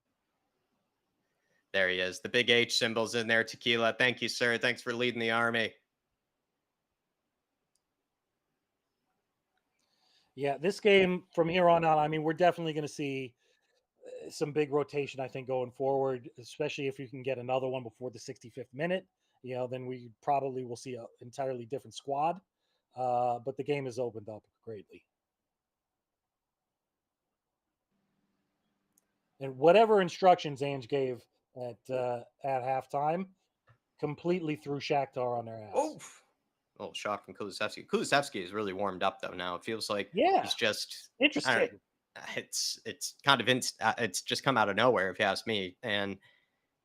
There he is. The big H symbols in there. Tequila. Thank you, sir. Thanks for leading the army. Yeah, this game from here on out, I mean, we're definitely going to see some big rotation, I think, going forward, especially if you can get another one before the 65th minute. Then we probably will see an entirely different squad. But the game has opened up greatly. And whatever instructions Ange gave at halftime completely threw Shakhtar on their ass. Oh, a little shock from Kulusevski. Kulusevski is really warmed up though. Now it feels like Yeah, he's just, I don't. interesting. It's kind of it's just come out of nowhere if you ask me, and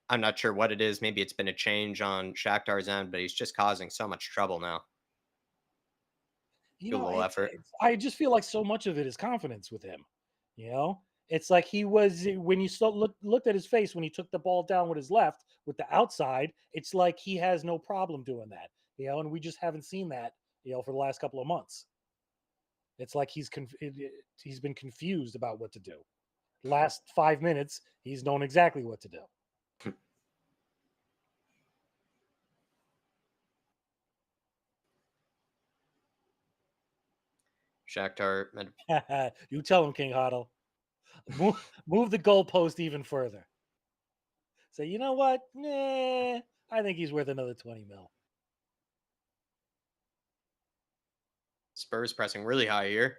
I'm not sure what it is. Maybe it's been a change on Shakhtar's end, but he's just causing so much trouble now. You Good know, little effort. I just feel like so much of it is confidence with him. You know, it's like he was when you looked at his face when he took the ball down with his left with the outside. It's like he has no problem doing that. And we just haven't seen that. For the last couple of months. It's like he's been confused about what to do. Last 5 minutes, he's known exactly what to do. Shakhtar. You tell him, King Huddle. Move the goalpost even further. Say, you know what? Nah, I think he's worth another 20 mil. Spurs pressing really high here.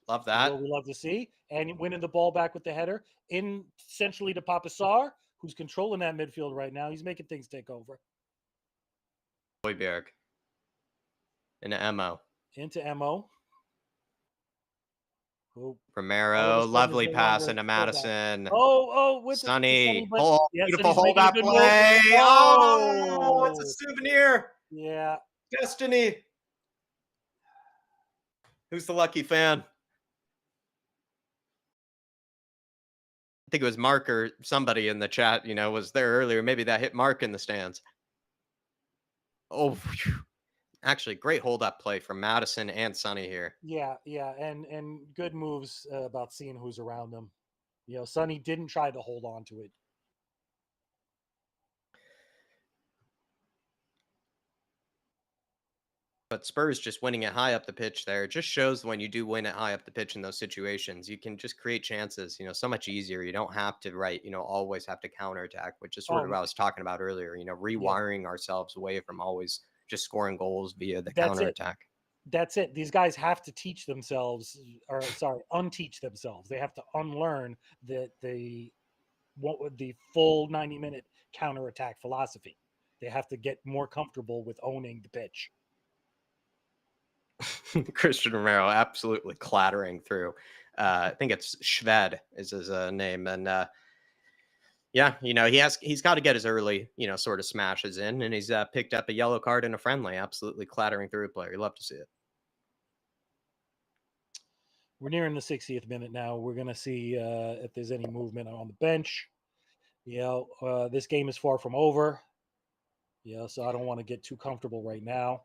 Love This is what that. we love to see. And winning the ball back with the header in centrally to Papasar, who's controlling that midfield right now. He's making things take over. Højbjerg. Into Emo. Into Mo. Who all of a Romero. sudden is Lovely no pass longer a into fullback. Madison. With the Sonny, Sonny. but Oh, yeah, beautiful Sonny's hold making a up good move. play. Oh, it's a Oh, souvenir. yeah. Destiny. Who's the lucky fan? I think it was Mark or somebody in the chat, was there earlier. Maybe that hit Mark in the stands. Oh, phew. Actually, great hold up play from Madison and Sonny here. Yeah, and good moves about seeing who's around them. Sonny didn't try to hold on to it. But Spurs just winning it high up the pitch there just shows when you do win it high up the pitch in those situations, you can just create chances, so much easier. You don't have to, right, always have to counterattack, which is sort of Oh, what I was talking about earlier, yeah, rewiring ourselves away from always just scoring goals via the that's it. counterattack. That's it. These guys have to teach themselves, or sorry, unteach themselves. They have to unlearn the full 90-minute counterattack philosophy. They have to get more comfortable with owning the pitch. Christian Romero absolutely clattering through. I think it's Shved is his name, and yeah, he's got to get his early, sort of smashes in, and he's picked up a yellow card in a friendly, absolutely clattering through a player. You love to see it. We're nearing the 60th minute now. We're going to see if there's any movement on the bench. This game is far from over. So I don't want to get too comfortable right now.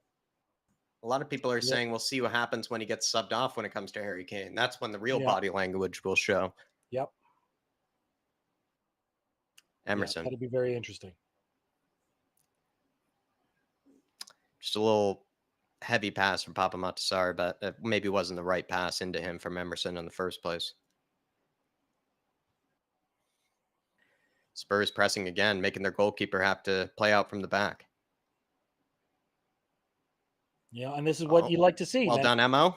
A lot of people are saying we'll see what happens when he gets subbed off when it comes to Harry Kane. That's when the real body language will show. Yep. Emerson. That'll be very interesting. Just a little heavy pass from Papa Matasar, but it maybe wasn't the right pass into him from Emerson in the first place. Spurs pressing again, making their goalkeeper have to play out from the back. And this is what Oh, you like to see, well man. done, Mo. You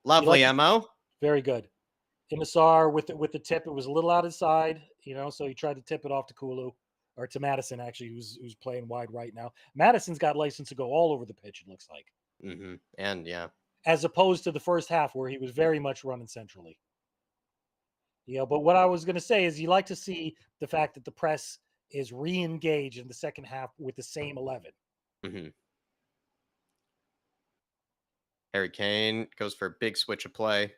like Lovely, to Mo. very good. Inasar with the tip, it was a little out of side, so he tried to tip it off to Kulu or to Madison, actually, who's playing wide right now. Madison's got license to go all over the pitch, it looks like, And yeah, as opposed to the first half where he was very much running centrally. But what I was going to say is you like to see the fact that the press is re-engaged in the second half with the same 11. mm-hmm. Harry Kane goes for a big switch of play.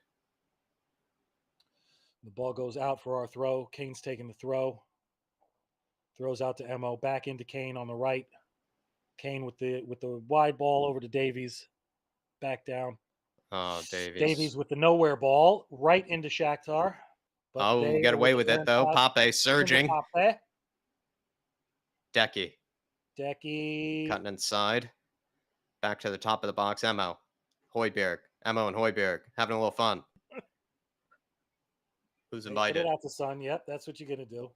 The ball goes out for our throw. Kane's taking the throw. Throws out to Mo. Back into Kane on the right. Kane with the wide ball over to Davies. Back down. Oh, Davies. Davies with the nowhere ball right into Shakhtar. But Oh, they get are away with it return though. pass Pape into surging. Pape. Decky Decky. cutting inside. Back to the top of the box. Mo. Højbjerg. Mo and Højbjerg having a little fun. Who's They put it invited? out to Son. Yep, that's what you're gonna do.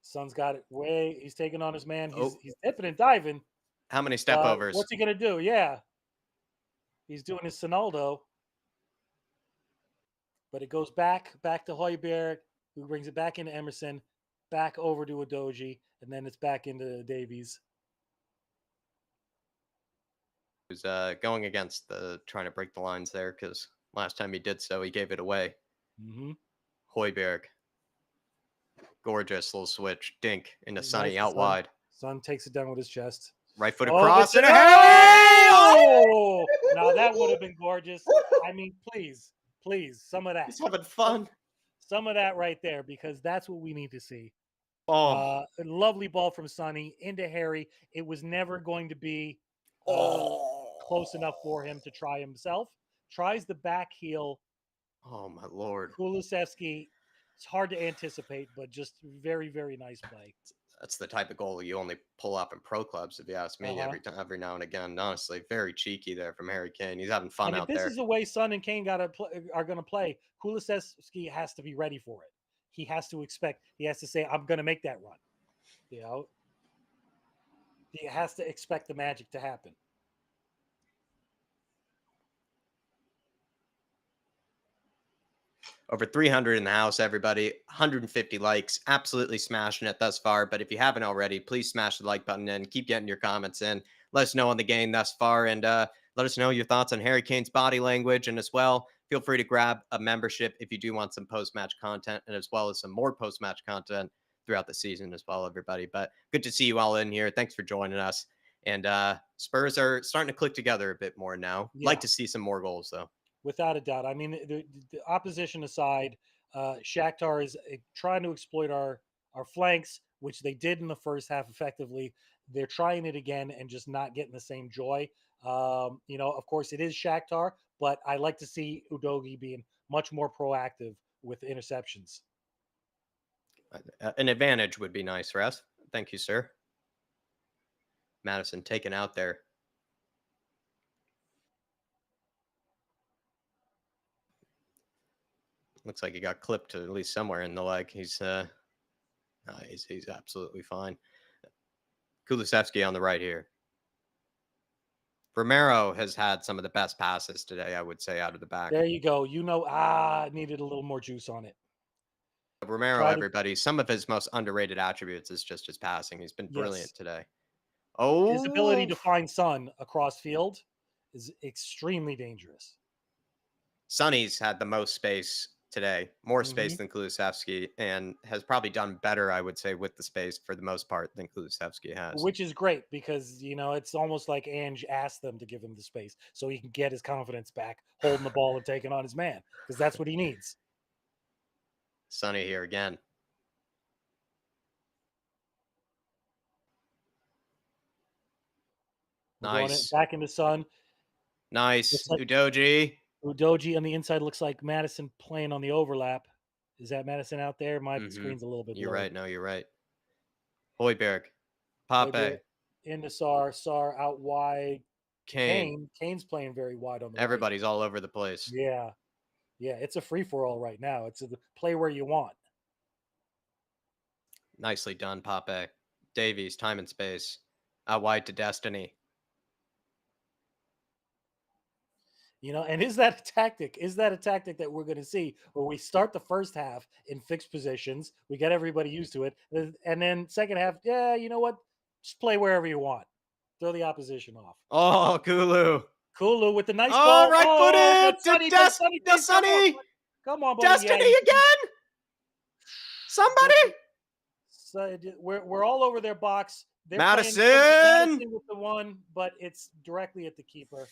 Son's got it way. He's taking on his man. He's Oh, dipping and diving. how many step overs? What's he gonna do? Yeah, he's doing his Sonaldo. But it goes back to Højbjerg, who brings it back into Emerson, back over to Udogie, and then it's back into Davies. Who's going against the trying to break the lines there because last time he did so, he gave it away. Højbjerg. Gorgeous little switch. Dink into Sonny out wide. Son takes it down with his chest. Right foot across. And oh! Now that would have been gorgeous. I mean, please, some of that. He's having fun. Some of that right there, because that's what we need to see. Oh, A lovely ball from Sonny into Harry. It was never going to be close enough for him to try himself. Tries the back heel. Oh my lord. Kulusevski. It's hard to anticipate, but just very, very nice play. That's the type of goal you only pull off in pro clubs, if you ask me. Every now and again. Honestly, very cheeky there from Harry Kane. He's having fun out there. This is the way Son and Kane are going to play. Kulusevski has to be ready for it. He has to expect. He has to say, "I'm going to make that run." He has to expect the magic to happen. Over 300 in the house, everybody. 150 likes. Absolutely smashing it thus far. But if you haven't already, please smash the like button and keep getting your comments in. Let us know on the game thus far. And let us know your thoughts on Harry Kane's body language. And as well, feel free to grab a membership if you do want some post-match content, and as well as some more post-match content throughout the season as well, everybody. But good to see you all in here. Thanks for joining us. And Spurs are starting to click together a bit more now. Yeah. Like to see some more goals, though. Without a doubt. I mean, the opposition aside, Shakhtar is trying to exploit our flanks, which they did in the first half effectively. They're trying it again and just not getting the same joy. Of course, it is Shakhtar, but I like to see Udogie being much more proactive with interceptions. An advantage would be nice, Russ. Thank you, sir. Madison taken out there. Looks like he got clipped to at least somewhere in the leg. He's absolutely fine. Kulusevski on the right here. Romero has had some of the best passes today, I would say, out of the back. There you go. Needed a little more juice on it. Romero, everybody, some of his most underrated attributes is just his passing. He's been brilliant today. Oh, his ability to find Son across field is extremely dangerous. Sonny's had the most space today, more space than Kulusevski, and has probably done better, I would say, with the space for the most part than Kulusevski has. Which is great because, it's almost like Ange asked them to give him the space so he can get his confidence back, holding the ball and taking on his man, because that's what he needs. Sonny here again. Nice. Back into Son. Nice. Udogie. Udogie on the inside looks like Madison playing on the overlap. Is that Madison out there? My screen's a little bit You're low. right. No, you're right. Højbjerg. Pape. Into Sar out wide. Kane. Kane's playing very wide on the Everybody's all over the place. Yeah. Yeah, it's a free-for-all right now. It's a play where you want. Nicely done, Pape. Davies, time and space. Out wide to Destiny. And is that a tactic? Is that a tactic that we're going to see where we start the first half in fixed positions, we get everybody used to it, and then second half, yeah, you know what? Just play wherever you want. Throw the opposition off. Oh, Kulu. Kulu with the nice Oh, ball. right Oh, footed but to Sonny, but Sonny, please come on, Sonny. buddy. Come on, buddy. Yeah, Destiny again. Somebody. so we're all over their box. They're playing Madison. Madison with the one, but it's directly at the keeper.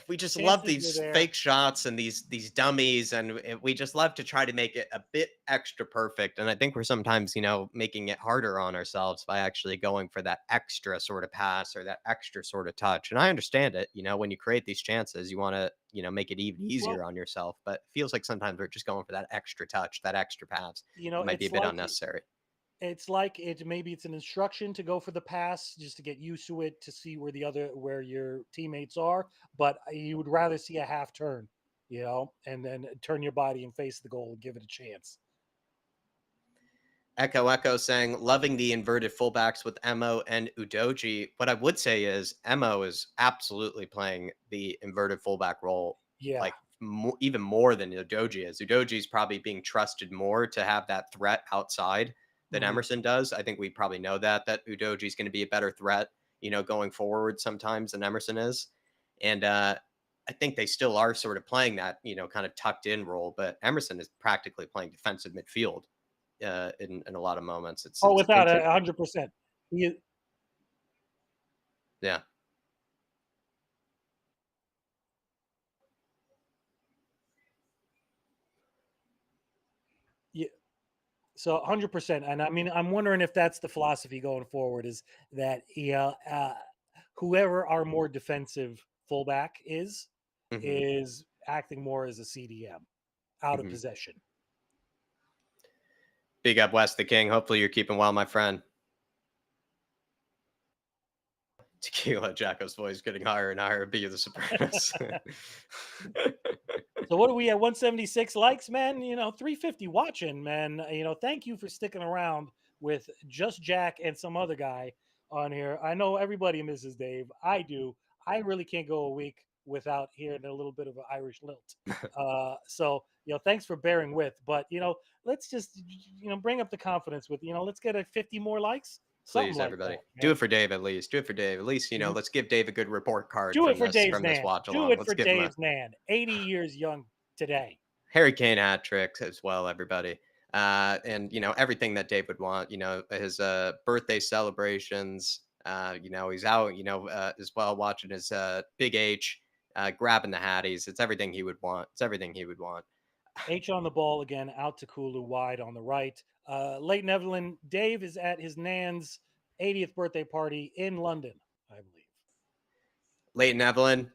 We just love Chances were these there. fake shots and these dummies, and we just love to try to make it a bit extra perfect. And I think we're sometimes, making it harder on ourselves by actually going for that extra sort of pass or that extra sort of touch. And I understand it. When you create these chances, you want to, make it even easier Well, on yourself. But it feels like sometimes we're just going for that extra touch, that extra pass. It might be a it's bit like unnecessary. maybe it's an instruction to go for the pass just to get used to it, to see where your teammates are, but you would rather see a half turn, and then turn your body and face the goal and give it a chance. Echo saying, loving the inverted fullbacks with Emo and Udoji. What I would say is Emo is absolutely playing the inverted fullback role, Yeah. like even more than Udoji is. Udoji is probably being trusted more to have that threat outside than Emerson does. I think we probably know that Udoji is going to be a better threat, going forward sometimes than Emerson is. And I think they still are sort of playing that, kind of tucked in role, but Emerson is practically playing defensive midfield in a lot of moments. It's Without 100%. Yeah. Yeah. So 100%. And I mean, I'm wondering if that's the philosophy going forward, is that, whoever our more defensive fullback Mm-hmm. is acting more as a CDM out of Mm-hmm. possession. Big up West the King. Hopefully you're keeping well, my friend. Tequila Jacko's voice getting higher and higher. Be the Sopranos. So what are we at? 176 likes, man. 350 watching, man. Thank you for sticking around with just Jack and some other guy on here. I know everybody misses Dave. I do. I really can't go a week without hearing a little bit of an Irish lilt. So thanks for bearing with. But let's just bring up the confidence with let's get a 50 more likes, something Please, like everybody. that, Do man. it for Dave at least. Do it for Dave. At least, let's give Dave a good report card Do it from for this Dave's Nan. watch Do along. it Let's for give him a Dave's Nan. 80 years young today. Harry Kane hat trick as well, everybody. And everything that Dave would want. His birthday celebrations. He's out. As well watching his Big H, grabbing the hatties. It's everything he would want. It's everything he would want. H on the ball again, out to Kulu, wide on the right. Leighton Evelyn, Dave is at his Nan's 80th birthday party in London, I believe. Leighton Evelyn,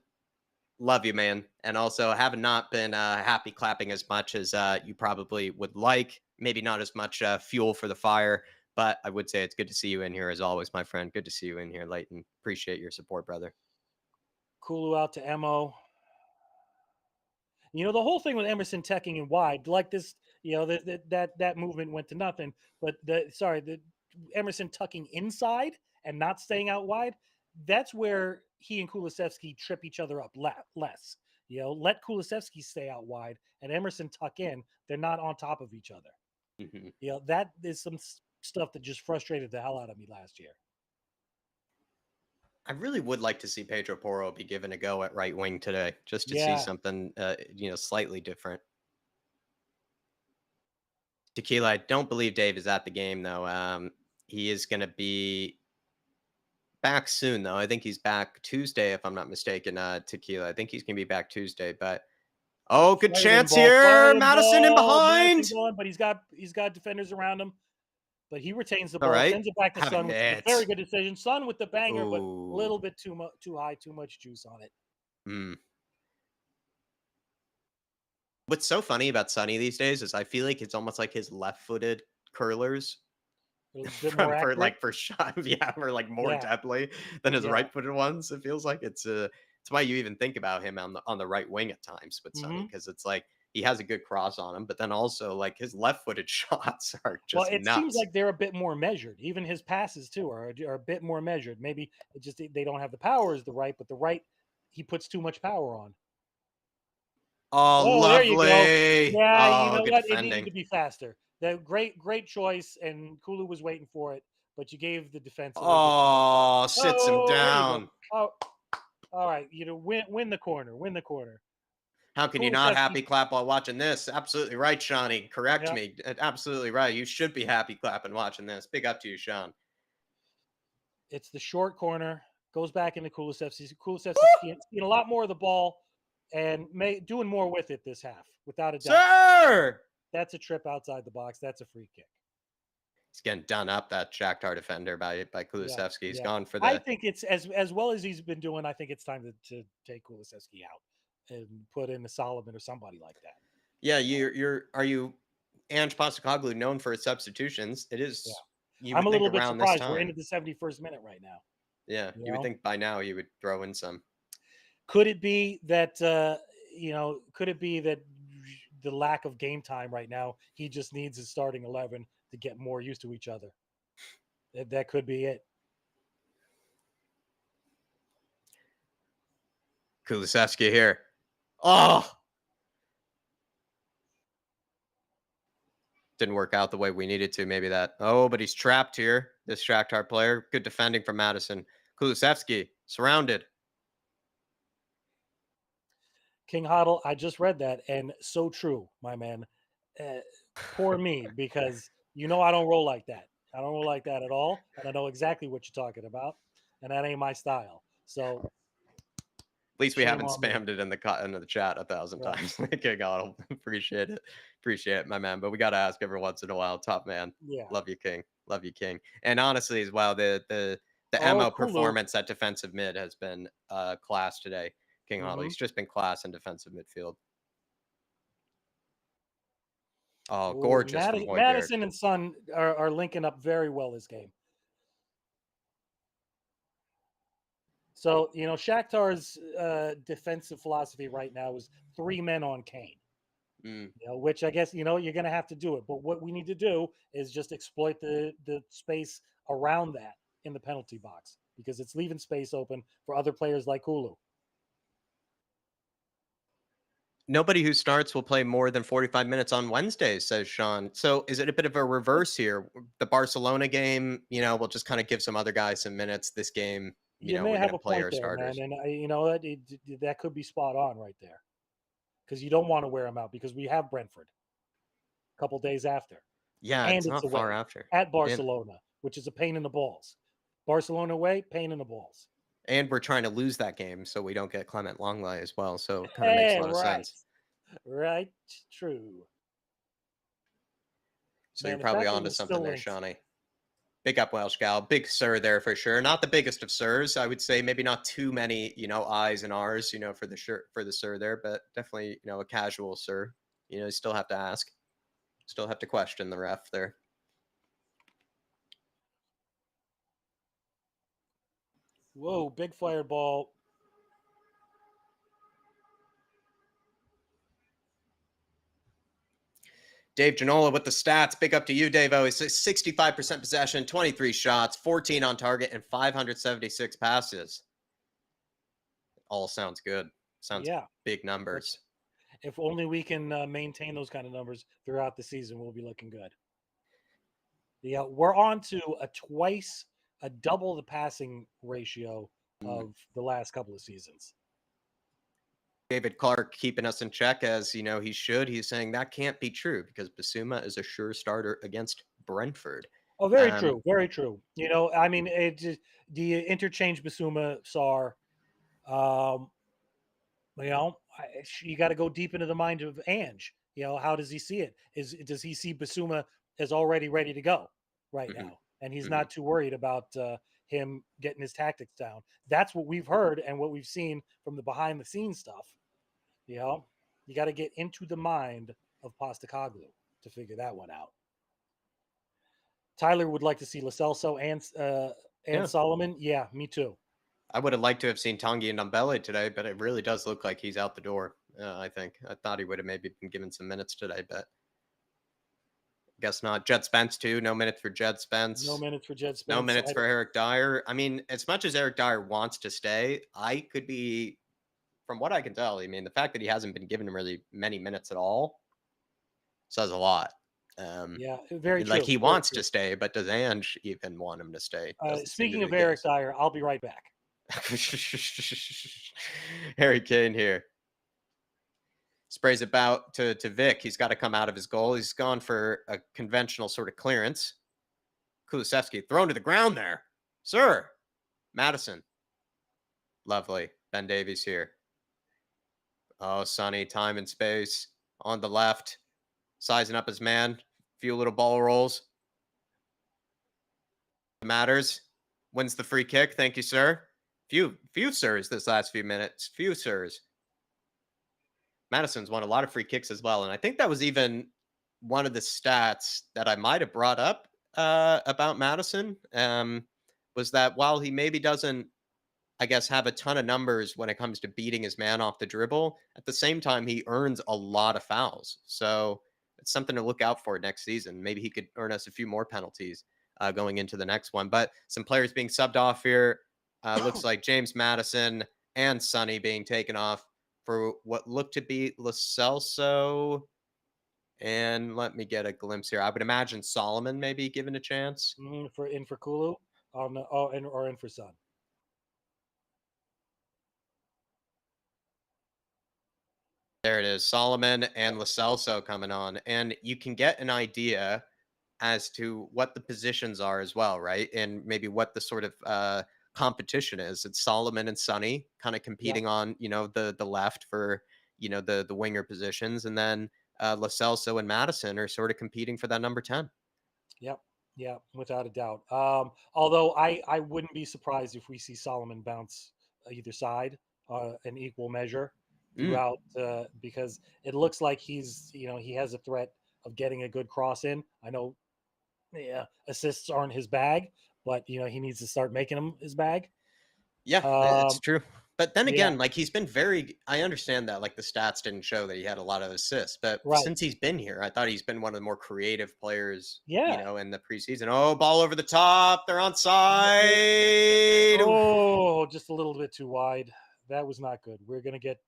love you, man. And also, have not been happy clapping as much as you probably would like. Maybe not as much fuel for the fire, but I would say it's good to see you in here as always, my friend. Good to see you in here, Leighton. Appreciate your support, brother. Kulu out to Mo. The whole thing with Emerson teching and wide, like this, that movement went to nothing. But the Emerson tucking inside and not staying out wide, that's where he and Kulusevski trip each other up less. Let Kulusevski stay out wide and Emerson tuck in. They're not on top of each other. Mm-hmm. That is some stuff that just frustrated the hell out of me last year. I really would like to see Pedro Porro be given a go at right wing today, just to see Yeah. something, slightly different. Tequila, I don't believe Dave is at the game though. He is going to be back soon though. I think he's back Tuesday, if I'm not mistaken. Tequila, I think he's going to be back Tuesday. But good chance here, Madison in behind. Madison going, but he's got defenders around him. But he retains the ball, All right, sends it back to Son, which is a very good decision. Son with the banger, but a little bit too high, too much juice on it. What's so funny about Sonny these days is I feel like it's almost like his left-footed curlers for shot, for like more deadly than his right-footed ones. It feels like it's why you even think about him on the right wing at times with Sonny, because it's like he has a good cross on him, but then also like his left-footed shots are just it nuts. seems like they're a bit more measured. Even his passes too are a bit more measured. Maybe it just they don't have the power as the right, but the right he puts too much power on. Oh, Oh, there you go. lovely. Yeah, you Oh, know good what? It needed defending. to be faster. That great choice, and Kulu was waiting for it, but you gave the defense a little bit too much time. Oh, sits him Oh, there you go. down. Oh, all right. You know, win the corner. Win the corner. How can you not Kulusevski. happy clap while watching this? Absolutely right, Shawnee. Correct Yeah, me. Absolutely right. You should be happy clapping watching this. Big up to you, Sean. it's the short corner. Goes back into Kulusevski. Kulusevski seeing a lot more of the ball and doing more with it this half, without a doubt. Sir! That's a trip outside the box. That's a free kick. He's getting done up, that Shakhtar defender by Yeah, Kulusevski. He's yeah. gone for I the think it's as well as he's been doing. I think it's time to take Kulusevski out and put in a Solomon or somebody like that. yeah. Are you Ange Postecoglou known for his substitutions? It Yeah, is. You I'm would a think little bit around this surprised. We're time. into the 71st minute right now. Yeah, You you would know, think by now you would throw in some. could it be that Could it be that the lack of game time right now? He just needs his starting 11 to get more used to each other. That could be it. Kulusevski here. Oh, didn't work out the way we needed to. Maybe that. Oh, but he's trapped here. This Shakhtar player. Good defending from Madison. Kulusevski surrounded. King Hoddle, I just read that, and so true, my man. Uh, Poor me, because I don't roll like that. I don't roll like that at all, and I know exactly what you're talking about, and that ain't my style. So At least we shame haven't on me. spammed it in the chat 1,000 Right? times. Okay, God, appreciate it, my man. But we got to ask every once in a while. Top man, Yeah. love you, King. Love you, King. And honestly, as well, the Oh, mo Kulu. performance at defensive mid has been class today. King Hoddle, Mm-hmm. he's just been class in defensive midfield. Oh, Oh, gorgeous from Højbjerg. Madison and Son are linking up very well this game. So Shakhtar's defensive philosophy right now is 3 men on Kane. Mm. Which I guess you're going to have to do it. But what we need to do is just exploit the space around that in the penalty box, because it's leaving space open for other players like Kulu. Nobody who starts will play more than 45 minutes on Wednesdays, says Sean. So is it a bit of a reverse here? The Barcelona game, we'll just kind of give some other guys some minutes. This game, You may we're going have to a play point our there, man, starters. and that could be spot on right there, because you don't want to wear them out, because we have Brentford a couple days after, Yeah, and it's it's not far away after. at Barcelona, which is a pain in the balls. Barcelona away, pain in the balls. And we're trying to lose that game so we don't get Clement Longley as well. So it kind of makes a lot of Right, sense. right, true. So you're Man, the probably fact that onto we're something still there, linked. Shawnee. Big up Welsh gal. Big sir there for sure. Not the biggest of sirs. I would say maybe not too many, I's and R's, for the sir there, but definitely, a casual sir. You still have to ask. Still have to question the ref there. Whoa, big fireball. Dave Janola with the stats. Big up to you, Dave-O. He's 65% possession, 23 shots, 14 on target, and 576 passes. All sounds good. Sounds Yeah. big numbers. If only we can maintain those kind of numbers throughout the season, we'll be looking good. Yeah, we're on to a double the passing ratio of the last couple of seasons. David Clark keeping us in check as he should. He's saying that can't be true because Basuma is a sure starter against Brentford. Oh, very true, very true. I mean, do you interchange Basuma, Sar? You got to go deep into the mind of Ange. How does he see it? Does he see Basuma as already ready to go right now, and he's not too worried about him getting his tactics down? That's what we've heard and what we've seen from the behind the scenes stuff. You got to get into the mind of Postecoglou to figure that one out. Tyler would like to see Lo Celso and Solomon. Yeah, me too. I would have liked to have seen Tanguy and Ndombele today, but it really does look like he's out the door. I think I thought he would have maybe been given some minutes today, but guess not. Jed Spence too. No minutes for Jed Spence. No minutes for Jed Spence. No minutes for Eric Dyer. I mean, as much as Eric Dyer wants to stay, I could be from what I can tell, I mean, the fact that he hasn't been given really many minutes at all says a lot. Um, Yeah, very like true. he Very wants true. to stay, but does Ange even want him to stay? Doesn't seem to Speaking be of the Eric case. Dyer, I'll be right back. Harry Kane here sprays it out to Vic. He's got to come out of his goal. He's gone for a conventional sort of clearance. Kulusevski thrown to the ground there, sir. Madison, lovely. Ben Davies here. Oh, Sonny, time and space on the left, sizing up his man. Few little ball rolls. Matters. Wins the free kick. Thank you, sir. Few sirs this last few minutes. Few sirs. Madison's won a lot of free kicks as well. And I think that was even one of the stats that I might have brought up about Madison, was that while he maybe doesn't, I guess, have a ton of numbers when it comes to beating his man off the dribble, at the same time, he earns a lot of fouls. So it's something to look out for next season. Maybe he could earn us a few more penalties going into the next one. But some players being subbed off here. Looks like James Madison and Sonny being taken off for what looked to be Lo Celso. And let me get a glimpse here. I would imagine Solomon maybe given a chance. For Kulu, or in for Sun. There it is. Solomon and Lo Celso coming on. And you can get an idea as to what the positions are as well, right? And maybe what the sort of competition is. It's Solomon and Sonny kind of Yeah, competing on, the left for, the winger positions. And then Lo Celso and Madison are sort of competing for that number 10. yep, yeah, without a doubt. Although I wouldn't be surprised if we see Solomon bounce either side in equal measure Mm. throughout, because it looks like he has a threat of getting a good cross in. I know, yeah, assists aren't his bag, but he needs to start making them his bag. Yeah, it's Um, true. But then yeah, again, like he's been very, I understand that like the stats didn't show that he had a lot of assists, but right. since he's been here, I thought he's been one of the more creative players, Yeah. in the preseason. Oh, ball over the top. They're on side. Oh, just a little bit too wide. That was not good. We're gonna get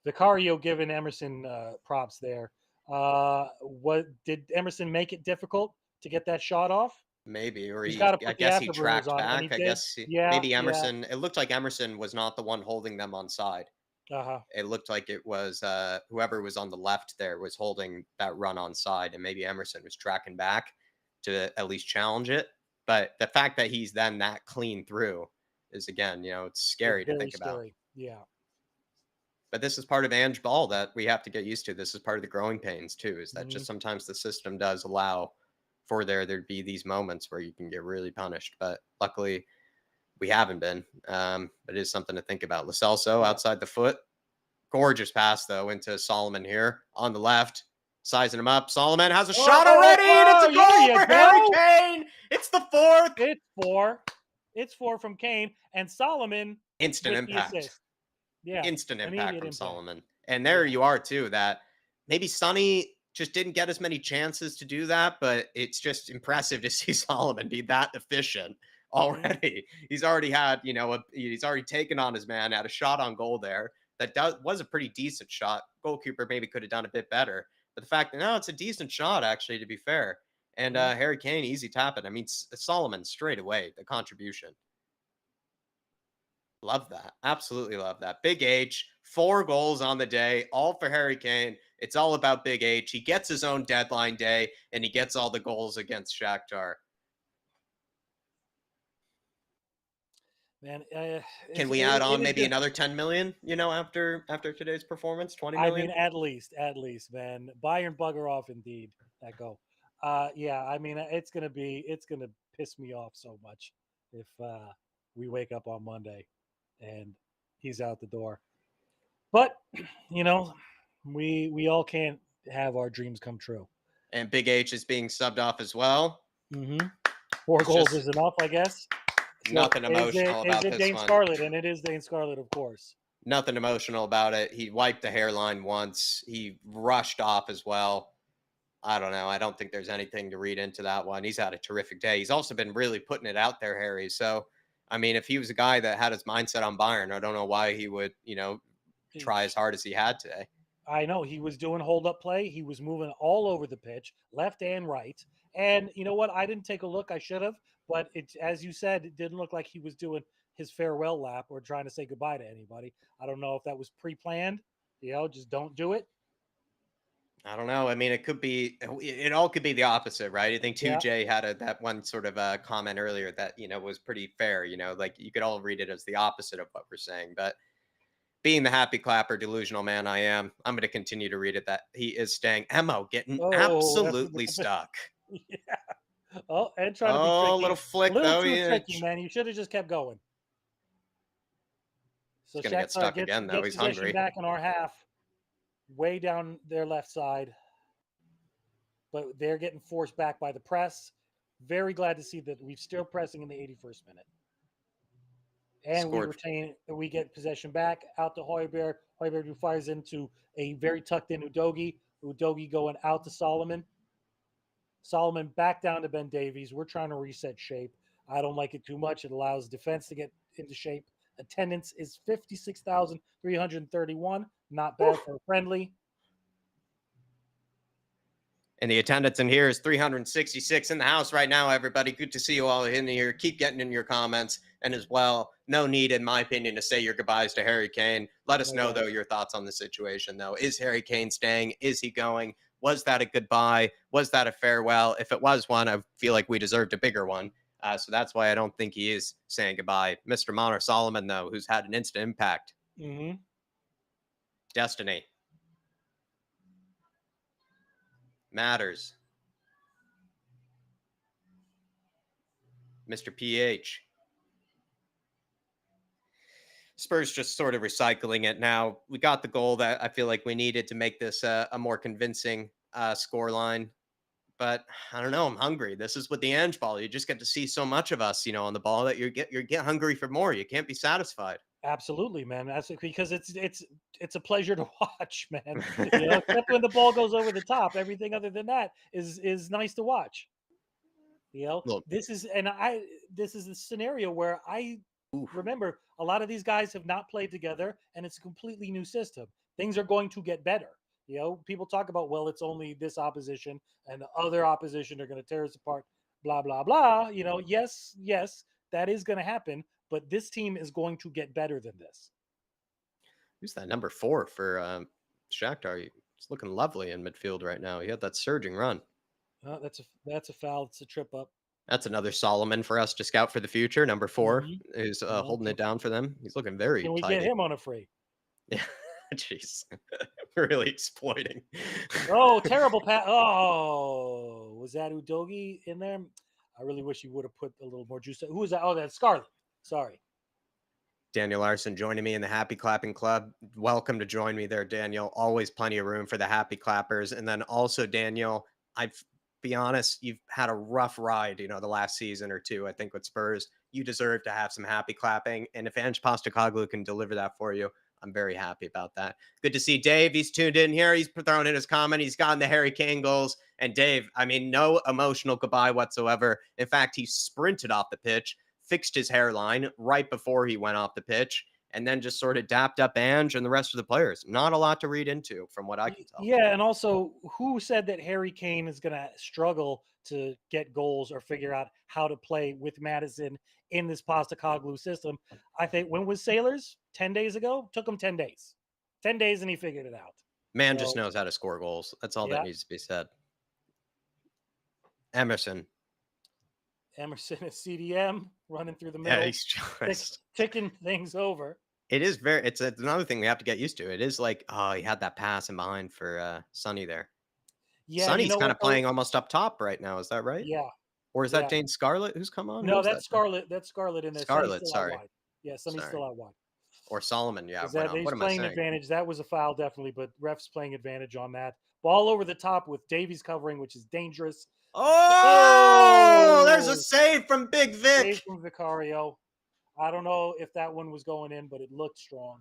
Vicario giving Emerson props there. What did Emerson make it difficult to get that shot off? Maybe, or He's got to I put the guess he afterburners tracked on, and he back. I did. guess Yeah, maybe yeah. Emerson, it looked like Emerson was not the one holding them on side. Uh huh. It looked like it was whoever was on the left there was holding that run on side, and maybe Emerson was tracking back to at least challenge it. But the fact that he's then that clean through is, again, it's It's scary to very think about. scary. Yeah. But this is part of Ange Ball that we have to get used to. This is part of the growing pains too, is that Mhm. just sometimes the system does allow for there to be these moments where you can get really punished. But luckily we haven't been. But it is something to think about. Lo Celso Yeah. outside the foot. Gorgeous pass, though, into Solomon here on the left, sizing him up. Solomon has a shot already, and it's a There goal you for Harry go. Kane. It's the fourth. It's four. It's four from Kane and Solomon Instant with the impact. assist. Yeah. Instant impact Immediate from impact. Solomon. And there Yeah. you are, too, that maybe Sonny just didn't get as many chances to do that, but it's just impressive to see Solomon be that efficient Mhm. already. He's already had, he's already taken on his man, had a shot on goal there. Was a pretty decent shot. Goalkeeper maybe could have done a bit better. But the fact that, no, it's a decent shot, actually, to be fair. And Mhm. Harry Kane, easy tapping. I mean, Solomon straight away, the contribution. Love that. Absolutely love that. Big H, 4 goals on the day, all for Harry Kane. It's all about Big H. He gets his own deadline day, and he gets all the goals against Shakhtar. Man, Can it's, we add it on is maybe gonna. another 10 million, after today's performance? 20 I mean, million? at least, man. Bayern bugger off indeed. That go. Yeah. I mean, it's gonna piss me off so much if we wake up on Monday and he's out the door. But you know, we all can't have our dreams come true. And Big H is being subbed off as well. Mm-hmm. Four It's goals just is enough, I guess. So nothing emotional is about it this Dane one. Scarlett? And it is Dane Scarlett, of course. Nothing emotional about it. He wiped the hairline once. He rushed off as well. I don't know. I don't think there's anything to read into that one. He's had a terrific day. He's also been really putting it out there, Harry. So I mean, if he was a guy that had his mindset on Bayern, I don't know why he would, try as hard as he had today. I know he was doing hold up play. He was moving all over the pitch, left and right. And you know what? I didn't take a look. I should have, but it, as you said, it didn't look like he was doing his farewell lap or trying to say goodbye to anybody. I don't know if that was pre-planned. Just don't do it. I don't know. I mean, it could be, it all could be the opposite, right? I think Yeah. 2J had that one sort of comment earlier that, was pretty fair, like you could all read it as the opposite of what we're saying. But being the happy clapper delusional man I am, I'm going to continue to read it that he is staying. Emo getting Oh, that's a absolutely stuck. yeah. Oh, and trying to be Oh, tricky. little A flick little though. too Yeah, tricky, man. You should have just kept going. So he's going to get Shakhtar stuck gets again though. gets He's possession hungry. back in our half, way down their left side. But they're getting forced back by the press. Very glad to see that we're still pressing in the 81st minute. And Scored. we get possession back out to Højbjerg. Højbjerg who fires into a very tucked in Udogi. Udogi going out to Solomon. Solomon back down to Ben Davies. We're trying to reset shape. I don't like it too much. It allows defense to get into shape. Attendance is 56,331. Not bad for a friendly. And the attendance in here is 366 in the house right now, everybody. Good to see you all in here. Keep getting in your comments. And as well, no need, in my opinion, to say your goodbyes to Harry Kane. Let us know, though, your thoughts on the situation, though. Is Harry Kane staying? Is he going? Was that a goodbye? Was that a farewell? If it was one, I feel like we deserved a bigger one. So that's why I don't think he is saying goodbye. Mr. Monor Solomon, though, who's had an instant impact. Mm-hmm. Destiny. Matters. Mr. PH. Spurs just sort of recycling it now. We got the goal that I feel like we needed to make this a more convincing score line. But I don't know. I'm hungry. This is with the Ange ball. You just get to see so much of us, on the ball that you get hungry for more. You can't be satisfied. Absolutely, man. That's because it's a pleasure to watch, man. Except when the ball goes over the top. Everything other than that is nice to watch. Look, This is a scenario where I oof. remember a lot of these guys have not played together, and it's a completely new system. Things are going to get better. People talk about, well, it's only this opposition and the other opposition are going to tear us apart, blah blah blah. Yes, that is going to happen, but this team is going to get better than this. Who's that number 4 for Shakhtar? He's looking lovely in midfield right now. He had that surging run. That's a foul. It's a trip up. That's another Solomon for us to scout for the future. Number 4 is Mm-hmm. holding it down for them. He's looking very Can we tidy. get him on a free? Yeah, jeez, really exploiting. Oh, terrible pass! Oh, was that Udogi in there? I really wish you would have put a little more juice. Who is that? Oh, that's Scarlett. Sorry. Daniel Larson joining me in the Happy Clapping Club. Welcome to join me there, Daniel. Always plenty of room for the Happy Clappers. And then also, Daniel, I've be honest, you've had a rough ride, the last season or two, I think, with Spurs. You deserve to have some happy clapping. And if Ange Postecoglou can deliver that for you, I'm very happy about that. Good to see Dave. He's tuned in here. He's throwing in his comment. He's gotten the Harry Kane goals. And Dave, I mean, no emotional goodbye whatsoever. In fact, he sprinted off the pitch, fixed his hairline right before he went off the pitch, and then just sort of dapped up Ange and the rest of the players. Not a lot to read into from what I can tell. Yeah, and also, who said that Harry Kane is going to struggle to get goals or figure out how to play with Madison in this Postecoglou system? I think, when was Sailors? 10 days ago? Took him 10 days. 10 days and he figured it out. Man just knows how to score goals. That's all that needs to be said. Emerson is CDM running through the middle. Yeah, he's just ticking things over. It is it's another thing we have to get used to. It is like, oh, he had that pass in behind for Sonny there. Yeah, Sonny's kind of playing almost up top right now. Is that right? Yeah. Or is that Dane Scarlett who's come on? No, that's Scarlett. That's Scarlett in there. Scarlett, sorry. Yeah, Sonny's still out wide. Or Solomon, yeah. What am playing advantage. That was a foul, definitely, but refs playing advantage on that. Ball over the top with Davies covering, which is dangerous. Oh, there's a save from Big Vic. Save from Vicario. I don't know if that one was going in, but it looked strong.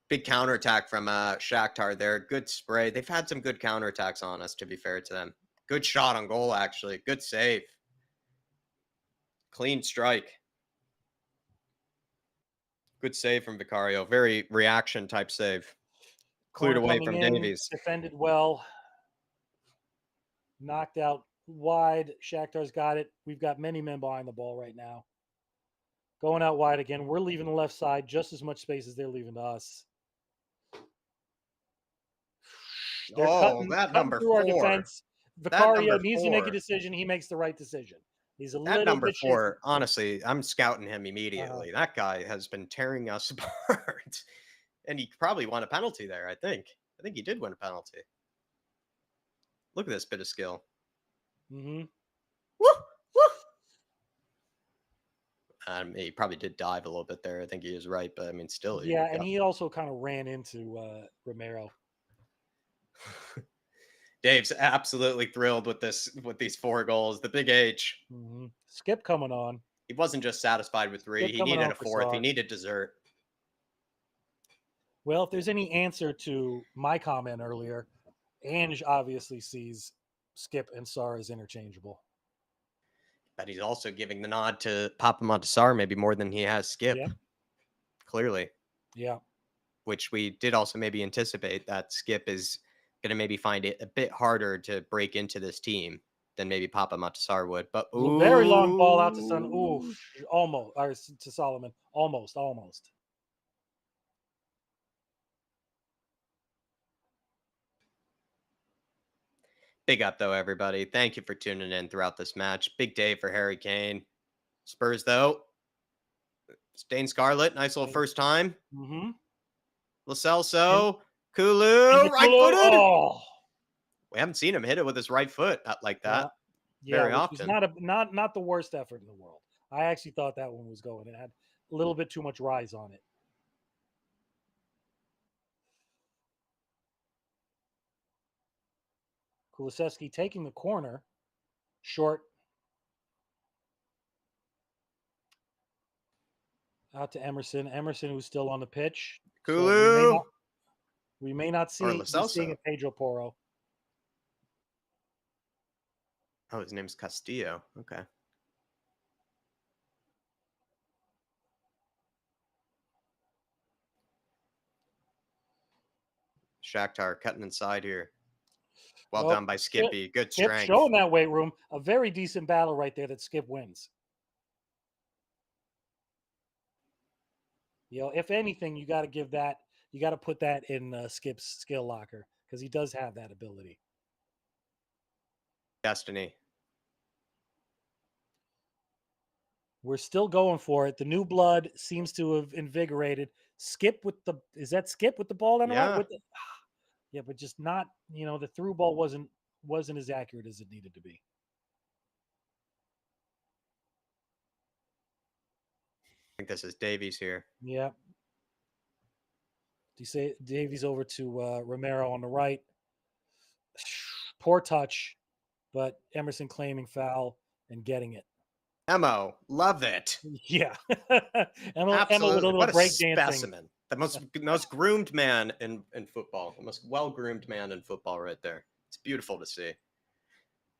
Big counterattack from Shakhtar there. Good spray. They've had some good counterattacks on us, to be fair to them. Good shot on goal, actually. Good save. Clean strike. Good save from Vicario. Very reaction type save. Cleared Corner away coming from in, Davies. defended well, knocked out wide. Shakhtar's got it. We've got many men behind the ball right now. Going out wide again. We're leaving the left side just as much space as they're leaving to us. They're Oh, cutting that cutting number through our 4. defense. That Vicario number needs to make a 4. decision. He makes the right decision. He's a That little number bit shaky. 4, honestly, I'm scouting him Uh-huh. immediately. That guy has been tearing us apart. And he probably won a penalty there, I think. I think he did win a penalty. Look at this bit of skill. Mm-hmm. Woo! Woo! He probably did dive a little bit there. I think he is right, but I mean, still, he Yeah, and got... he also kind of ran into Romero. Dave's absolutely thrilled with these 4 goals. The big H. Mm-hmm. Skip coming on. He wasn't just satisfied with 3. Skip He coming needed on a for 4th. He Sar. needed dessert. Well, if there's any answer to my comment earlier, Ange obviously sees Skip and Sar as interchangeable. But he's also giving the nod to Papa Montessar maybe more than he has Skip. Yeah. Clearly. Yeah. Which we did also maybe anticipate that Skip is going to maybe find it a bit harder to break into this team than maybe Papa Montessar would. But Very long ball out to Son. Ooh, ooh, almost. Or to Solomon. Almost. Almost. big up though, everybody. Thank you for tuning in throughout this match. Big day for Harry Kane. Spurs though, stained scarlet. Nice little first time. Mm-hmm. Lo And, Celso, and Kulu, right Nicolo, footed. oh, We haven't seen him hit it with his right foot like yeah, that yeah, very which was often. not the worst effort in the world. I actually thought that one was going. It had a little bit too much rise on it. Kulusevski taking the corner, short out to Emerson. Emerson, who's still on the pitch, so Kulu we may not or Lo be seeing a Celso. Pedro Porro. Oh, his name's Castillo. Okay. Shakhtar cutting inside here. Well Well, done by Skippy. Good Skip strength. showing that weight room. A very decent battle right there that Skip wins. You know, if anything, you got to give that. You got to put that in Skip's skill locker because he does have that ability. Destiny. We're still going for it. The new blood seems to have invigorated. Skip with the is that Skip with the ball on the right? Yeah. With the, yeah, but just not. You know, the through ball wasn't as accurate as it needed to be. I think this is Davies here. Yeah. Do you say Davies over to Romero on the right? Poor touch, but Emerson claiming foul and getting it. Emo. Love it. Yeah. Emma with a Absolutely. little What a break dancing. specimen. The most groomed man in football. The most well groomed man in football right there. It's beautiful to see.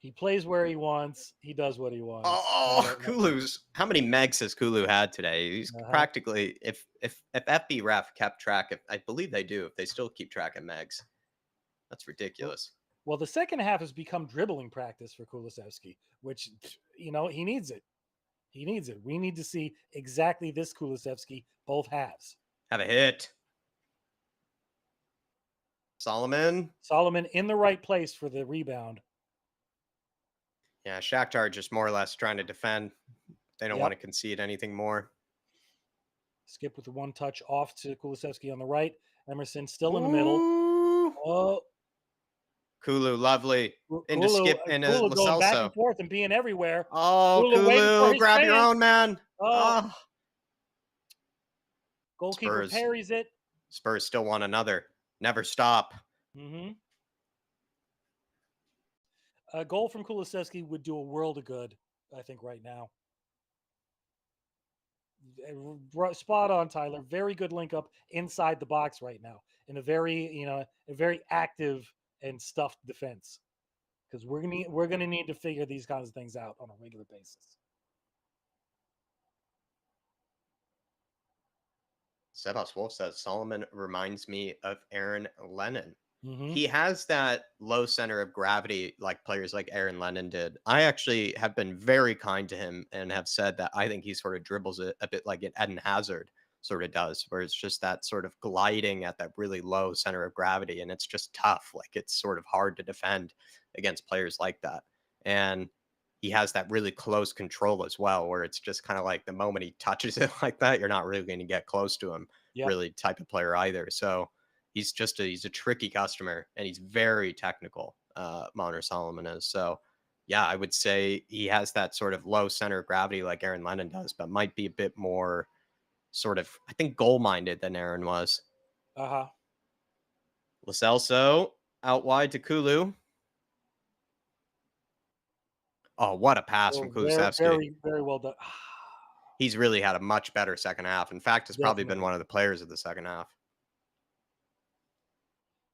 He plays where he wants. He does what he wants. Oh, Kulu's. How many megs has Kulu had today? He's Uh-huh. practically, if FB Ref kept track of, I believe they do, if they still keep track of megs. That's ridiculous. Well, the second half has become dribbling practice for Kulusevski, which, you know, he needs it. He needs it. We need to see exactly this Kulusevski, both halves. Have a hit. Solomon. Solomon in the right place for the rebound. Yeah, Shakhtar just more or less trying to defend. They don't Yep. want to concede anything more. Skip with the one touch off to Kulusevski on the right. Emerson still in the middle. Ooh. Oh, Kulu, lovely. Into Kulu, Skip and Kulu Lo going back Celso. and forth and being everywhere. Oh, Kulu waiting for Kulu, his grab your chance. own, man. Oh, Oh. goalkeeper Spurs. parries it. Spurs still want another. Never stop. Mm-hmm. A goal from Kulusevski would do a world of good, I think, right now. Spot on, Tyler. Very good link up inside the box right now in a very active and stuffed defense. Because we're gonna need to figure these kinds of things out on a regular basis. Sebas Wolf says Solomon reminds me of Aaron Lennon. Hmm. He has that low center of gravity like players like Aaron Lennon did. I actually have been very kind to him and have said that I think he sort of dribbles it a bit like an Eden Hazard sort of does, where it's just that sort of gliding at that really low center of gravity. And it's just tough. Like it's sort of hard to defend against players like that. And he has that really close control as well, where it's just kind of like the moment he touches it like that, you're not really going to get close to him, Yep. really type of player either. So he's a tricky customer and he's very technical. Monitor Solomon is. So yeah, I would say he has that sort of low center of gravity like Aaron Lennon does, but might be a bit more sort of, I think, goal minded than Aaron was. Uh-huh. Lo Celso out wide to Kulu. Oh, what a pass from Oh, very, Kulusevski. very, very well done. He's really had a much better second half. In fact, has probably been Definitely. one of the players of the second half.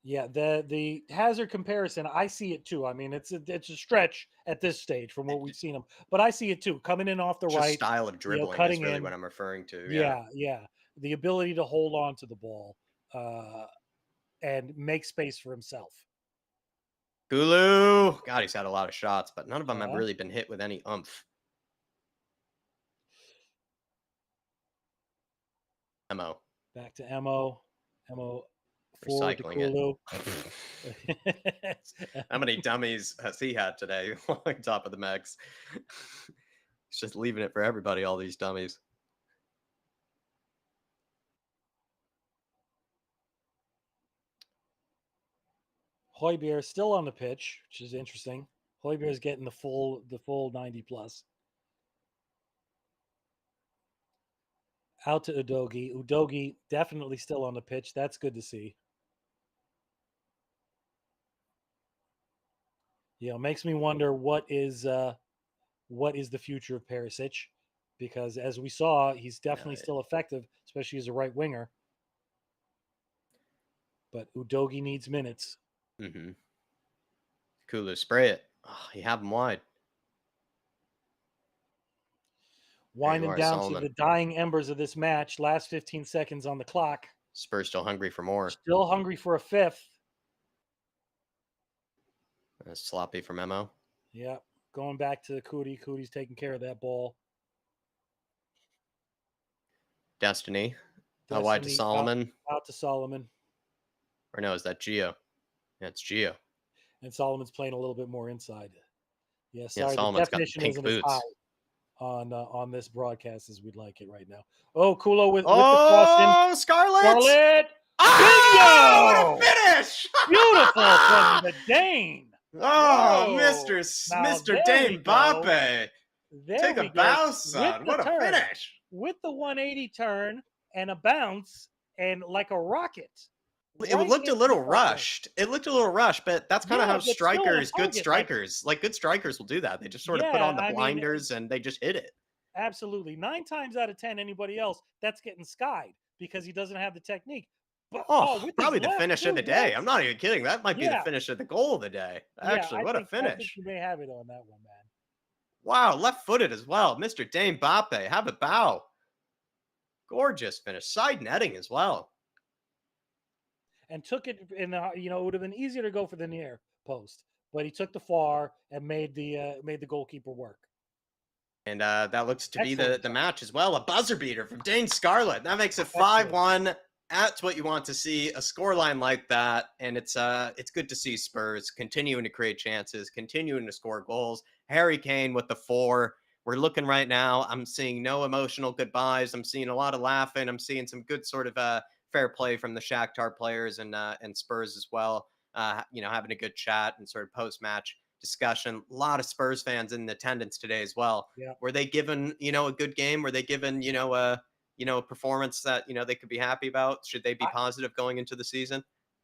Yeah, the Hazard comparison, I see it too. I mean, it's a stretch at this stage from what we've seen him, but I see it too. Coming in off the Just right, style of dribbling is cutting really what in. I'm referring to. Yeah. Yeah, yeah. The ability to hold on to the ball uh, and make space for himself. Kulu. God, he's had a lot of shots, but none of them have Yeah. really been hit with any oomph. Mo. Back to Mo. Mo forward to Recycling it. Kulu. How many dummies has he had today on top of the Megs? He's just leaving it for everybody, all these dummies. Højbjerg still on the pitch, which is interesting. Højbjerg is getting the full 90 plus. Out to Udogi. Udogi definitely still on the pitch. That's good to see. Makes me wonder what is the future of Perisic, because as we saw, he's definitely still effective, especially as a right winger. But Udogi needs minutes. Mm-hmm. Kulu, spray it. Oh, you have him wide. There you Winding are, down to Solomon. the dying embers of this match. Last 15 seconds on the clock. Spurs still hungry for more. Still hungry for a fifth. Sloppy from Mo. Yeah, going back to Cootie. Cootie's taking care of that ball. Destiny. Out wide to Solomon. Out to Solomon. Or no, is that Gio? Yeah, it's Gio. And Solomon's playing a little bit more inside. Yeah, Yeah, sorry, the Solomon's got the definition pink isn't as high boots. on this broadcast as we'd like it right now. Oh, Kulo with the cross in. Oh, Scarlet! Scarlet! Oh, what a finish! Beautiful from the Dane. Oh, Whoa. Mr. Dane Mbappe. Take a bow, son. What a finish. With the 180 turn and a bounce and like a rocket. It looked a little rushed. But that's kind of how strikers, good strikers will do that. They just sort of put on the blinders and they just hit it. Absolutely. 9 times out of 10, anybody else, that's getting skied because he doesn't have the technique. But, probably the finish of the day. I'm not even kidding. That might be the finish of the goal of the day. Actually, what a finish. I think you may have it on that one, man. Wow, left-footed as well. Mr. Dane Mbappe, have a bow. Gorgeous finish. Side netting as well. And took it in the, it would have been easier to go for the near post, but he took the far and made the goalkeeper work. And that looks to be the match as well. A buzzer beater from Dane Scarlett. That makes it 5-1. That's what you want to see, a scoreline like that. And it's good to see Spurs continuing to create chances, continuing to score goals. Harry Kane with the 4. We're looking right now. I'm seeing no emotional goodbyes. I'm seeing a lot of laughing. I'm seeing some good sort of fair play from the Shakhtar players and Spurs as well. Having a good chat and sort of post-match discussion. A lot of Spurs fans in attendance today as well. Yeah. Were they given, a good game? Were they given, a performance that, they could be happy about? Should they be positive going into the season?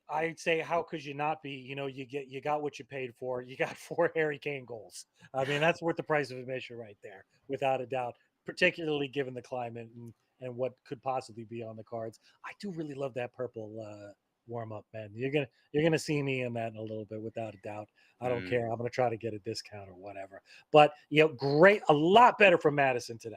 I'd say, how could you not be? You got what you paid for. You got 4 Harry Kane goals. I mean, that's worth the price of admission right there, without a doubt, particularly given the climate and what could possibly be on the cards. I do really love that purple warm up, man. You're gonna see me in that in a little bit, without a doubt. I don't care. I'm gonna try to get a discount or whatever. But great, a lot better from Madison today.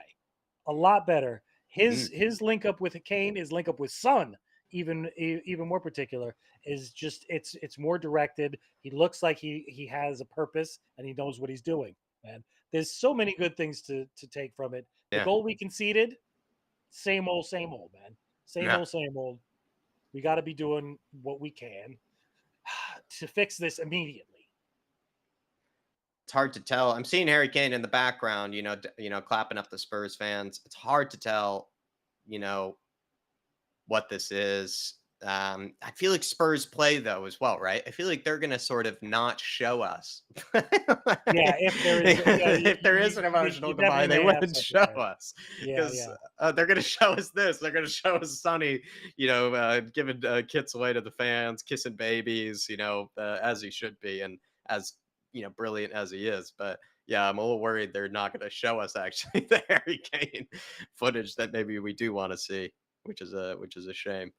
A lot better. Mm, His link up with Kane, his link up with Son, even more particular, is just it's more directed. He looks like he has a purpose and he knows what he's doing. Man, there's so many good things to take from it. The yeah. goal we conceded, same old, man. Same Yeah. old, same old. We got to be doing what we can to fix this immediately. It's hard to tell. I'm seeing Harry Kane in the background, clapping up the Spurs fans. It's hard to tell, you know, what this is. I feel like Spurs play though as well, right? I feel like they're gonna sort of not show us. Yeah, if there is, yeah, If there is an you emotional definitely goodbye, they may have wouldn't something show there. us Yeah, because yeah, they're gonna show us this. They're gonna show us Sonny, giving kits away to the fans, kissing babies, as he should be, and as brilliant as he is. But yeah, I'm a little worried they're not going to show us actually the Harry Kane footage that maybe we do want to see, which is a shame.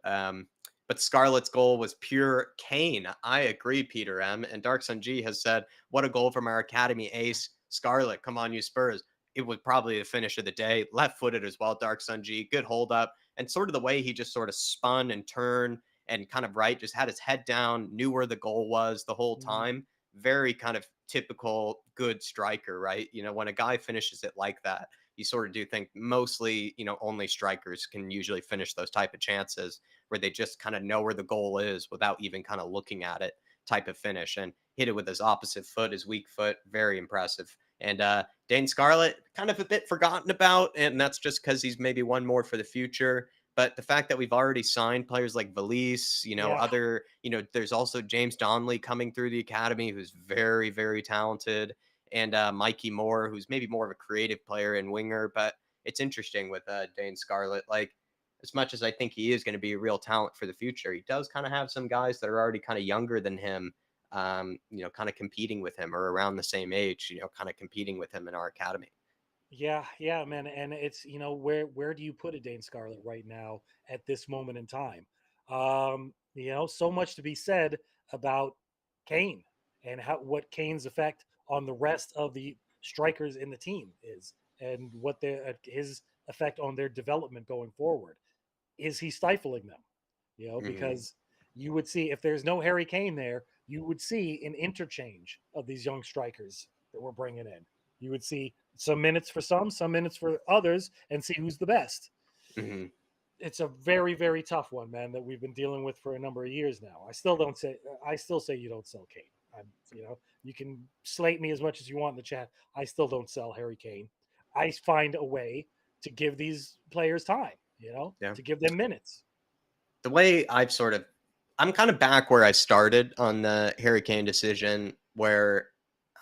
Um, but Scarlett's goal was pure Kane. I agree, Peter M. And Dark Sun G has said, "What a goal from our academy ace, Scarlett. Come on, you Spurs." It was probably the finish of the day. Left-footed as well, Dark Sun G. Good hold up, and sort of the way he just sort of spun and turned and kind of just had his head down, knew where the goal was the whole mhm, time. Very kind of typical good striker, right? When a guy finishes it like that, you sort of do think mostly, only strikers can usually finish those type of chances where they just kind of know where the goal is without even kind of looking at it type of finish, and hit it with his opposite foot, his weak foot. Very impressive. And Dane Scarlett, kind of a bit forgotten about, and that's just because he's maybe one more for the future. But the fact that we've already signed players like Valise, yeah, there's also James Donnelly coming through the academy, who's very, very talented, and Mikey Moore, who's maybe more of a creative player and winger. But it's interesting with Dane Scarlett. Like, as much as I think he is going to be a real talent for the future, he does kind of have some guys that are already kind of younger than him, kind of competing with him or around the same age, kind of competing with him in our academy. yeah, man. And it's where do you put a Dane Scarlett right now at this moment in time? So much to be said about Kane and how what Kane's effect on the rest of the strikers in the team is, and what his effect on their development going forward. Is he stifling them? Hmm. Because you would see if there's no Harry Kane there, you would see an interchange of these young strikers that we're bringing in. You would see some minutes for some minutes for others, and see who's the best. Hmm. It's a very, very tough one, man, that we've been dealing with for a number of years now. I still say you don't sell Kane. You can slate me as much as you want in the chat. I still don't sell Harry Kane. I find a way to give these players time, Yeah. to give them minutes. The way I'm kind of back where I started on the Harry Kane decision, where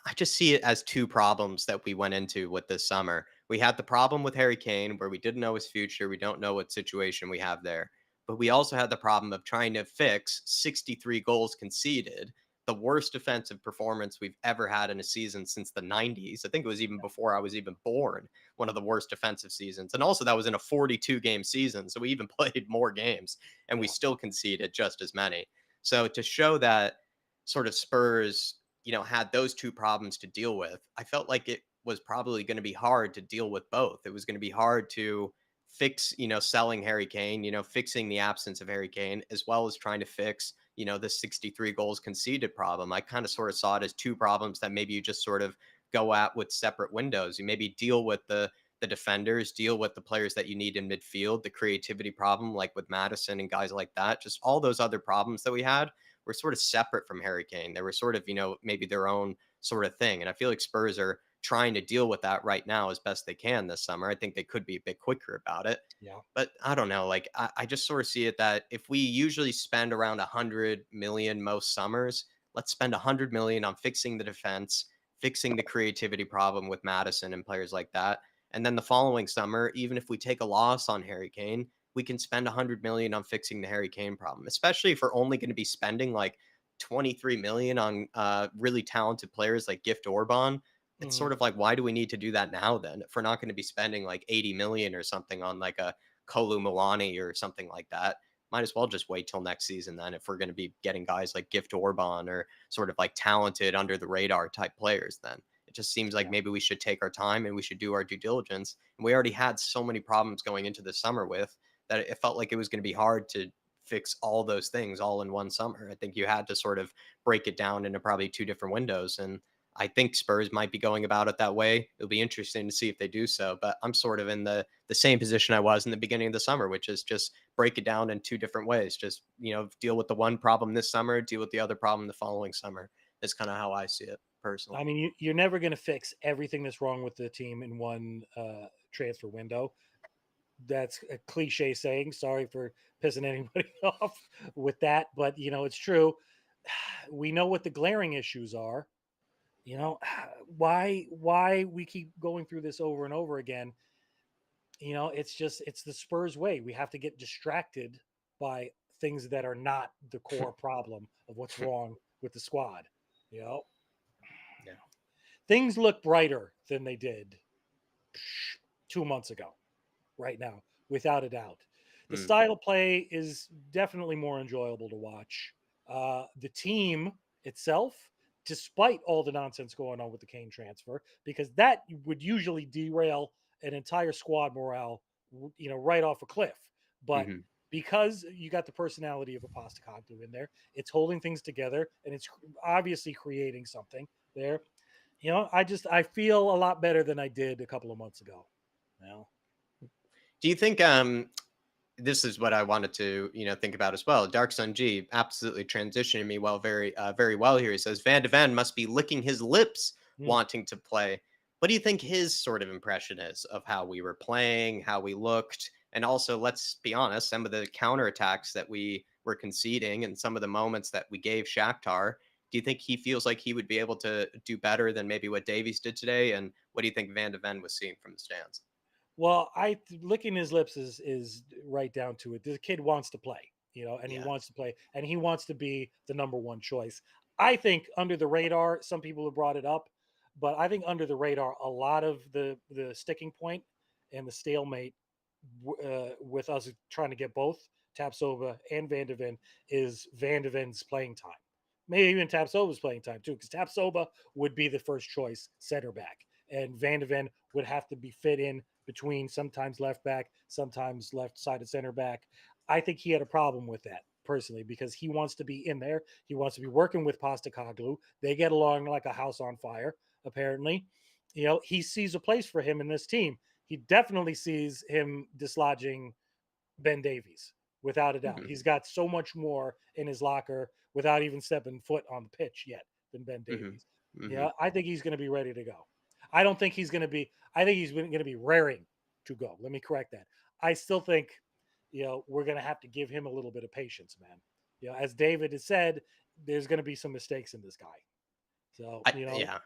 I just see it as two problems that we went into with this summer. We had the problem with Harry Kane where we didn't know his future. We don't know what situation we have there. But we also had the problem of trying to fix 63 goals conceded, the worst defensive performance we've ever had in a season since the 90s. I think it was even before I was even born, one of the worst defensive seasons. And also, that was in a 42 game season. So we even played more games and we Yeah, still conceded just as many. So to show that sort of Spurs had those two problems to deal with, I felt like it was probably going to be hard to deal with both. It was going to be hard to fix, selling Harry Kane, fixing the absence of Harry Kane, as well as trying to fix, the 63 goals conceded problem. I kind of sort of saw it as two problems that maybe you just sort of go at with separate windows. You maybe deal with the defenders, deal with the players that you need in midfield, the creativity problem, like with Madison and guys like that. Just all those other problems that we had were sort of separate from Harry Kane. They were sort of, maybe their own sort of thing. And I feel like Spurs are trying to deal with that right now as best they can this summer. I think they could be a bit quicker about it. yeah, But I don't know. Like, I just sort of see it that if we usually spend around 100 million most summers, let's spend 100 million on fixing the defense, fixing the creativity problem with Madison and players like that. And then the following summer, even if we take a loss on Harry Kane, we can spend 100 million on fixing the Harry Kane problem, especially if we're only going to be spending like 23 million on really talented players like Gift Orban. It's hmm sort of like, why do we need to do that now then? If we're not going to be spending like 80 million or something on like a Kolu Milani or something like that, might as well just wait till next season then if we're going to be getting guys like Gift Orban or sort of like talented under the radar type players then. It just seems like Yeah. maybe we should take our time and we should do our due diligence. And we already had so many problems going into the summer with that it felt like it was going to be hard to fix all those things all in one summer. I think you had to sort of break it down into probably two different windows. And I think Spurs might be going about it that way. It'll be interesting to see if they do so. But I'm sort of in the same position I was in the beginning of the summer, which is just break it down in two different ways. Just, deal with the one problem this summer, deal with the other problem the following summer. Is kind of how I see it personally. I mean, you're never going to fix everything that's wrong with the team in one transfer window. That's a cliche saying. Sorry for pissing anybody off with that, but it's true. We know what the glaring issues are. Why we keep going through this over and over again. It's the Spurs way. We have to get distracted by things that are not the core problem of what's wrong with the squad. You know, Yeah. things look brighter than they did 2 months ago, right now, without a doubt. The Mm, style of play is definitely more enjoyable to watch. The team itself, despite all the nonsense going on with the Kane transfer, because that would usually derail an entire squad morale, right off a cliff. But mhm. because you got the personality of a Postacoglu in there, it's holding things together and it's obviously creating something there. I feel a lot better than I did a couple of months ago. Well, Do you think this is what I wanted to, think about as well. Dark Sun G absolutely transitioning me very well here. He says Van de Ven must be licking his lips hmm. wanting to play. What do you think his sort of impression is of how we were playing, how we looked, and also let's be honest, some of the counterattacks that we were conceding and some of the moments that we gave Shakhtar. Do you think he feels like he would be able to do better than maybe what Davies did today? And what do you think Van de Ven was seeing from the stands? Well, I licking his lips is right down to it. The kid wants to play, and he Yeah. wants to play, and he wants to be the number one choice. I think under the radar, some people have brought it up, but I think under the radar, a lot of the sticking point and the stalemate with us trying to get both Tapsova and Van de Ven is Van de Ven's playing time. Maybe even Tapsova's playing time too, because Tapsova would be the first choice center back, and Van de Ven would have to be fit in between sometimes left back, sometimes left sided center back. I think he had a problem with that personally because he wants to be in there. He wants to be working with Postacoglu. They get along like a house on fire, apparently. He sees a place for him in this team. He definitely sees him dislodging Ben Davies, without a doubt. Mhm, He's got so much more in his locker without even stepping foot on the pitch yet than Ben mhm, Davies. mhm. I think he's going to be ready to go. I don't think he's going to be, I think he's going to be raring to go. Let me correct that. I still think, we're going to have to give him a little bit of patience, man. As David has said, there's going to be some mistakes in this guy. So, Yeah.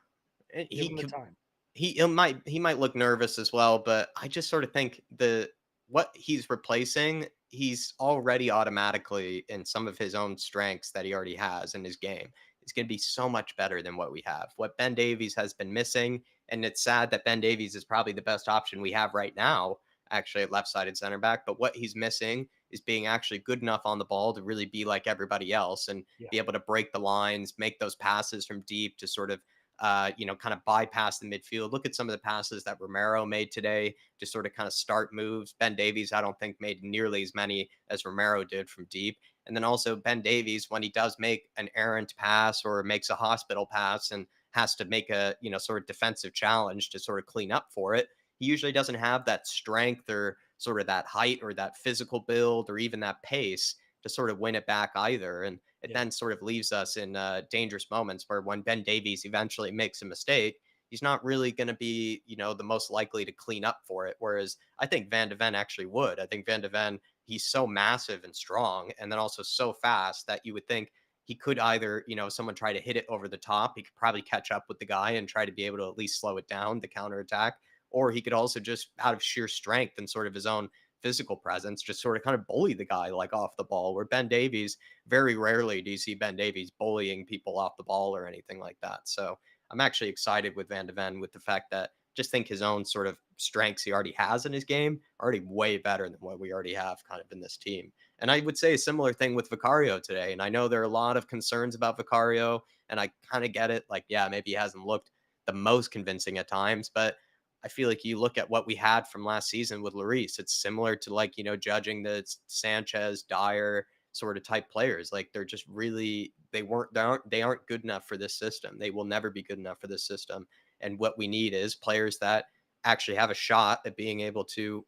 give He him the could time. he might look nervous as well, but I just sort of think the what he's replacing, he's already automatically in some of his own strengths that he already has in his game. It's going to be so much better than what we have. What Ben Davies has been missing, and it's sad that Ben Davies is probably the best option we have right now, actually at left-sided center back. But what he's missing is being actually good enough on the ball to really be like everybody else and Yeah. be able to break the lines, make those passes from deep to sort of kind of bypass the midfield. Look at some of the passes that Romero made today to sort of kind of start moves. Ben Davies, I don't think made nearly as many as Romero did from deep. And then also Ben Davies, when he does make an errant pass or makes a hospital pass and has to make a, sort of defensive challenge to sort of clean up for it, he usually doesn't have that strength or sort of that height or that physical build or even that pace to sort of win it back either. And it Yeah. then sort of leaves us in dangerous moments where when Ben Davies eventually makes a mistake, he's not really going to be, the most likely to clean up for it. Whereas I think Van de Ven actually would. I think Van de Ven, he's so massive and strong and then also so fast that you would think he could either, someone try to hit it over the top, he could probably catch up with the guy and try to be able to at least slow it down, the counterattack. Or he could also just out of sheer strength and sort of his own physical presence, just sort of kind of bully the guy like off the ball. Where Ben Davies, very rarely do you see Ben Davies bullying people off the ball or anything like that. So I'm actually excited with Van de Ven with the fact that just think his own sort of strengths he already has in his game are already way better than what we already have kind of in this team. And I would say a similar thing with Vicario today. And I know there are a lot of concerns about Vicario, and I kind of get it. Like, yeah, maybe he hasn't looked the most convincing at times. But I feel like you look at what we had from last season with Lloris, it's similar to like, judging the Sanchez, Dyer sort of type players. Like they're just really they aren't good enough for this system. They will never be good enough for this system. And what we need is players that actually have a shot at being able to,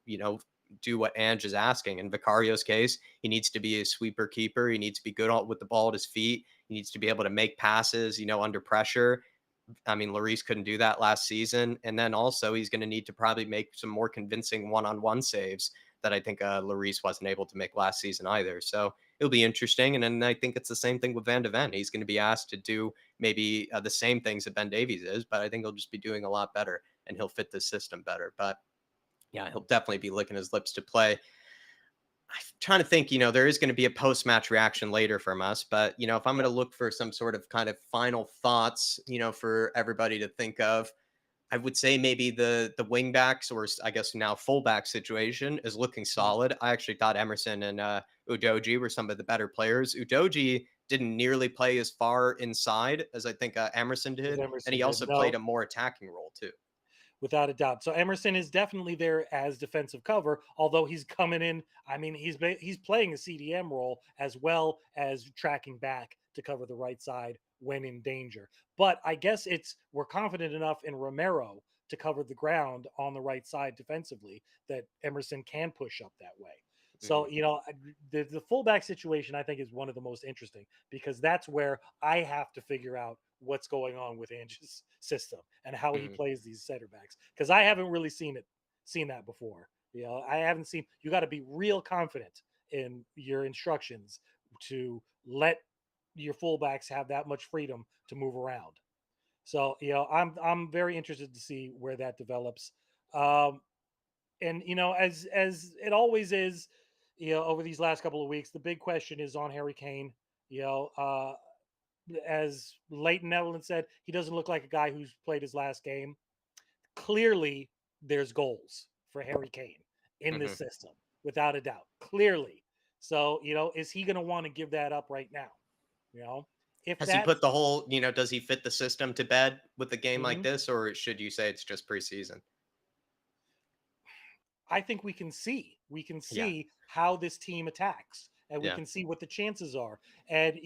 do what Ange is asking. In Vicario's case, he needs to be a sweeper keeper. He needs to be good with the ball at his feet. He needs to be able to make passes, under pressure. I mean, Lloris couldn't do that last season. And then also, he's going to need to probably make some more convincing one-on-one saves that I think Lloris wasn't able to make last season either. So it'll be interesting. And then I think it's the same thing with Van de Ven. He's going to be asked to do maybe the same things that Ben Davies is, but I think he'll just be doing a lot better and he'll fit the system better. But yeah, he'll definitely be licking his lips to play. I'm trying to think, there is going to be a post match reaction later from us, but, if I'm going to Yep. look for some sort of kind of final thoughts, for everybody to think of, I would say maybe the wing backs or I guess now fullback situation is looking Mhm. solid. I actually thought Emerson and Udoji were some of the better players. Udoji didn't nearly play as far inside as I think Emerson As did, and Emerson he did. also played No, a more attacking role too. without a doubt. So Emerson is definitely there as defensive cover, although he's coming in. I mean, he's playing a CDM role as well as tracking back to cover the right side when in danger. But I guess we're confident enough in Romero to cover the ground on the right side defensively that Emerson can push up that way. So, Mhm, the fullback situation I think is one of the most interesting because that's where I have to figure out what's going on with Ange's system and how he mhm. plays these center backs because I haven't really seen that before. I haven't seen. You got to be real confident in your instructions to let your fullbacks have that much freedom to move around. So I'm very interested to see where that develops. Um, and as it always is, over these last couple of weeks, the big question is on Harry Kane. You know, as Leighton Netherlands said, he doesn't look like a guy who's played his last game. Clearly, there's goals for Harry Kane in this Mhm. system, without a doubt. Clearly. So, is he going to want to give that up right now? You know, if Has he that's, put the whole, does he fit the system to bed with a game like mhm, this, or should you say it's just preseason? I think we can see Yeah, how this team attacks, and we yeah, can see what the chances are. And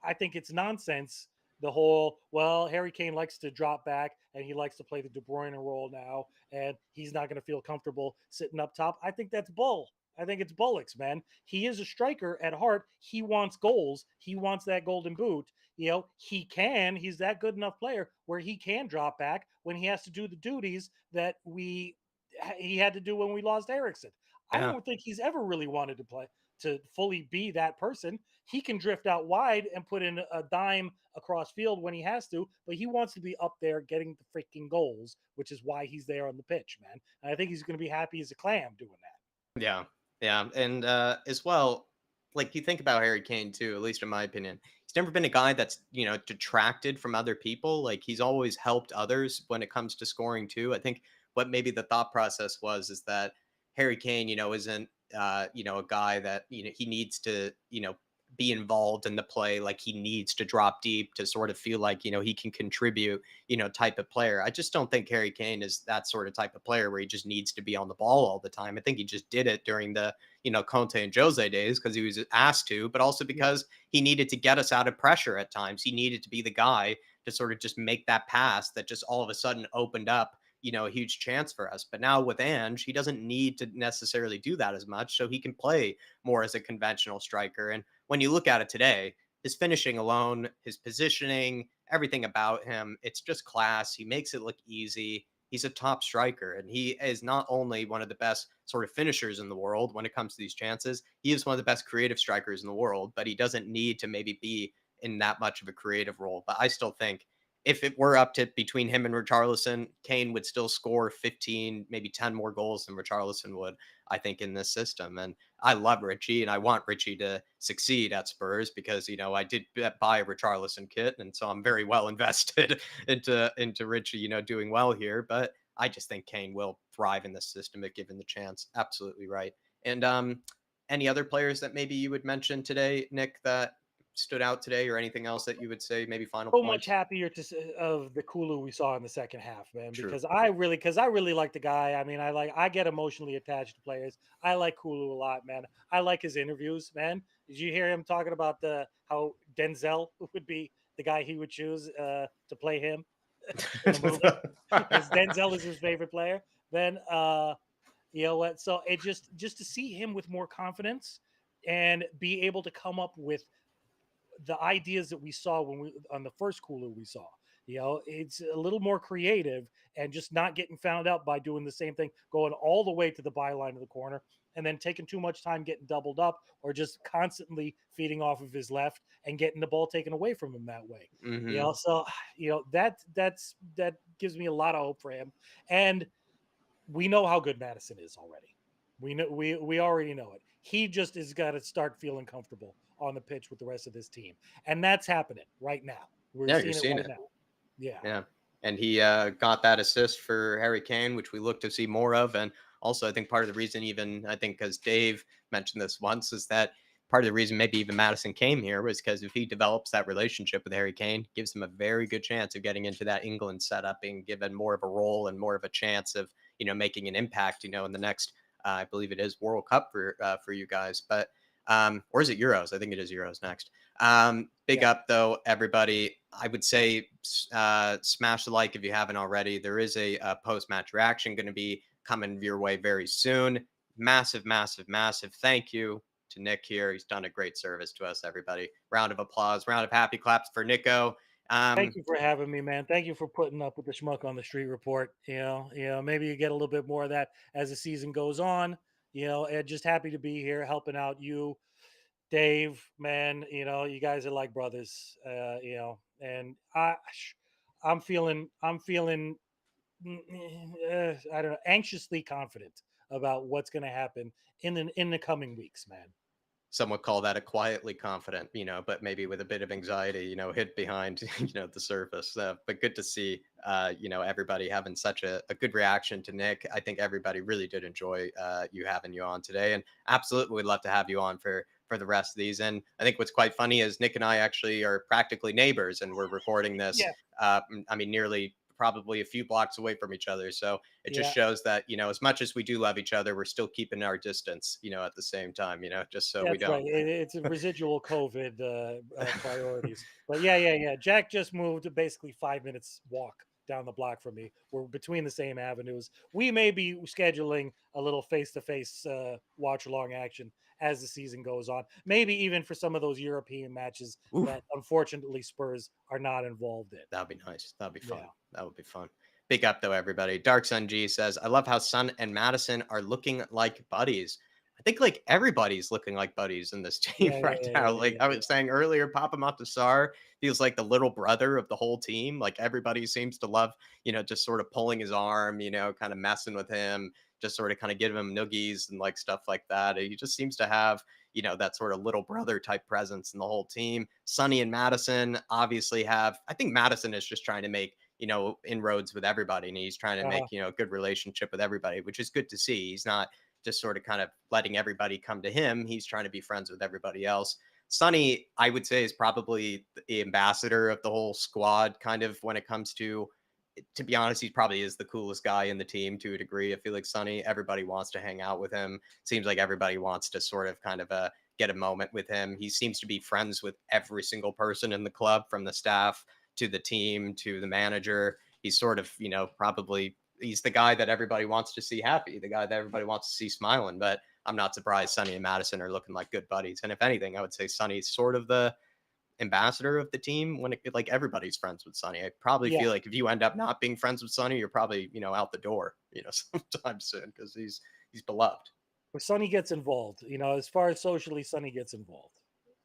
I think it's nonsense. The whole, well, Harry Kane likes to drop back and he likes to play the De Bruyne role now, and he's not going to feel comfortable sitting up top. I think that's bull. I think it's bullocks, man. He is a striker at heart. He wants goals. He wants that golden boot. He can. He's that good enough player where he can drop back when he has to do the duties that he had to do when we lost Erickson. I yeah. don't think he's ever really wanted to fully be that person. He can drift out wide and put in a dime across field when he has to, but he wants to be up there getting the freaking goals, which is why he's there on the pitch, man. And I think he's going to be happy as a clam doing that. Yeah. Yeah. And as well, like you think about Harry Kane too, at least in my opinion, he's never been a guy that's, detracted from other people. Like he's always helped others when it comes to scoring too. I think what maybe the thought process was is that Harry Kane, isn't a guy that, he needs to, be involved in the play, like he needs to drop deep to sort of feel like, he can contribute, type of player. I just don't think Harry Kane is that sort of type of player where he just needs to be on the ball all the time. I think he just did it during the, Conte and Jose days because he was asked to, but also Yeah. because he needed to get us out of pressure at times. He needed to be the guy to sort of just make that pass that just all of a sudden opened up, a huge chance for us. But now with Ange, he doesn't need to necessarily do that as much. So he can play more as a conventional striker. And when you look at it today, his finishing alone, his positioning, everything about him, it's just class. He makes it look easy. He's a top striker, and he is not only one of the best sort of finishers in the world when it comes to these chances, he is one of the best creative strikers in the world, but he doesn't need to maybe be in that much of a creative role. But I still think if it were up to between him and Richarlison, Kane would still score 15, maybe 10 more goals than Richarlison would, I think, in this system. And I love Richie and I want Richie to succeed at Spurs because, I did buy a Richarlison kit. And so I'm very well invested into Richie, doing well here. But I just think Kane will thrive in this system if given the chance. Absolutely right. And any other players that maybe you would mention today, Nick, that stood out today, or anything else that you would say, maybe final So much points? happier of the Kulu we saw in the second half, man, True. because I really like the guy. I mean, I get emotionally attached to players. I like Kulu a lot, man. I like his interviews, man. Did you hear him talking about the how Denzel would be the guy he would choose to play him in a movie? Because Denzel is his favorite player. Then you know what? So it just to see him with more confidence and be able to come up with the ideas that we saw when we on the first Kulu we saw. You know, it's a little more creative and just not getting found out by doing the same thing, going all the way to the byline of the corner and then taking too much time getting doubled up or just constantly feeding off of his left and getting the ball taken away from him that way. You Hmm. know, so you know that gives me a lot of hope for him. And we know how good Madison is already. We already know it. He just has got to start feeling comfortable on the pitch with the rest of this team, and that's happening right now. We're Yeah, you're seeing it seeing right it. now. Yeah, Yeah. And he got that assist for Harry Kane, which we look to see more of. And also, I think part of the reason, even I think, because Dave mentioned this once, is that part of the reason maybe even Madison came here was because if he develops that relationship with Harry Kane, gives him a very good chance of getting into that England setup, being given more of a role and more of a chance of making an impact, in the next, I believe it is World Cup for you guys, but or is it Euros? I think it is Euros next. Big yeah. up though, everybody. I would say smash the like if you haven't already. There is a post match reaction going to be coming your way very soon. Massive, massive, massive thank you to Nick here. He's done a great service to us, everybody. Round of applause, round of happy claps for Nico. Thank you for having me, man. Thank you for putting up with the schmuck on the street report. Maybe you get a little bit more of that as the season goes on. And just happy to be here helping out you, Dave, man. You guys are like brothers. And I'm feeling I don't know, anxiously confident about what's going to happen in the coming weeks, man. Some would call that a quietly confident, but maybe with a bit of anxiety, hid behind, the surface. But good to see, everybody having such a good reaction to Nick. I think everybody really did enjoy having you on today, and absolutely would love to have you on for the rest of these. And I think what's quite funny is Nick and I actually are practically neighbors, and we're recording this. Yeah, I mean, nearly probably a few blocks away from each other. So it just yeah. shows that, as much as we do love each other, we're still keeping our distance, at the same time, just so we That's don't. right. It's a residual COVID priorities. But yeah. Jack just moved to basically 5 minutes walk down the block from me. We're between the same avenues. We may be scheduling a little face-to-face watch along action as the season goes on. Maybe even for some of those European matches Oof, that unfortunately Spurs are not involved in. that'd be nice. That'd be fun. Yeah. That would be fun. Big up though, everybody. Dark Sun G says, I love how Sun and Madison are looking like buddies. I think like everybody's looking like buddies in this team Yeah, yeah, right yeah, now. yeah, Like yeah, I yeah. was saying earlier, Papa Matasar feels like the little brother of the whole team. Like everybody seems to love, just sort of pulling his arm, kind of messing with him, just sort of kind of giving him noogies and like stuff like that. He just seems to have, that sort of little brother type presence in the whole team. Sonny and Madison obviously have, I think Madison is just trying to make, inroads with everybody, and he's trying to Uh-huh. make, a good relationship with everybody, which is good to see. He's not just sort of kind of letting everybody come to him. He's trying to be friends with everybody else. Sonny, I would say, is probably the ambassador of the whole squad, kind of when it comes to be honest, he probably is the coolest guy in the team to a degree. I feel like Sonny, everybody wants to hang out with him. Seems like everybody wants to sort of kind of get a moment with him. He seems to be friends with every single person in the club, from the staff to the team to the manager. He's sort of, probably he's the guy that everybody wants to see happy, the guy that everybody wants to see smiling. But I'm not surprised Sonny and Madison are looking like good buddies. And if anything, I would say Sonny's sort of the ambassador of the team when it like everybody's friends with Sonny. I probably Yeah. feel like if you end up not being friends with Sonny, you're probably, out the door, sometime soon, because he's beloved. Where Sonny gets involved, as far as socially, Sonny gets involved.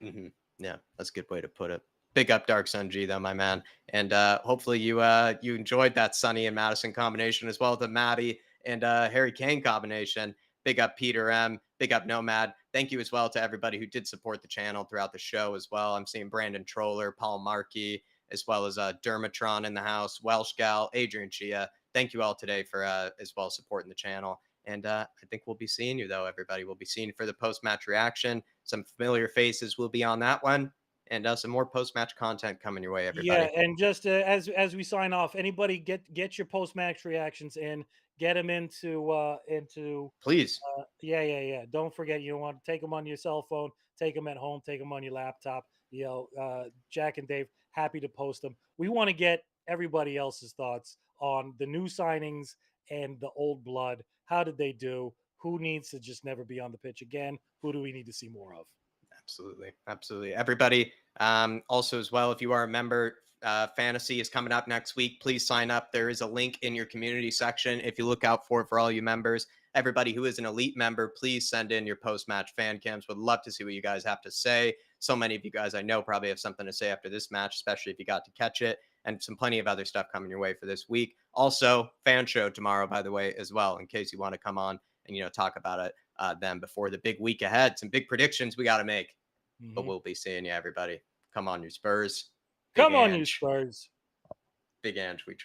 Hmm. Yeah, that's a good way to put it. Big up Dark Sun G though, my man. And hopefully you enjoyed that Sonny and Madison combination, as well as the Maddie and Harry Kane combination. Big up Peter M. Big up Nomad. Thank you as well to everybody who did support the channel throughout the show as well. I'm seeing Brandon Troller, Paul Markey, as well as Dermatron in the house, Welsh Gal, Adrian Chia. Thank you all today for as well supporting the channel. And I think we'll be seeing you, though, everybody. We'll be seeing you for the post match reaction. Some familiar faces will be on that one. and some more post-match content coming your way, Yeah, everybody. and just as we sign off, anybody get your post match reactions in, get them into Please. yeah. Don't forget, you want to take them on your cell phone, take them at home, take them on your laptop. Jack and Dave happy to post them. We want to get everybody else's thoughts on the new signings and the old blood. How did they do? Who needs to just never be on the pitch again? Who do we need to see more of? Absolutely. Absolutely. Everybody, also, as well, if you are a member, fantasy is coming up next week. Please sign up. There is a link in your community section. If you look out for all you members, everybody who is an elite member, please send in your post match fan cams. Would love to see what you guys have to say. So many of you guys I know probably have something to say after this match, especially if you got to catch it, and some plenty of other stuff coming your way for this week. Also, fan show tomorrow, by the way, as well, in case you want to come on and talk about it then before the big week ahead. Some big predictions we got to make, but Hmm. we'll be seeing you, everybody. Come on, you Spurs. Big Come on, you Ange. Spurs. Big Ange. We